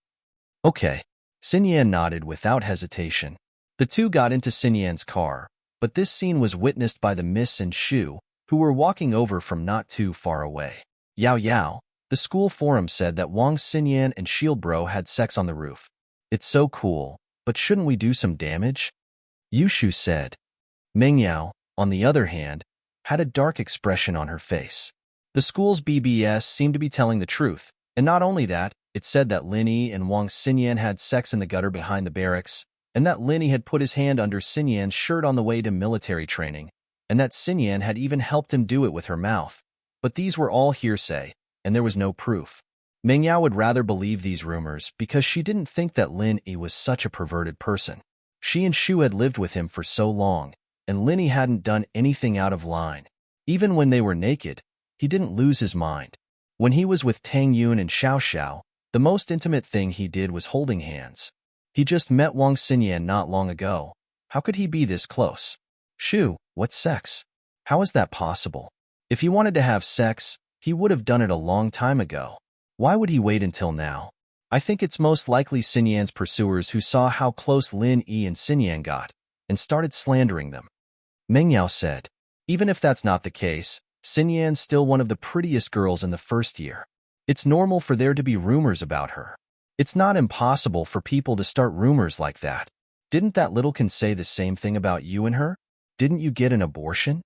S1: Okay. Xinyan nodded without hesitation. The two got into Xinyan's car, but this scene was witnessed by the miss and Shu, who were walking over from not too far away. Yao, the school forum said that Wang Xinyan and Shield Bro had sex on the roof. It's so cool, but shouldn't we do some damage? Yushu said. Meng Yao, on the other hand, had a dark expression on her face. The school's BBS seemed to be telling the truth, and not only that, it said that Lin Yi and Wang Xinyan had sex in the gutter behind the barracks, and that Lin Yi had put his hand under Xinyan's shirt on the way to military training, and that Xinyan had even helped him do it with her mouth. But these were all hearsay, and there was no proof. Meng Yao would rather believe these rumors because she didn't think that Lin Yi was such a perverted person. She and Shu had lived with him for so long, and Lin Yi hadn't done anything out of line. Even when they were naked, he didn't lose his mind. When he was with Tang Yun and Xiao Xiao, the most intimate thing he did was holding hands. He just met Wang Xinyan not long ago. How could he be this close? Shu, what sex? How is that possible? If he wanted to have sex, he would have done it a long time ago. Why would he wait until now? I think it's most likely Xinyan's pursuers who saw how close Lin Yi and Xinyan got, and started slandering them. Meng Yao said, even if that's not the case, Xinyan's still one of the prettiest girls in the first year. It's normal for there to be rumors about her. It's not impossible for people to start rumors like that. Didn't that littlekin say the same thing about you and her? Didn't you get an abortion?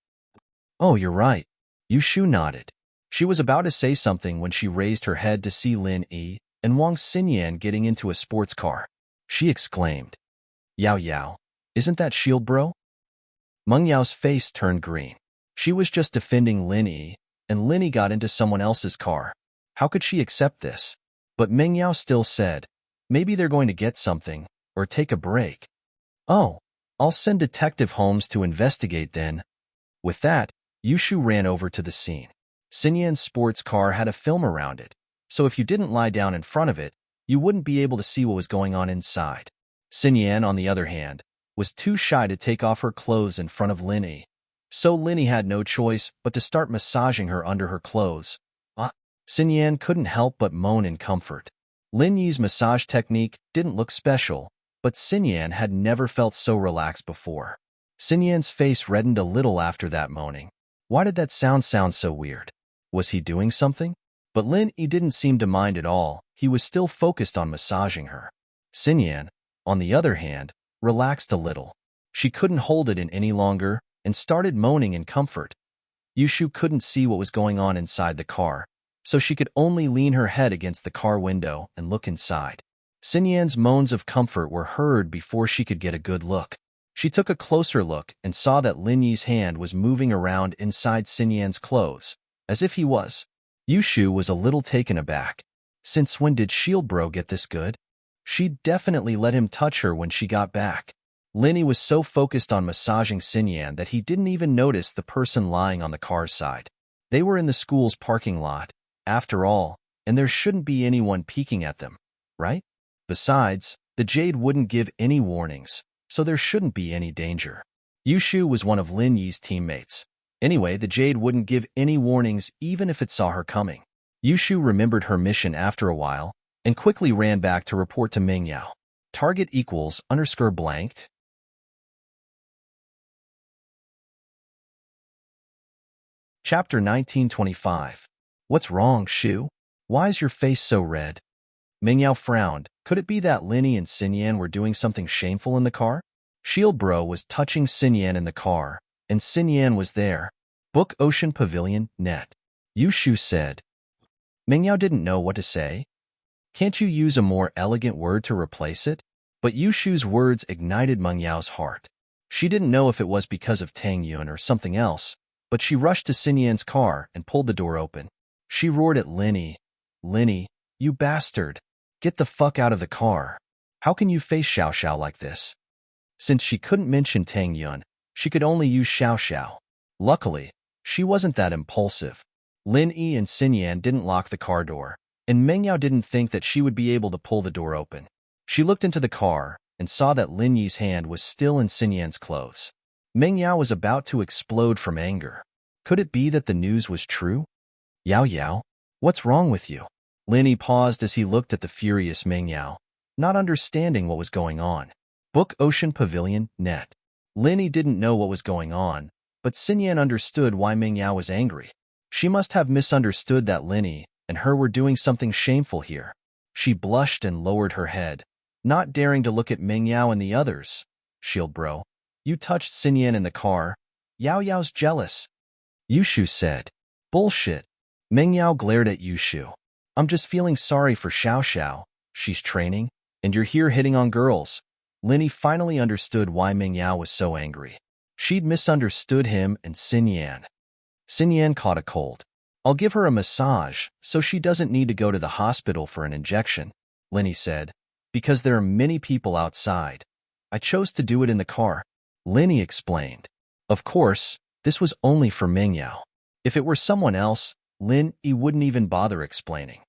S1: Oh, you're right. Yushu nodded. She was about to say something when she raised her head to see Lin Yi and Wang Xinyan getting into a sports car. She exclaimed, Yao, isn't that Shield Bro? Meng Yao's face turned green. She was just defending Lin Yi, and Lin Yi got into someone else's car. How could she accept this? But Meng Yao still said, maybe they're going to get something, or take a break. Oh, I'll send Detective Holmes to investigate then. With that, Yushu ran over to the scene. Xinyan's sports car had a film around it, so if you didn't lie down in front of it, you wouldn't be able to see what was going on inside. Xinyan, on the other hand, was too shy to take off her clothes in front of Lin Yi. So Lin Yi had no choice but to start massaging her under her clothes. Xinyan couldn't help but moan in comfort. Lin Yi's massage technique didn't look special, but Xinyan had never felt so relaxed before. Xinyan's face reddened a little after that moaning. Why did that sound so weird? Was he doing something? But Lin Yi didn't seem to mind at all. He was still focused on massaging her. Xinyan, on the other hand, relaxed a little. She couldn't hold it in any longer and started moaning in comfort. Yushu couldn't see what was going on inside the car, so she could only lean her head against the car window and look inside. Xinyan's moans of comfort were heard before she could get a good look. She took a closer look and saw that Lin Yi's hand was moving around inside Xinyan's clothes, as if he was. Yushu was a little taken aback. Since when did Shield Bro get this good? She'd definitely let him touch her when she got back. Lin Yi was so focused on massaging Xinyan that he didn't even notice the person lying on the car's side. They were in the school's parking lot, after all, and there shouldn't be anyone peeking at them, right? Besides, the Jade wouldn't give any warnings, so there shouldn't be any danger. Yushu was one of Lin Yi's teammates. Anyway, the Jade wouldn't give any warnings even if it saw her coming. Yushu remembered her mission after a while and quickly ran back to report to Meng Yao. Target equals _blanked. Chapter 1925. What's wrong, Shu? Why is your face so red? Meng Yao frowned. Could it be that Lin Yi and Xinyan were doing something shameful in the car? Shield Bro was touching Xinyan in the car, and Xinyan was there. Book Ocean Pavilion, net. Yushu said. Meng Yao didn't know what to say. Can't you use a more elegant word to replace it? But Yushu's words ignited Meng Yao's heart. She didn't know if it was because of Tang Yun or something else, but she rushed to Xinyan's car and pulled the door open. She roared at Linny. Linny, you bastard. Get the fuck out of the car. How can you face Xiao Xiao like this? Since she couldn't mention Tang Yun, she could only use Xiao Xiao. Luckily, she wasn't that impulsive. Lin Yi and Xinyan didn't lock the car door, and Meng Yao didn't think that she would be able to pull the door open. She looked into the car and saw that Lin Yi's hand was still in Xinyan's clothes. Meng Yao was about to explode from anger. Could it be that the news was true? Yao Yao, what's wrong with you? Lin Yi paused as he looked at the furious Meng Yao, not understanding what was going on. Book Ocean Pavilion, net. Lin Yi didn't know what was going on, but Xinyan understood why Meng Yao was angry. She must have misunderstood that Lin Yi and her were doing something shameful here. She blushed and lowered her head, not daring to look at Meng Yao and the others. Shield bro, you touched Xinyan in the car. Yao Yao's jealous. Yushu said. Bullshit. Meng Yao glared at Yushu. I'm just feeling sorry for Xiao Xiao. She's training, and you're here hitting on girls. Lin Yi finally understood why Meng Yao was so angry. She'd misunderstood him and Xinyan. Xinyan caught a cold. I'll give her a massage so she doesn't need to go to the hospital for an injection, Lin Yi said, because there are many people outside. I chose to do it in the car. Lin Yi explained. Of course, this was only for Meng Yao. If it were someone else, Lin Yi wouldn't even bother explaining.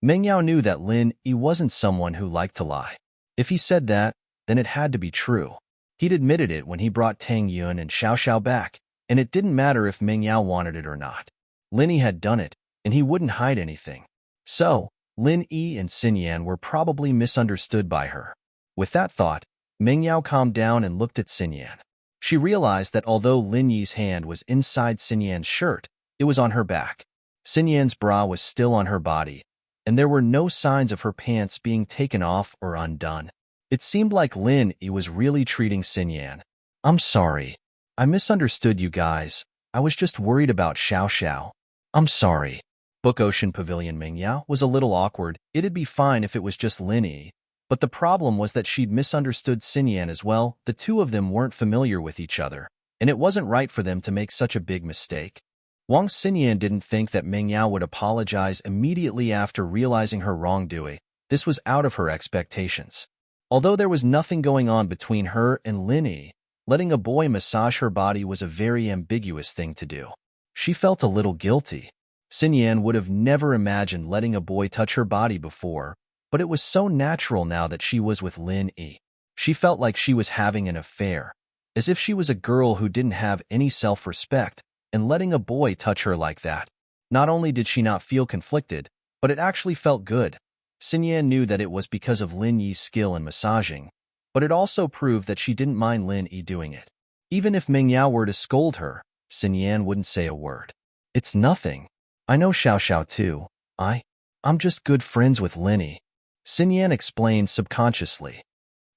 S1: Meng Yao knew that Lin Yi wasn't someone who liked to lie. If he said that, then it had to be true. He'd admitted it when he brought Tang Yun and Xiao Xiao back, and it didn't matter if Meng Yao wanted it or not. Lin Yi had done it, and he wouldn't hide anything. So, Lin Yi and Xinyan were probably misunderstood by her. With that thought, Meng Yao calmed down and looked at Xinyan. She realized that although Lin Yi's hand was inside Xinyan's shirt, it was on her back. Xinyan's bra was still on her body, and there were no signs of her pants being taken off or undone. It seemed like Lin Yi was really treating Xinyan. I'm sorry. I misunderstood you guys. I was just worried about Xiao Xiao. I'm sorry. Book Ocean Pavilion Meng Yao was a little awkward. It'd be fine if it was just Lin Yi, but the problem was that she'd misunderstood Xinyan as well. The two of them weren't familiar with each other, and it wasn't right for them to make such a big mistake. Wang Xinyan didn't think that Meng Yao would apologize immediately after realizing her wrongdoing. This was out of her expectations. Although there was nothing going on between her and Lin Yi, letting a boy massage her body was a very ambiguous thing to do. She felt a little guilty. Xinyan would have never imagined letting a boy touch her body before, but it was so natural now that she was with Lin Yi. She felt like she was having an affair, as if she was a girl who didn't have any self-respect, and letting a boy touch her like that. Not only did she not feel conflicted, but it actually felt good. Xinyan knew that it was because of Lin Yi's skill in massaging, but it also proved that she didn't mind Lin Yi doing it. Even if Meng Yao were to scold her, Xinyan wouldn't say a word. It's nothing. I know Xiao Xiao too. I'm just good friends with Lin Yi. Xinyan explained subconsciously.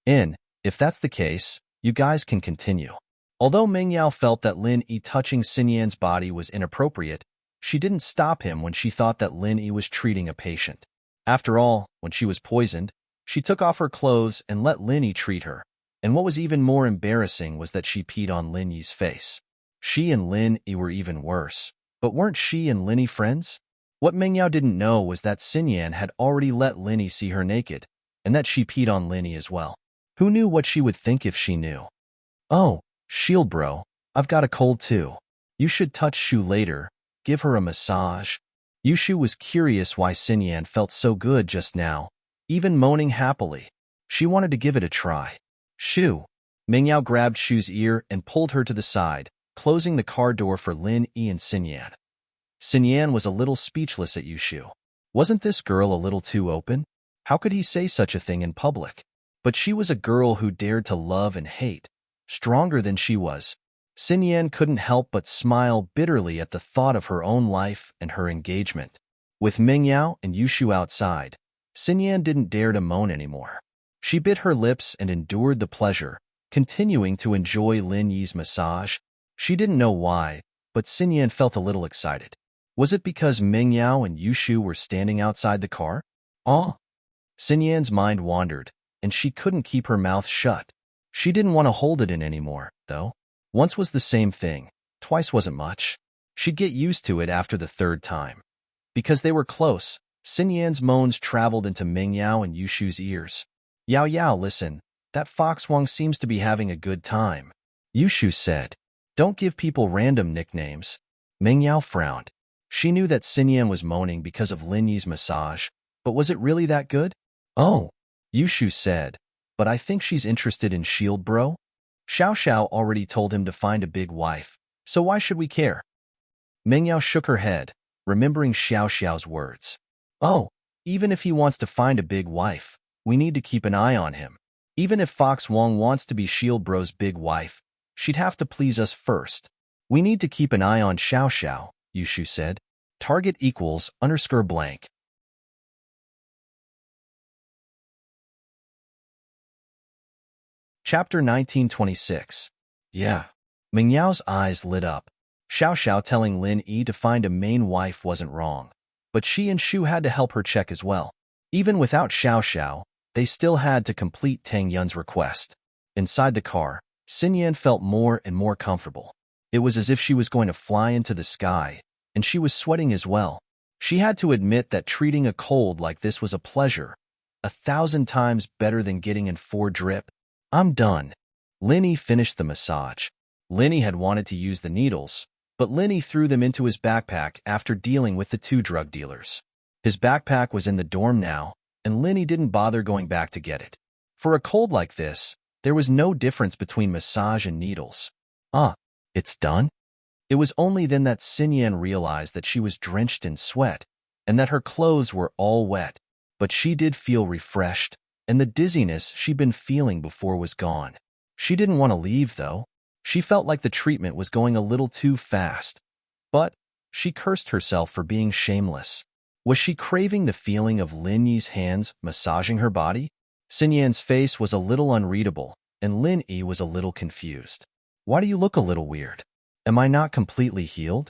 S1: If that's the case, you guys can continue. Although Meng Yao felt that Lin Yi touching Xinyan's body was inappropriate, she didn't stop him when she thought that Lin Yi was treating a patient. After all, when she was poisoned, she took off her clothes and let Lin Yi treat her. And what was even more embarrassing was that she peed on Lin Yi's face. She and Lin Yi were even worse. But weren't she and Lin Yi friends? What Meng Yao didn't know was that Xinyan had already let Lin Yi see her naked, and that she peed on Lin Yi as well. Who knew what she would think if she knew? Oh, Shield bro, I've got a cold too. You should touch Shu later. Give her a massage. Yushu was curious why Xinyan felt so good just now, even moaning happily. She wanted to give it a try. Shu. Meng Yao grabbed Shu's ear and pulled her to the side, closing the car door for Lin Yi and Xinyan. Xinyan was a little speechless at Yushu. Wasn't this girl a little too open? How could he say such a thing in public? But she was a girl who dared to love and hate, stronger than she was. Xinyan couldn't help but smile bitterly at the thought of her own life and her engagement. With Meng Yao and Yushu outside, Xinyan didn't dare to moan anymore. She bit her lips and endured the pleasure, continuing to enjoy Lin Yi's massage. She didn't know why, but Xinyan felt a little excited. Was it because Meng Yao and Yushu were standing outside the car? Xinyan's mind wandered, and she couldn't keep her mouth shut. She didn't want to hold it in anymore, though. Once was the same thing, Twice wasn't much. She'd get used to it after the third time. Because they were close, Xin Yan's moans traveled into Ming Yao and Yushu's ears. Yao Yao, listen, that Fox Wang seems to be having a good time. Yushu said, don't give people random nicknames. Ming Yao frowned. She knew that Xin Yan was moaning because of Lin Yi's massage, but was it really that good? Oh, Yushu said, but I think she's interested in Shield Bro. Xiao Xiao already told him to find a big wife, so why should we care? Ming Yao shook her head, remembering Xiao Xiao's words. Oh, even if he wants to find a big wife, we need to keep an eye on him. Even if Fox Wang wants to be Shield Bro's big wife, she'd have to please us first. We need to keep an eye on Xiao Xiao, Yushu said. Target equals _blank. Chapter 1926. Yeah. Ming Yao's eyes lit up. Xiao Xiao telling Lin Yi to find a main wife wasn't wrong, but she and Shu had to help her check as well. Even without Xiao Xiao, they still had to complete Tang Yun's request. Inside the car, Xin Yan felt more and more comfortable. It was as if she was going to fly into the sky, and she was sweating as well. She had to admit that treating a cold like this was a pleasure, 1,000 times better than getting in 4 drip. I'm done. Linny finished the massage. Linny had wanted to use the needles, but Linny threw them into his backpack after dealing with the 2 drug dealers. His backpack was in the dorm now, and Linny didn't bother going back to get it. For a cold like this, there was no difference between massage and needles. It's done? It was only then that Xin Yan realized that she was drenched in sweat, and that her clothes were all wet. But she did feel refreshed, and the dizziness she'd been feeling before was gone. She didn't want to leave, though. She felt like the treatment was going a little too fast. But she cursed herself for being shameless. Was she craving the feeling of Lin Yi's hands massaging her body? Xin Yan's face was a little unreadable, and Lin Yi was a little confused. Why do you look a little weird? Am I not completely healed?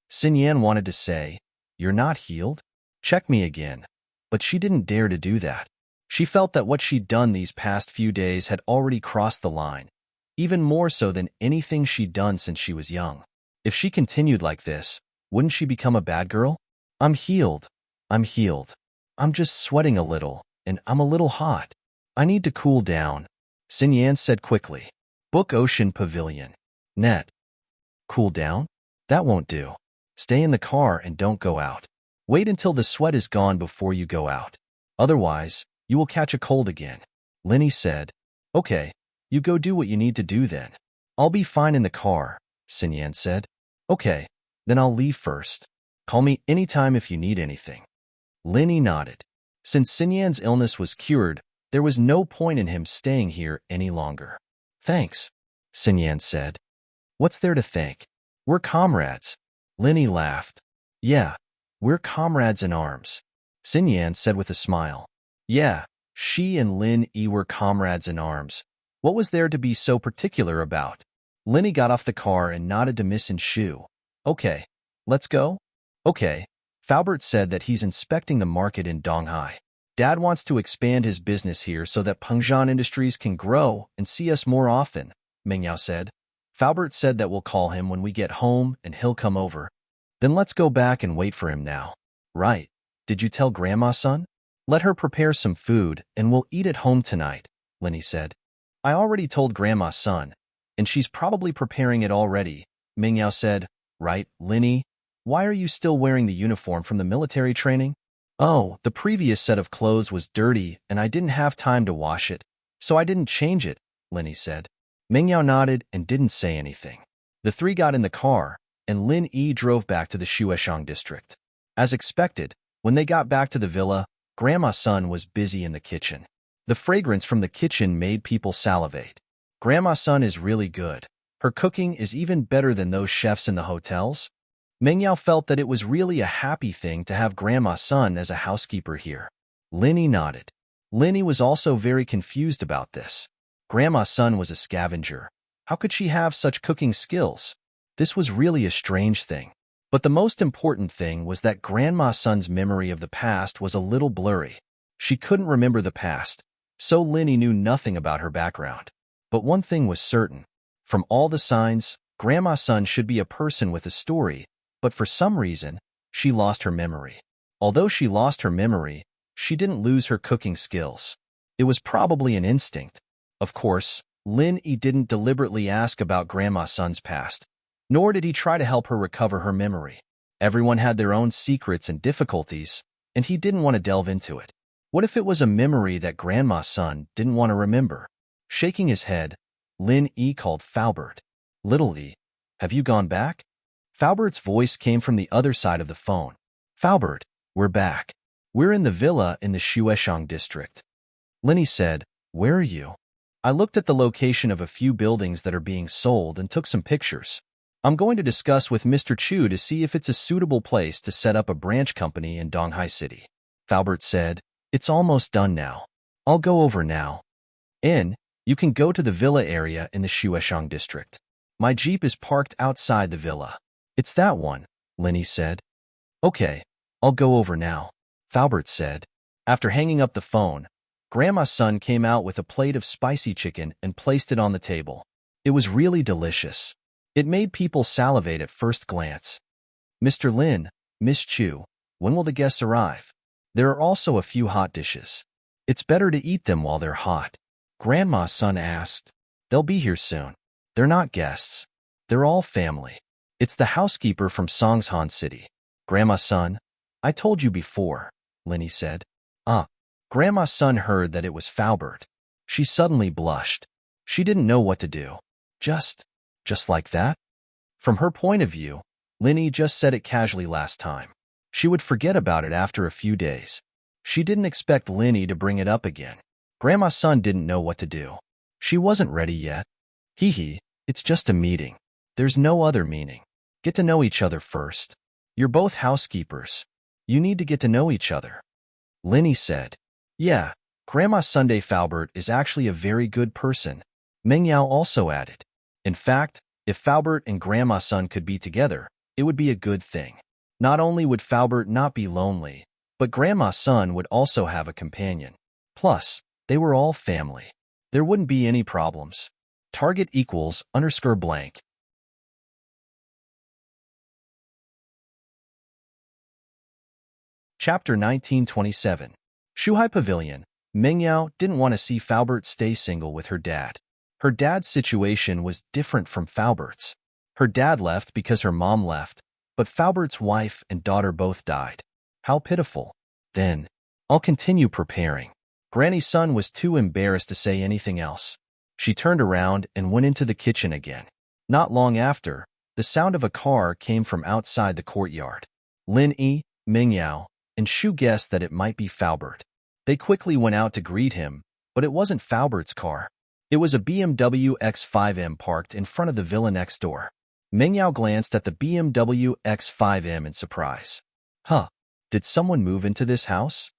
S1: Xin Yan wanted to say, you're not healed? Check me again. But she didn't dare to do that. She felt that what she'd done these past few days had already crossed the line, even more so than anything she'd done since she was young. If she continued like this, wouldn't she become a bad girl? I'm healed. I'm healed. I'm just sweating a little, and I'm a little hot. I need to cool down, Xin Yan said quickly. Book Ocean Pavilion. Net. Cool down? That won't do. Stay in the car and don't go out. Wait until the sweat is gone before you go out. Otherwise, you will catch a cold again. Linny said, okay, you go do what you need to do then. I'll be fine in the car, Xin Yan said. Okay, then I'll leave first. Call me anytime if you need anything. Linny nodded. Since Xin Yan's illness was cured, there was no point in him staying here any longer. Thanks, Xin Yan said. What's there to thank? We're comrades. Linny laughed. Yeah, we're comrades in arms, Xin Yan said with a smile. Yeah, she and Lin Yi were comrades in arms. What was there to be so particular about? Linny got off the car and nodded to Miss and Shu. Okay, let's go? Okay. Faubert said that he's inspecting the market in Donghai. Dad wants to expand his business here so that Pengzhan Industries can grow and see us more often, Ming Yao said. Faubert said that we'll call him when we get home and he'll come over. Then let's go back and wait for him now. Right. Did you tell Grandma, son? Let her prepare some food and we'll eat at home tonight, Linny said. I already told Grandma, son, and she's probably preparing it already, Ming Yao said. Right, Linny? Why are you still wearing the uniform from the military training? Oh, the previous set of clothes was dirty and I didn't have time to wash it, so I didn't change it, Linny said. Ming Yao nodded and didn't say anything. The 3 got in the car, and Lin Yi drove back to the Shueshang district. As expected, when they got back to the villa, Grandma's son was busy in the kitchen. The fragrance from the kitchen made people salivate. Grandma's son is really good. Her cooking is even better than those chefs in the hotels. Ming Yao felt that it was really a happy thing to have Grandma's son as a housekeeper here. Linny nodded. Linny was also very confused about this. Grandma's son was a scavenger. How could she have such cooking skills? This was really a strange thing. But the most important thing was that Grandma's son's memory of the past was a little blurry. She couldn't remember the past, so Linny knew nothing about her background. But one thing was certain. From all the signs, Grandma's son should be a person with a story, but for some reason, she lost her memory. Although she lost her memory, she didn't lose her cooking skills. It was probably an instinct. Of course, Lin Yi didn't deliberately ask about Grandma's son's past, nor did he try to help her recover her memory. Everyone had their own secrets and difficulties, and he didn't want to delve into it. What if it was a memory that Grandma's son didn't want to remember? Shaking his head, Lin Yi called Faubert. "Little Yi, have you gone back?" Faubert's voice came from the other side of the phone. "Faubert, we're back. We're in the villa in the Shueshang district." Lin Yi said, "Where are you?" "I looked at the location of a few buildings that are being sold and took some pictures. I'm going to discuss with Mr. Chu to see if it's a suitable place to set up a branch company in Donghai City." Faubert said, "It's almost done now. I'll go over now. And you can go to the villa area in the Shueshang district. My Jeep is parked outside the villa." "It's that one," Lin Yi said. "Okay, I'll go over now," Faubert said. After hanging up the phone, Grandma's son came out with a plate of spicy chicken and placed it on the table. It was really delicious. It made people salivate at first glance. "Mr. Lin, Miss Chu, when will the guests arrive? There are also a few hot dishes. It's better to eat them while they're hot," Grandma's son asked. "They'll be here soon. They're not guests. They're all family. It's the housekeeper from Songshan City." "Grandma's son, I told you before," Lin Yi said. Grandma's son heard that it was Faubert. She suddenly blushed. She didn't know what to do. Just like that? From her point of view, Lin Yi just said it casually last time. She would forget about it after a few days. She didn't expect Lin Yi to bring it up again. Grandma's son didn't know what to do. She wasn't ready yet. Hee, it's just a meeting. There's no other meaning. Get to know each other first. You're both housekeepers. You need to get to know each other. Lin Yi said. "Yeah, Grandma's Sunday Faubert is actually a very good person," Meng Yao also added. In fact, if Faubert and Grandma's son could be together, it would be a good thing. Not only would Faubert not be lonely, but Grandma's son would also have a companion. Plus, they were all family. There wouldn't be any problems. Target equals _blank. Chapter 1927. Shuhai Pavilion. Meng Yao didn't want to see Faubert stay single with her dad. Her dad's situation was different from Faubert's. Her dad left because her mom left, but Faubert's wife and daughter both died. How pitiful. Then, I'll continue preparing. Granny's son was too embarrassed to say anything else. She turned around and went into the kitchen again. Not long after, the sound of a car came from outside the courtyard. Lin Yi, Meng Yao, and Shu guessed that it might be Faubert. They quickly went out to greet him, but it wasn't Faubert's car. It was a BMW X5M parked in front of the villa next door. Meng Yao glanced at the BMW X5M in surprise. Did someone move into this house?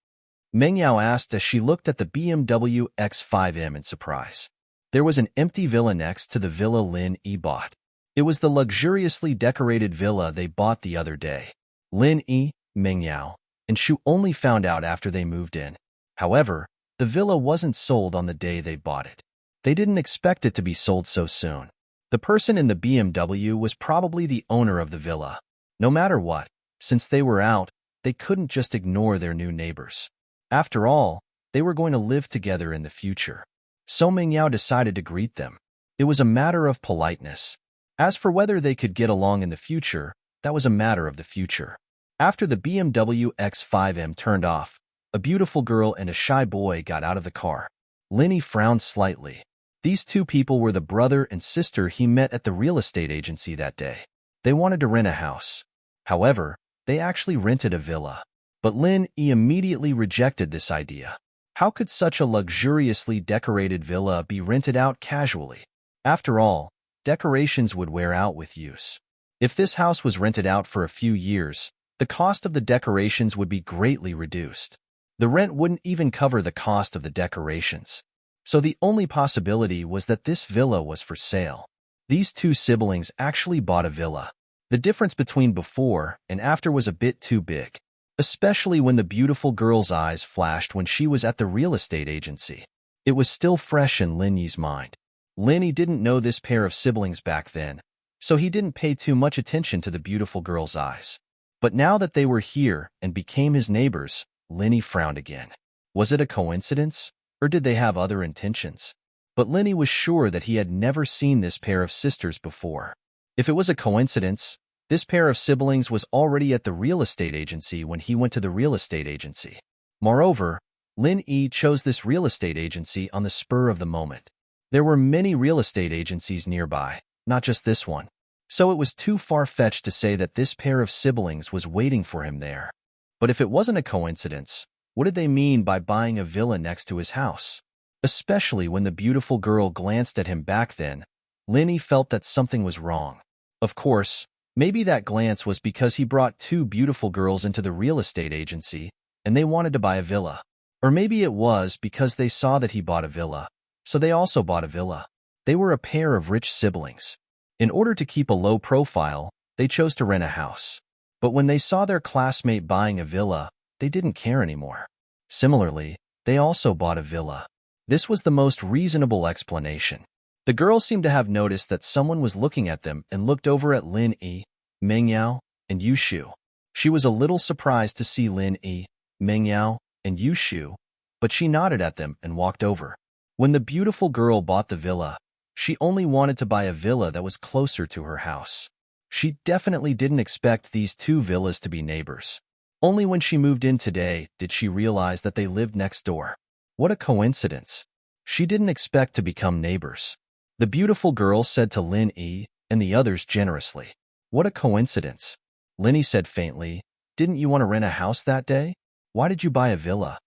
S1: Meng Yao asked as she looked at the BMW X5M in surprise. There was an empty villa next to the villa Lin Yi bought. It was the luxuriously decorated villa they bought the other day. Lin Yi, Meng Yao, and Shu only found out after they moved in. However, the villa wasn't sold on the day they bought it. They didn't expect it to be sold so soon. The person in the BMW was probably the owner of the villa. No matter what, since they were out, they couldn't just ignore their new neighbors. After all, they were going to live together in the future. So Meng Yao decided to greet them. It was a matter of politeness. As for whether they could get along in the future, that was a matter of the future. After the BMW X5M turned off, a beautiful girl and a shy boy got out of the car. Lin Yi frowned slightly. These two people were the brother and sister he met at the real estate agency that day. They wanted to rent a house. However, they actually rented a villa. But Lin Yi immediately rejected this idea. How could such a luxuriously decorated villa be rented out casually? After all, decorations would wear out with use. If this house was rented out for a few years, the cost of the decorations would be greatly reduced. The rent wouldn't even cover the cost of the decorations. So the only possibility was that this villa was for sale. These two siblings actually bought a villa. The difference between before and after was a bit too big, especially when the beautiful girl's eyes flashed when she was at the real estate agency. It was still fresh in Lin Yi's mind. Lin Yi didn't know this pair of siblings back then, so he didn't pay too much attention to the beautiful girl's eyes. But now that they were here and became his neighbors, Lenny frowned again. Was it a coincidence, or did they have other intentions? But Lenny was sure that he had never seen this pair of sisters before. If it was a coincidence, this pair of siblings was already at the real estate agency when he went to the real estate agency. Moreover, Lin Yi chose this real estate agency on the spur of the moment. There were many real estate agencies nearby, not just this one. So it was too far-fetched to say that this pair of siblings was waiting for him there. But if it wasn't a coincidence, what did they mean by buying a villa next to his house? Especially when the beautiful girl glanced at him back then, Lenny felt that something was wrong. Of course, maybe that glance was because he brought two beautiful girls into the real estate agency and they wanted to buy a villa. Or maybe it was because they saw that he bought a villa, so they also bought a villa. They were a pair of rich siblings. In order to keep a low profile, they chose to rent a house. But when they saw their classmate buying a villa, they didn't care anymore. Similarly, they also bought a villa. This was the most reasonable explanation. The girls seemed to have noticed that someone was looking at them and looked over at Lin Yi, Meng Yao, and Yu Shu. She was a little surprised to see Lin Yi, Meng Yao, and Yu Shu, but she nodded at them and walked over. When the beautiful girl bought the villa, she only wanted to buy a villa that was closer to her house. She definitely didn't expect these two villas to be neighbors. Only when she moved in today did she realize that they lived next door. What a coincidence. She didn't expect to become neighbors. The beautiful girl said to Lin Yi and the others generously. What a coincidence. Linny said faintly, didn't you want to rent a house that day? Why did you buy a villa?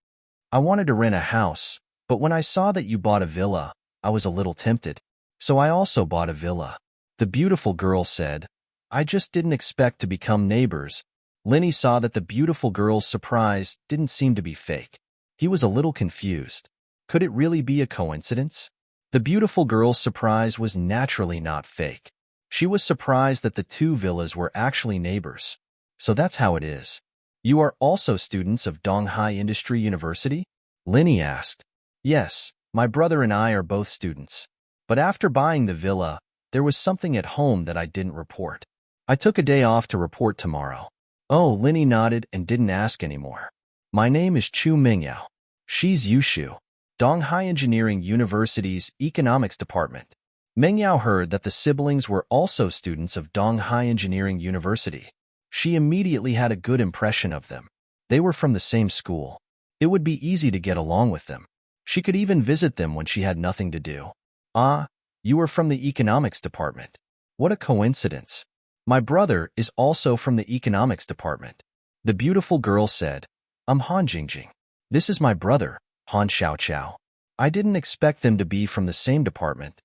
S1: I wanted to rent a house, but when I saw that you bought a villa, I was a little tempted. So I also bought a villa. The beautiful girl said, I just didn't expect to become neighbors. Lenny saw that the beautiful girl's surprise didn't seem to be fake. He was a little confused. Could it really be a coincidence? The beautiful girl's surprise was naturally not fake. She was surprised that the two villas were actually neighbors. So that's how it is. You are also students of Donghai Industry University? Lenny asked. Yes, my brother and I are both students. But after buying the villa, there was something at home that I didn't report. I took a day off to report tomorrow. Oh, Lenny nodded and didn't ask anymore. My name is Chu Mingyao. She's Yushu, Donghai Engineering University's Economics Department. Mingyao heard that the siblings were also students of Donghai Engineering University. She immediately had a good impression of them. They were from the same school. It would be easy to get along with them. She could even visit them when she had nothing to do. Ah, you are from the Economics Department. What a coincidence. My brother is also from the Economics Department. The beautiful girl said, I'm Han Jingjing. This is my brother, Han Xiaoqiao. I didn't expect them to be from the same department.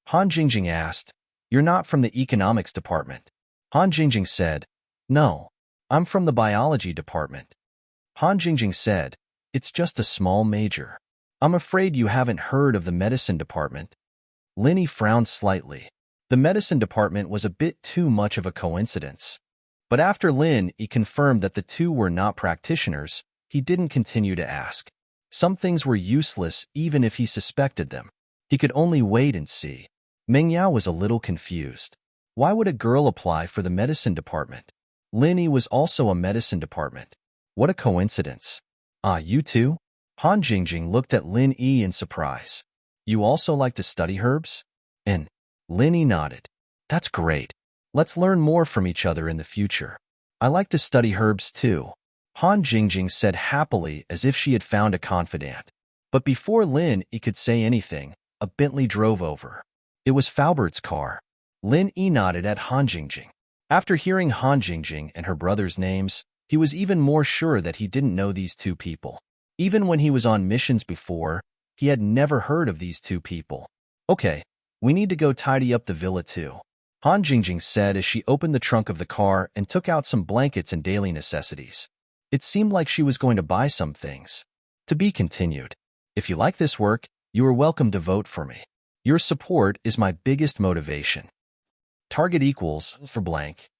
S1: Han Jingjing asked, You're not from the Economics Department? Han Jingjing said, No, I'm from the Biology Department. Han Jingjing said, It's just a small major. I'm afraid you haven't heard of the Medicine Department. Lenny frowned slightly. The Medicine Department was a bit too much of a coincidence. But after Lin Yi confirmed that the two were not practitioners, he didn't continue to ask. Some things were useless even if he suspected them. He could only wait and see. Meng Yao was a little confused. Why would a girl apply for the Medicine Department? Lin Yi was also a Medicine Department. What a coincidence. Ah, you too? Han Jingjing looked at Lin Yi in surprise. You also like to study herbs? And Lin Yi nodded. That's great. Let's learn more from each other in the future. I like to study herbs too. Han Jingjing said happily as if she had found a confidant. But before Lin Yi could say anything, a Bentley drove over. It was Faubert's car. Lin Yi nodded at Han Jingjing. After hearing Han Jingjing and her brother's names, he was even more sure that he didn't know these two people. Even when he was on missions before, he had never heard of these two people. Okay, we need to go tidy up the villa too. Han Jingjing said as she opened the trunk of the car and took out some blankets and daily necessities. It seemed like she was going to buy some things. To be continued. If you like this work, you are welcome to vote for me. Your support is my biggest motivation. Target equals for blank.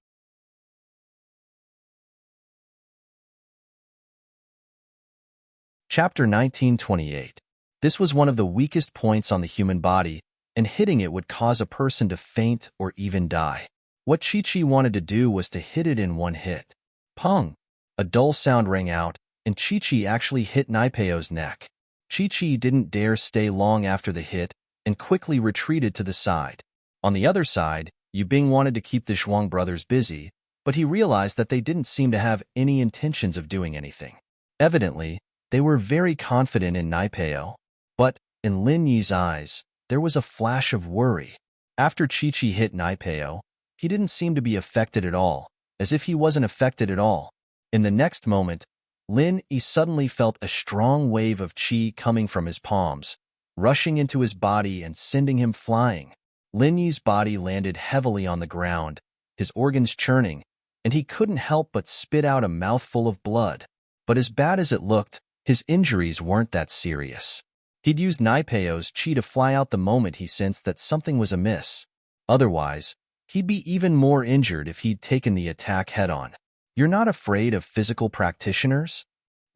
S1: Chapter 1928. This was one of the weakest points on the human body, and hitting it would cause a person to faint or even die. What Chi-Chi wanted to do was to hit it in one hit. Pung! A dull sound rang out, and Chi-Chi actually hit Naipeo's neck. Chi-Chi didn't dare stay long after the hit and quickly retreated to the side. On the other side, Yu Bing wanted to keep the Zhuang brothers busy, but he realized that they didn't seem to have any intentions of doing anything. Evidently, they were very confident in Naipeo. But, in Lin Yi's eyes, there was a flash of worry. After Chi-Chi hit Naipeo, he didn't seem to be affected at all, as if he wasn't affected at all. In the next moment, Lin Yi suddenly felt a strong wave of qi coming from his palms, rushing into his body and sending him flying. Lin Yi's body landed heavily on the ground, his organs churning, and he couldn't help but spit out a mouthful of blood. But as bad as it looked, his injuries weren't that serious. He'd used Naipeo's qi to fly out the moment he sensed that something was amiss. Otherwise, he'd be even more injured if he'd taken the attack head-on. You're not afraid of physical practitioners?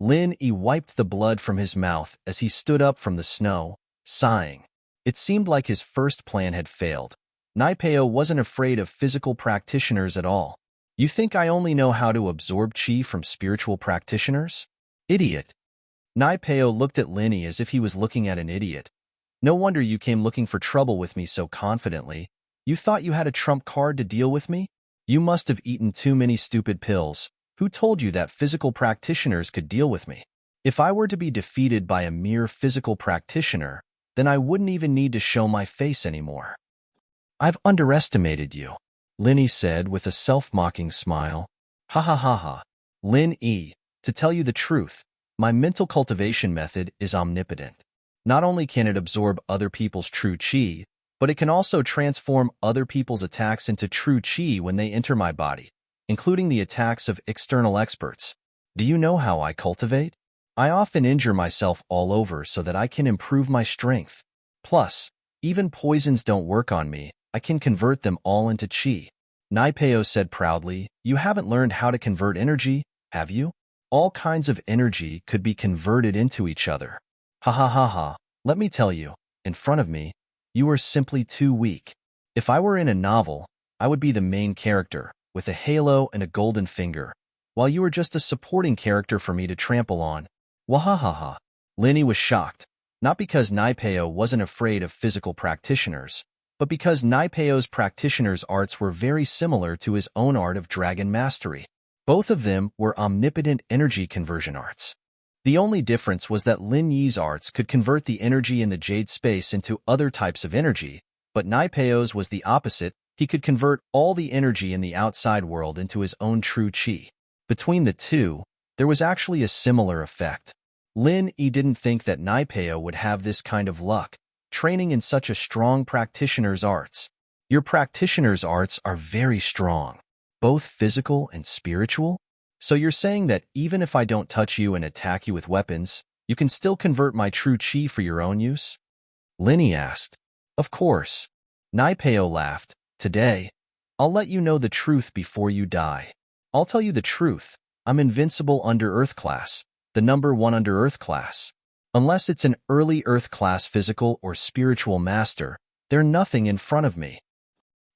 S1: Lin Yi wiped the blood from his mouth as he stood up from the snow, sighing. It seemed like his first plan had failed. Naipeo wasn't afraid of physical practitioners at all. You think I only know how to absorb qi from spiritual practitioners? Idiot. Naipeo looked at Lin Yi as if he was looking at an idiot. No wonder you came looking for trouble with me so confidently. You thought you had a trump card to deal with me? You must have eaten too many stupid pills. Who told you that physical practitioners could deal with me? If I were to be defeated by a mere physical practitioner, then I wouldn't even need to show my face anymore. I've underestimated you, Lin Yi said with a self-mocking smile. Ha ha ha ha. Lin Yi, to tell you the truth, my mental cultivation method is omnipotent. Not only can it absorb other people's true qi, but it can also transform other people's attacks into true qi when they enter my body, including the attacks of external experts. Do you know how I cultivate? I often injure myself all over so that I can improve my strength. Plus, even poisons don't work on me. I can convert them all into qi. Naipeo said proudly, you haven't learned how to convert energy, have you? All kinds of energy could be converted into each other. Ha ha ha ha. Let me tell you, in front of me, you are simply too weak. If I were in a novel, I would be the main character, with a halo and a golden finger, while you are just a supporting character for me to trample on. Wahahaha. Lin Yi was shocked, not because Naipeo wasn't afraid of physical practitioners, but because Naipeo's practitioners' arts were very similar to his own art of dragon mastery. Both of them were omnipotent energy conversion arts. The only difference was that Lin Yi's arts could convert the energy in the jade space into other types of energy, but Naipeo's was the opposite. He could convert all the energy in the outside world into his own true qi. Between the two, there was actually a similar effect. Lin Yi didn't think that Naipeo would have this kind of luck, training in such a strong practitioner's arts. Your practitioner's arts are very strong, both physical and spiritual? So you're saying that even if I don't touch you and attack you with weapons, you can still convert my true qi for your own use? Lin Yi asked. Of course. Naipeo laughed. Today, I'll let you know the truth before you die. I'll tell you the truth. I'm invincible under Earth class, the number 1 under Earth class. Unless it's an early Earth class physical or spiritual master, they're nothing in front of me.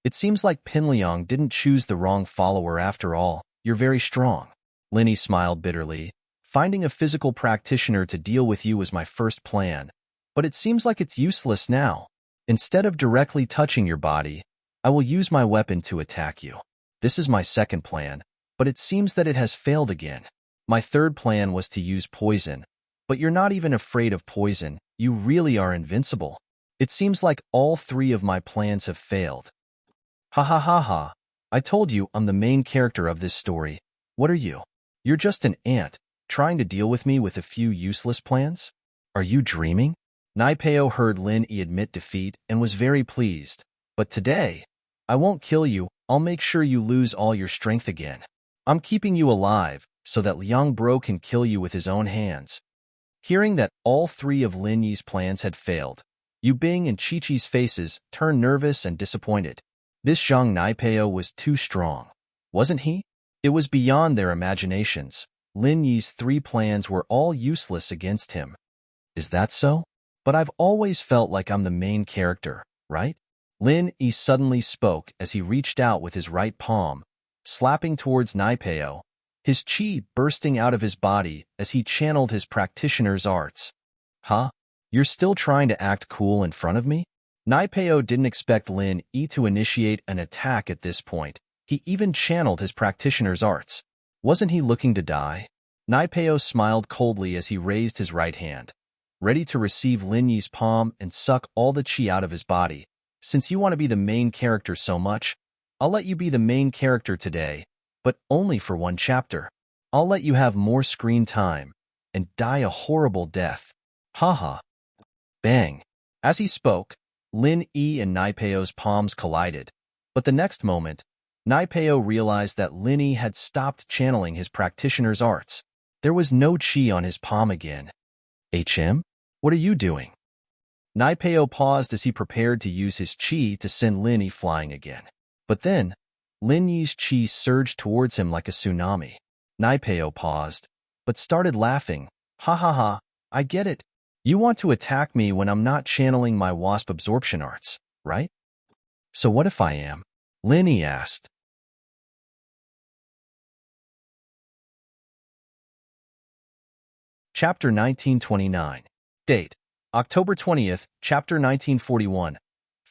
S1: It seems like Pinliang didn't choose the wrong follower after all. You're very strong. Lin Yi smiled bitterly. Finding a physical practitioner to deal with you was my first plan, but it seems like it's useless now. Instead of directly touching your body, I will use my weapon to attack you. This is my second plan, but it seems that it has failed again. My third plan was to use poison, but you're not even afraid of poison. You really are invincible. It seems like all 3 of my plans have failed. Ha ha ha ha. I told you I'm the main character of this story. What are you? You're just an ant, trying to deal with me with a few useless plans? Are you dreaming? Naipeo heard Lin Yi admit defeat and was very pleased. But today, I won't kill you. I'll make sure you lose all your strength again. I'm keeping you alive so that Liang Bro can kill you with his own hands. Hearing that all 3 of Lin Yi's plans had failed, Yu Bing and Chi-Chi's faces turned nervous and disappointed. This Zhang Naipeo was too strong, wasn't he? It was beyond their imaginations. Lin Yi's 3 plans were all useless against him. Is that so? But I've always felt like I'm the main character. right? Lin Yi suddenly spoke as he reached out with his right palm, slapping towards Naipeo, his chi bursting out of his body as he channeled his practitioner's arts. Huh? You're still trying to act cool in front of me? Naipeo didn't expect Lin Yi to initiate an attack at this point. He even channeled his practitioner's arts. Wasn't he looking to die? Naipeo smiled coldly as he raised his right hand, ready to receive Lin Yi's palm and suck all the chi out of his body. Since you want to be the main character so much, I'll let you be the main character today, but only for one chapter. I'll let you have more screen time and die a horrible death. Haha. Bang. As he spoke, Lin Yi and Naipeo's palms collided, but the next moment, Naipeo realized that Lin Yi had stopped channeling his practitioner's arts. There was no chi on his palm again. HM? What are you doing? Naipeo paused as he prepared to use his chi to send Lin Yi flying again. But then, Lin Yi's chi surged towards him like a tsunami. Naipeo paused, but started laughing. Ha ha ha, I get it. You want to attack me when I'm not channeling my wasp absorption arts, right? So what if I am? Lin Yi asked. Chapter 1929. Date: October 20th, Chapter 1941.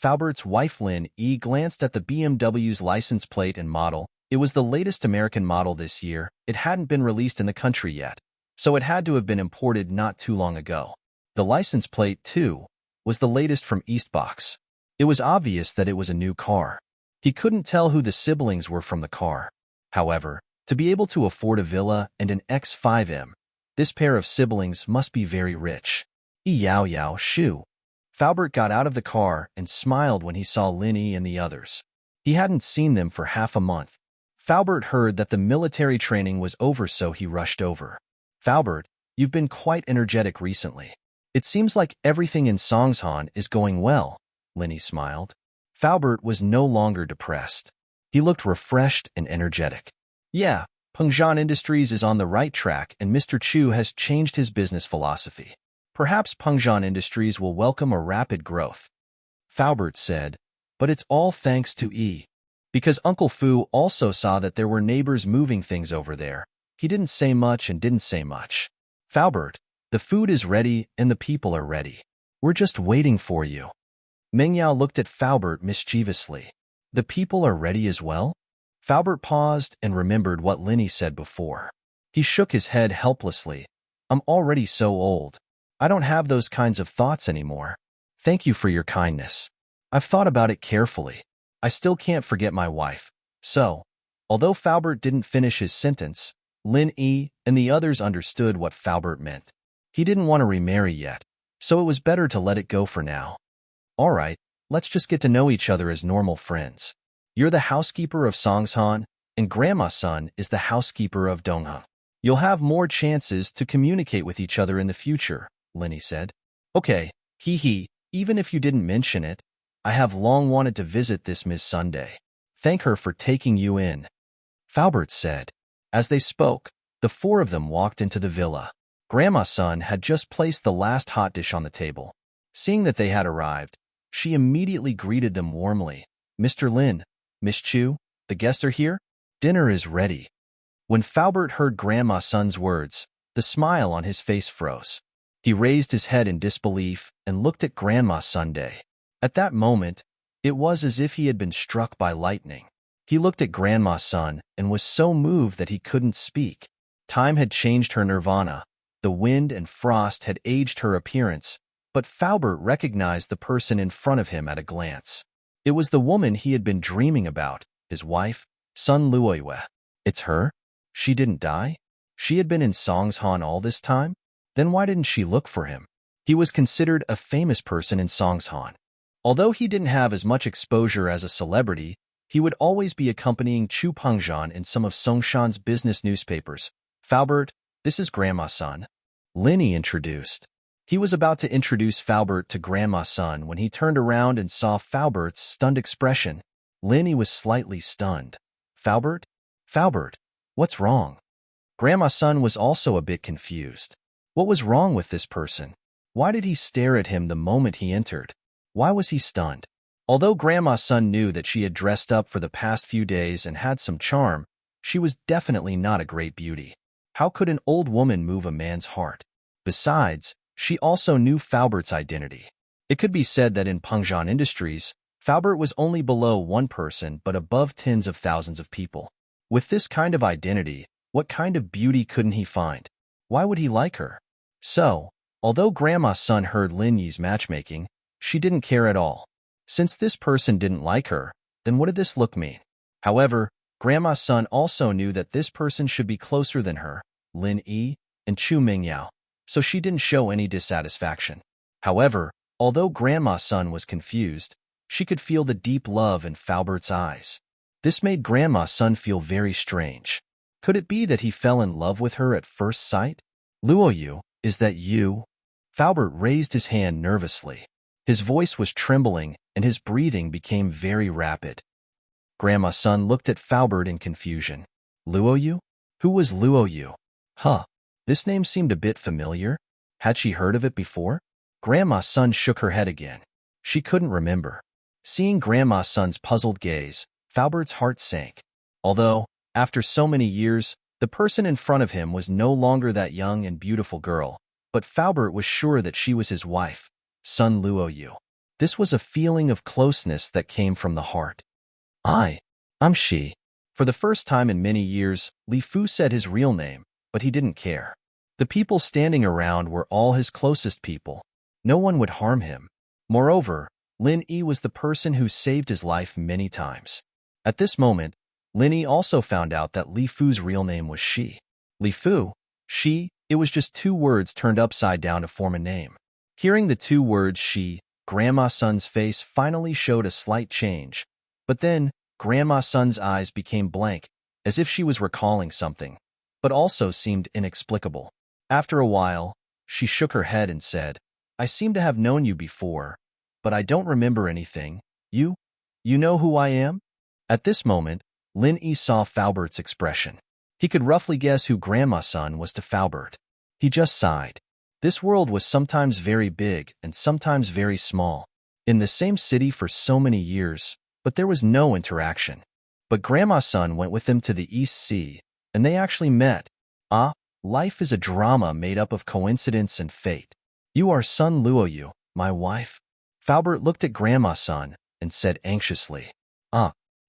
S1: Faubert's wife Lin Yi glanced at the BMW's license plate and model. It was the latest American model this year. It hadn't been released in the country yet, so it had to have been imported not too long ago. The license plate, too, was the latest from Eastbox. It was obvious that it was a new car. He couldn't tell who the siblings were from the car. However, to be able to afford a villa and an X5M, this pair of siblings must be very rich. Yao Yao Shu. Faubert got out of the car and smiled when he saw Lin Yi and the others. He hadn't seen them for half a month. Faubert heard that the military training was over, so he rushed over. Faubert, you've been quite energetic recently. It seems like everything in Songshan is going well, Lin Yi smiled. Faubert was no longer depressed. He looked refreshed and energetic. Yeah, Pengzhan Industries is on the right track and Mr. Chu has changed his business philosophy. Perhaps Pengzhan Industries will welcome a rapid growth. Faubert said, but it's all thanks to E. Because Uncle Fu also saw that there were neighbors moving things over there. He didn't say much and didn't say much. Faubert, the food is ready and the people are ready. We're just waiting for you. Meng Yao looked at Faubert mischievously. The people are ready as well? Faubert paused and remembered what Lin Yi said before. He shook his head helplessly. I'm already so old. I don't have those kinds of thoughts anymore. Thank you for your kindness. I've thought about it carefully. I still can't forget my wife. So, although Faubert didn't finish his sentence, Lin Yi and the others understood what Faubert meant. He didn't want to remarry yet, so it was better to let it go for now. All right, let's just get to know each other as normal friends. You're the housekeeper of Songshan, and Grandma's son is the housekeeper of Dongheng. You'll have more chances to communicate with each other in the future, Lin Yi said. Okay, hee, even if you didn't mention it, I have long wanted to visit this Miss Sunday. Thank her for taking you in, Faubert said. As they spoke, the four of them walked into the villa. Grandma's son had just placed the last hot dish on the table. Seeing that they had arrived, she immediately greeted them warmly. Mr. Lin, Miss Chu, the guests are here? Dinner is ready. When Faubert heard Grandma's son's words, the smile on his face froze. He raised his head in disbelief and looked at Grandma Sunday. At that moment, it was as if he had been struck by lightning. He looked at Grandma's son and was so moved that he couldn't speak. Time had changed her nirvana. The wind and frost had aged her appearance, but Faubert recognized the person in front of him at a glance. It was the woman he had been dreaming about, his wife, Sun Luoyue. It's her? She didn't die? She had been in Songshan all this time? Then why didn't she look for him? He was considered a famous person in Songshan. Although he didn't have as much exposure as a celebrity, he would always be accompanying Chu Pengzhan in some of Songshan's business newspapers. Faubert, this is Grandma's son. Lin Yi introduced. He was about to introduce Faubert to Grandma's son when he turned around and saw Faubert's stunned expression. Lin Yi was slightly stunned. Faubert? Faubert, what's wrong? Grandma's son was also a bit confused. What was wrong with this person? Why did he stare at him the moment he entered? Why was he stunned? Although Grandma's son knew that she had dressed up for the past few days and had some charm, she was definitely not a great beauty. How could an old woman move a man's heart? Besides, she also knew Falbert's identity. It could be said that in Pengzhan Industries, Falbert was only below one person but above tens of thousands of people. With this kind of identity, what kind of beauty couldn't he find? Why would he like her? So, although Grandma's son heard Lin Yi's matchmaking, she didn't care at all. Since this person didn't like her, then what did this look mean? However, Grandma's son also knew that this person should be closer than her, Lin Yi, and Chu Mingyao, so she didn't show any dissatisfaction. However, although Grandma's son was confused, she could feel the deep love in Falbert's eyes. This made Grandma's son feel very strange. Could it be that he fell in love with her at first sight? Luoyu, is that you? Falbert raised his hand nervously. His voice was trembling, and his breathing became very rapid. Grandma's son looked at Falbert in confusion. Luoyu? Who was Luoyu? Huh, this name seemed a bit familiar. Had she heard of it before? Grandma's son shook her head again. She couldn't remember. Seeing Grandma's son's puzzled gaze, Falbert's heart sank. Although, after so many years, the person in front of him was no longer that young and beautiful girl, but Falbert was sure that she was his wife, Sun Luoyu. This was a feeling of closeness that came from the heart. I'm she. For the first time in many years, Li Fu said his real name, but he didn't care. The people standing around were all his closest people. No one would harm him. Moreover, Lin Yi was the person who saved his life many times. At this moment, Lin Yi also found out that Li Fu's real name was Shi. Li Fu, Shi, it was just two words turned upside down to form a name. Hearing the two words Shi, Grandma's son's face finally showed a slight change, but then Grandma's son's eyes became blank, as if she was recalling something, but also seemed inexplicable. After a while, she shook her head and said, I seem to have known you before, but I don't remember anything. You know who I am? At this moment, Lin Yi saw Falbert's expression. He could roughly guess who Grandma's son was to Falbert. He just sighed. This world was sometimes very big and sometimes very small. In the same city for so many years, but there was no interaction. But Grandma's son went with him to the East Sea, and they actually met. Life is a drama made up of coincidence and fate. You are Sun Luoyu, my wife? Falbert looked at Grandma's son and said anxiously.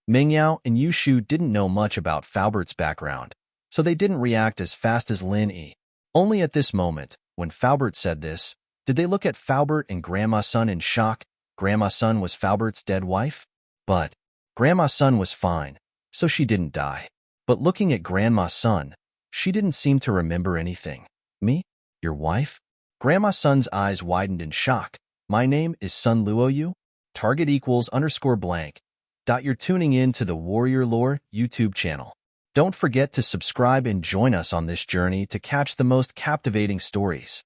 S1: Mingyao and Yushu didn't know much about Falbert's background, so they didn't react as fast as Lin Yi. Only at this moment, when Falbert said this, did they look at Falbert and Grandma's son in shock. Grandma's son was Falbert's dead wife? But Grandma's son was fine, so she didn't die. But looking at Grandma's son, she didn't seem to remember anything. Me? Your wife? Grandma's son's eyes widened in shock. My name is Sun Luoyu. Target equals _blank. You're tuning in to the Warrior Lore YouTube channel. Don't forget to subscribe and join us on this journey to catch the most captivating stories.